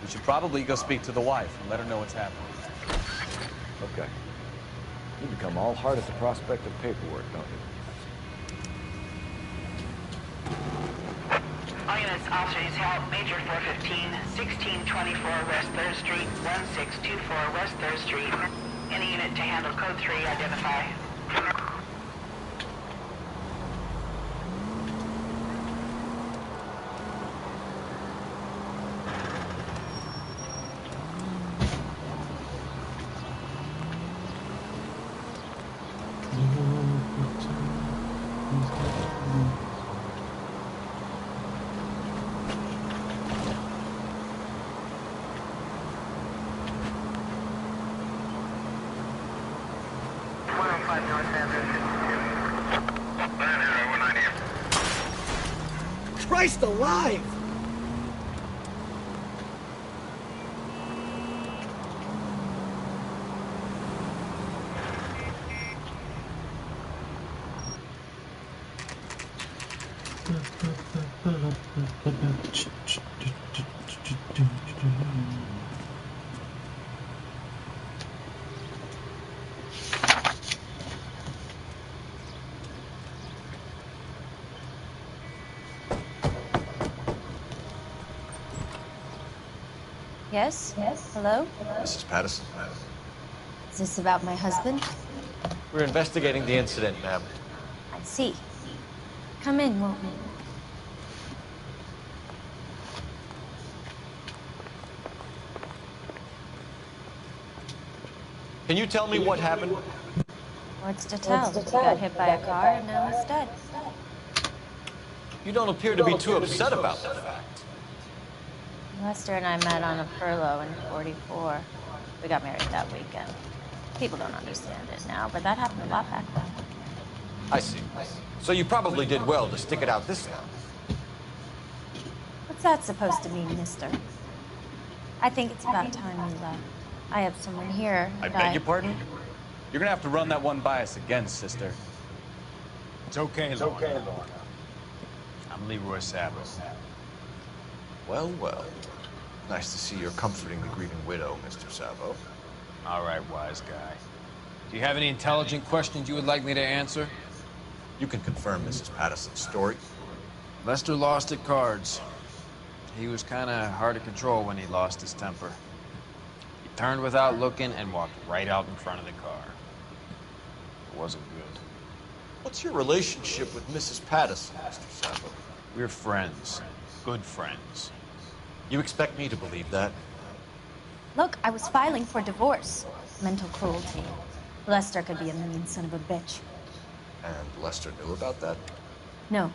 We should probably go speak to the wife and let her know what's happening. Okay. You become all heart at the prospect of paperwork, don't you? All units, officers help. Major 415, 1624 West 3rd Street, 1624 West 3rd Street. Any unit to handle code 3, identify. Christ alive! Yes? Yes? Hello? Mrs. Patterson. Is this about my husband? We're investigating the incident, ma'am. I see. Come in, won't we? Can you tell me what happened? What's to tell? He got hit by a car and now he's dead. You don't appear to be too upset about the fact. Lester and I met on a furlough in '44. We got married that weekend. People don't understand it now, but that happened a lot back then. I see. So you probably did well to stick it out this time. What's that supposed to mean, mister? I think it's about time you left. I have someone here. I beg your pardon? You're gonna have to run that one by us again, sister. It's okay, Lorna. Okay, Lorna. I'm Leroy Sabo. Well, well. Nice to see you're comforting the grieving widow, Mr. Savo. All right, wise guy. Do you have any intelligent questions you would like me to answer? You can confirm Mrs. Patterson's story. Lester lost at cards. He was kind of hard to control when he lost his temper. He turned without looking and walked right out in front of the car. It wasn't good. What's your relationship with Mrs. Patterson, Mr. Savo? We're friends. Good friends. You expect me to believe that? Look, I was filing for divorce. Mental cruelty. Lester could be a mean son of a bitch. And Lester knew about that? No,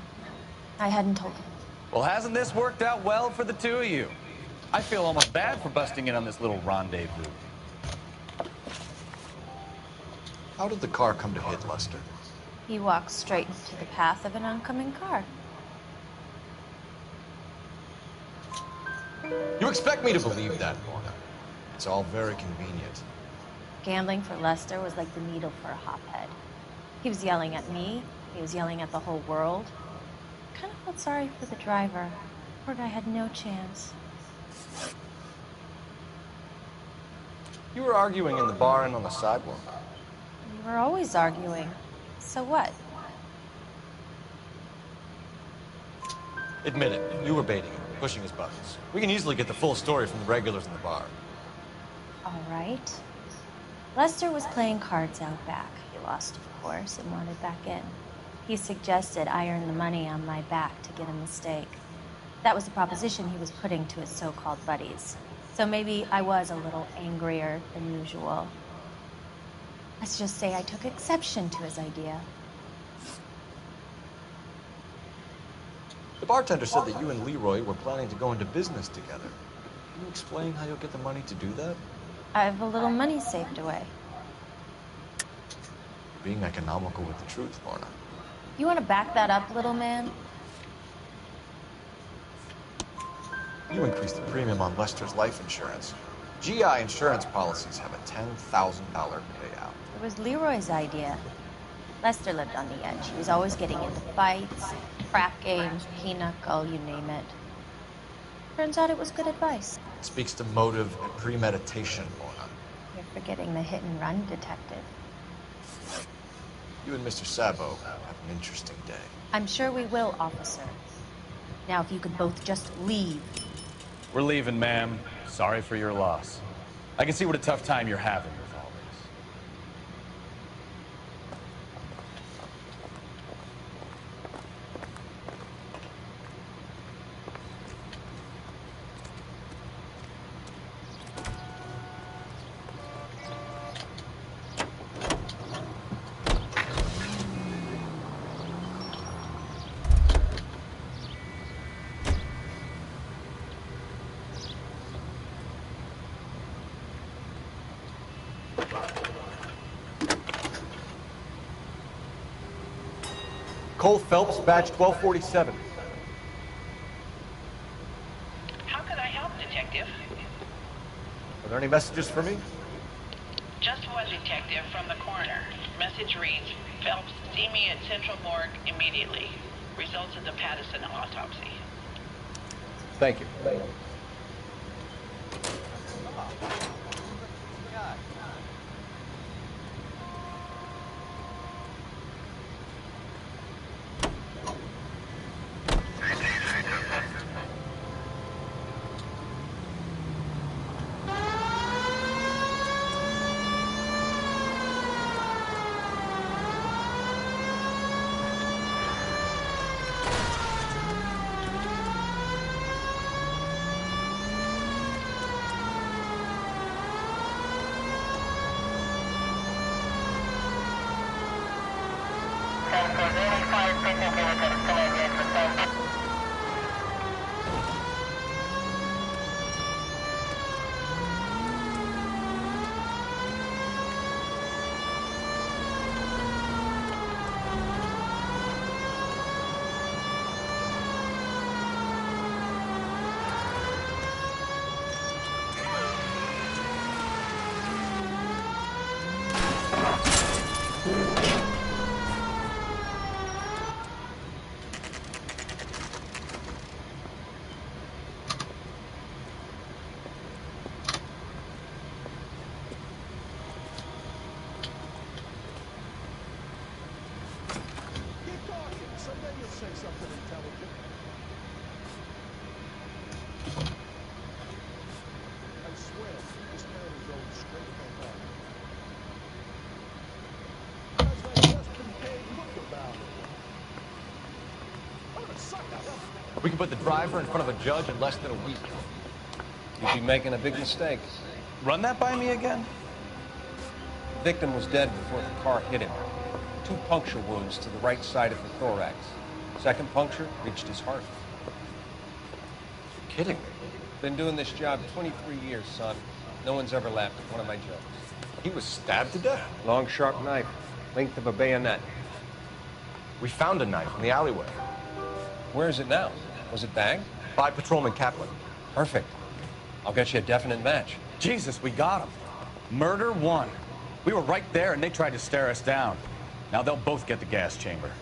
I hadn't told him. Well, hasn't this worked out well for the two of you? I feel almost bad for busting in on this little rendezvous. How did the car come to hit Lester? He walked straight into the path of an oncoming car. You expect me to believe that, Lorna? It's all very convenient. Gambling for Lester was like the needle for a hophead. He was yelling at me. He was yelling at the whole world. I kind of felt sorry for the driver. Poor guy had no chance. You were arguing in the bar and on the sidewalk. We were always arguing. So what? Admit it, you were baiting him, pushing his buttons. We can easily get the full story from the regulars in the bar. All right. Lester was playing cards out back. He lost, of course, and wanted back in. He suggested I earn the money on my back to get a mistake. That was the proposition he was putting to his so-called buddies. So maybe I was a little angrier than usual. Let's just say I took exception to his idea. The bartender said that you and Leroy were planning to go into business together. Can you explain how you'll get the money to do that? I have a little money saved away. Being economical with the truth, Lorna. You want to back that up, little man? You increased the premium on Lester's life insurance. GI insurance policies have a $10,000 payout. It was Leroy's idea. Lester lived on the edge. He was always getting into fights, crap games, pinochle, you name it. Turns out it was good advice. It speaks to motive and premeditation, Lorna. You're forgetting the hit-and-run detective. You and Mr. Sabo have an interesting day. I'm sure we will, officer. Now, if you could both just leave. We're leaving, ma'am. Sorry for your loss. I can see what a tough time you're having with all this. Cole Phelps, badge 1247. How can I help, Detective? Are there any messages for me? Just one, Detective, from the coroner. Message reads, Phelps, see me at Central Morgue immediately. Results of the Pattison autopsy. Thank you. We can put the driver in front of a judge in less than a week. You'd be making a big mistake. Run that by me again? The victim was dead before the car hit him. 2 puncture wounds to the right side of the thorax. Second puncture reached his heart. You're kidding me. Been doing this job 23 years, son. No one's ever laughed at one of my jokes. He was stabbed to death. Long, sharp knife, length of a bayonet. We found a knife in the alleyway. Where is it now? Was it bagged? By Patrolman Kaplan. Perfect. I'll get you a definite match. Jesus, we got him. Murder 1. We were right there and they tried to stare us down. Now they'll both get the gas chamber.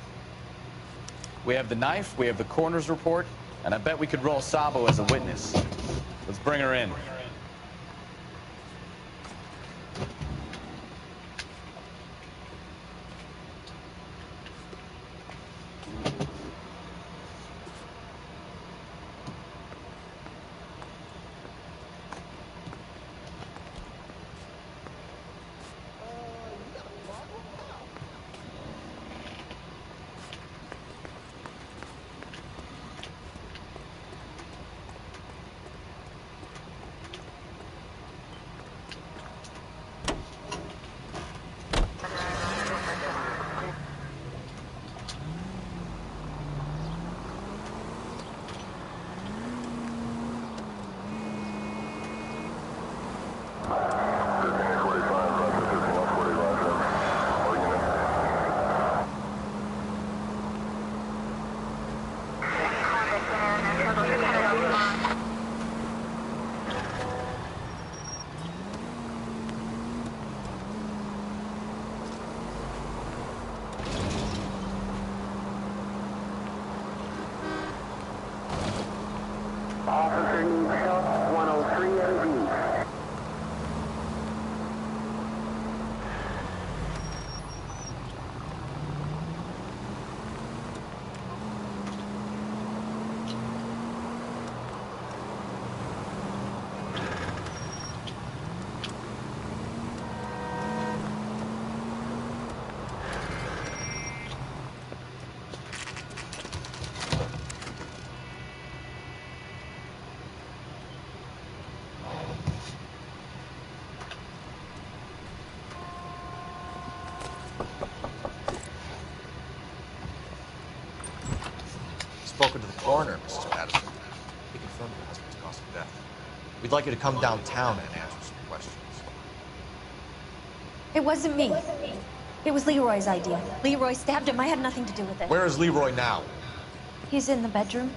We have the knife, we have the coroner's report, and I bet we could roll Sabo as a witness. Let's bring her in. Spoken to the coroner, Mrs. Patterson. He confirmed your husband's cause of death. We'd like you to come downtown and answer some questions. It wasn't me. It was Leroy's idea. Leroy stabbed him. I had nothing to do with it. Where is Leroy now? He's in the bedroom.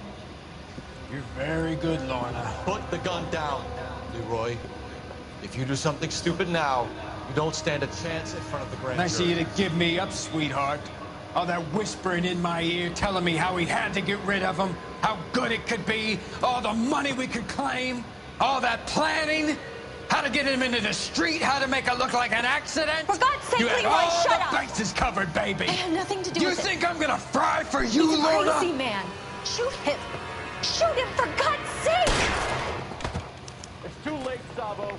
You're very good, Lorna. Put the gun down, Leroy. If you do something stupid now, you don't stand a chance in front of the grand Nice of jury. you to give me up, sweetheart. All that whispering in my ear telling me how we had to get rid of him, how good it could be, all the money we could claim, all that planning, how to get him into the street, how to make it look like an accident. For God's sake, you had Leroy, all shut the up! bases covered, baby. I had nothing to do You with it. think I'm gonna fry for you, He's a Lorna? crazy man. Shoot him. Shoot him, for God's sake! It's too late, Sabo.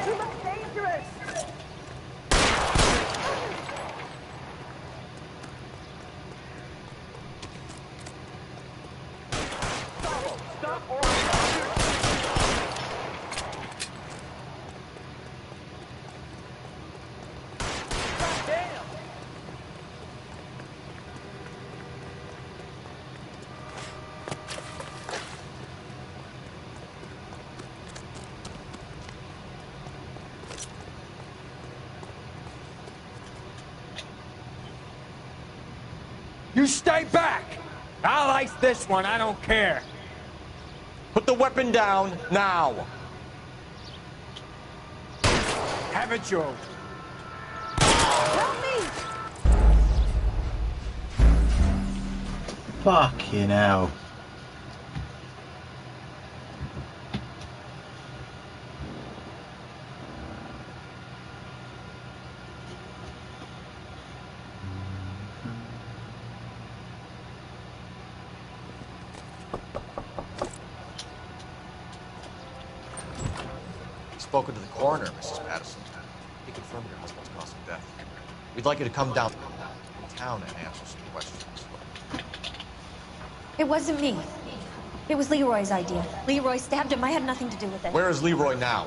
You look dangerous! Stop or I'll shoot. Damn! You stay back! I'll ice this one, I don't care. Put the weapon down now. Have it your way. Help me! Fucking hell. Spoken to the coroner, Mrs. Patterson. He confirmed your husband's cause of death. We'd like you to come downtown and answer some questions. It wasn't me. It was Leroy's idea. Leroy stabbed him. I had nothing to do with it. Where is Leroy now?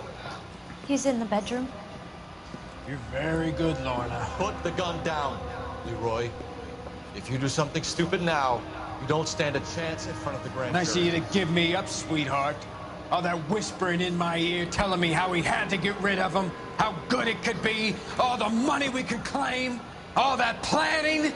He's in the bedroom. You're very good, Lorna. Put the gun down, Leroy. If you do something stupid now, you don't stand a chance in front of the grand Nice of jury. you to give me up, sweetheart. All that whispering in my ear telling me how we had to get rid of him, how good it could be, all the money we could claim, all that planning,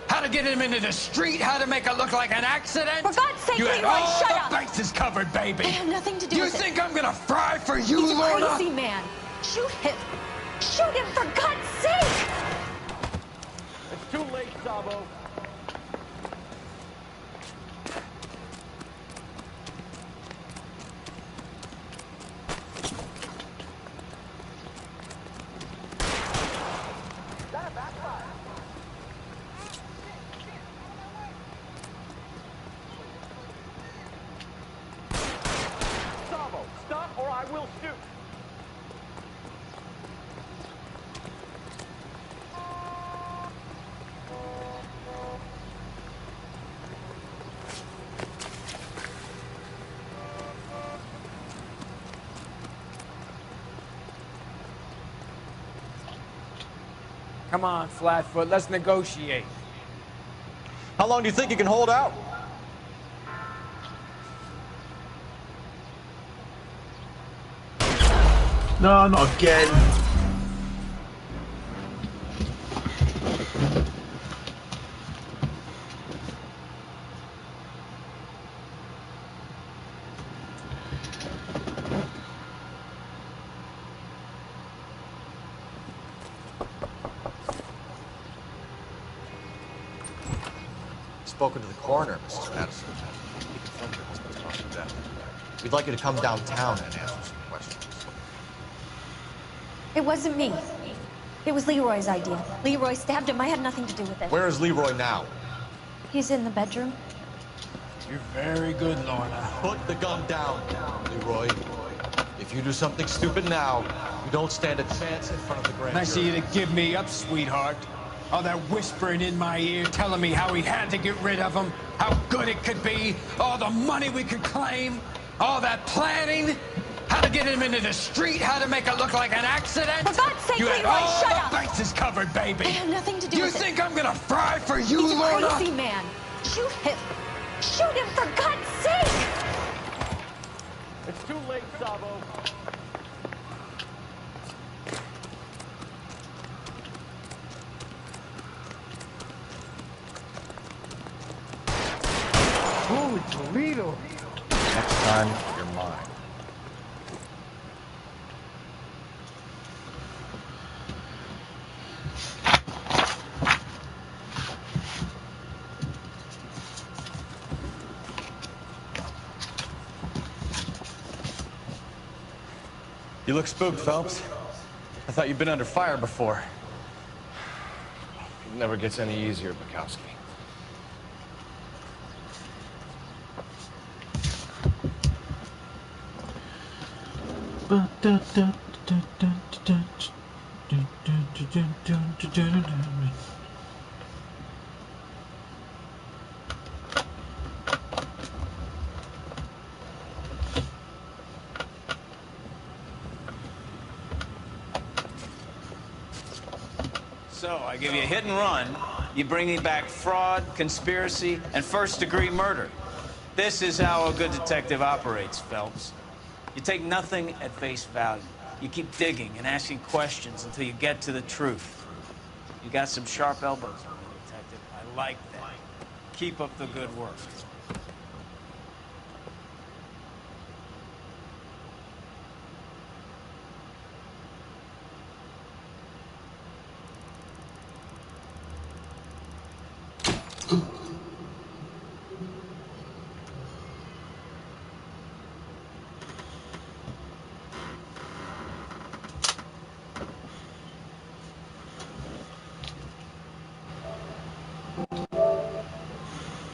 how to get him into the street, how to make it look like an accident. For God's sake, you had Leroy, all shut the up! bases covered, baby. I have nothing to do You with it. think I'm gonna fry for you, He's a Lorna? crazy man. Shoot him. Shoot him, for God's sake! It's too late, Sabo. Sabo, stop or I will shoot. Come on, Flatfoot, let's negotiate. How long do you think you can hold out? No, not again. Spoken to the coroner, Mrs. Patterson. He confirmed your husband's cause of death. We'd like you to come downtown and answer some questions. It wasn't me. It was Leroy's idea. Leroy stabbed him. I had nothing to do with it. Where is Leroy now? He's in the bedroom. You're very good, Lorna. Put the gun down, Leroy. If you do something stupid now, you don't stand a chance in front of the grand Nice of jury. you to give me up, sweetheart. All that whispering in my ear telling me how we had to get rid of him, how good it could be, all the money we could claim, All that planning, how to get him into the street, how to make it look like an accident. For God's sake, you had Leroy, all shut the up. bases covered, baby. I have nothing to do you with it. You think I'm gonna fry for you, He's a Lorna? crazy man. Shoot him. Shoot him, for God's sake. It's too late, Sabo. Holy Toledo! Next time, you're mine. You look spooked, Phelps. I thought you'd been under fire before. It never gets any easier, Bukowski. So, I give you a hit and run. You bring me back fraud, conspiracy, and first-degree murder. This is how a good detective operates, Phelps. You take nothing at face value. You keep digging and asking questions until you get to the truth. You got some sharp elbows on you, detective. I like that. Keep up the good work.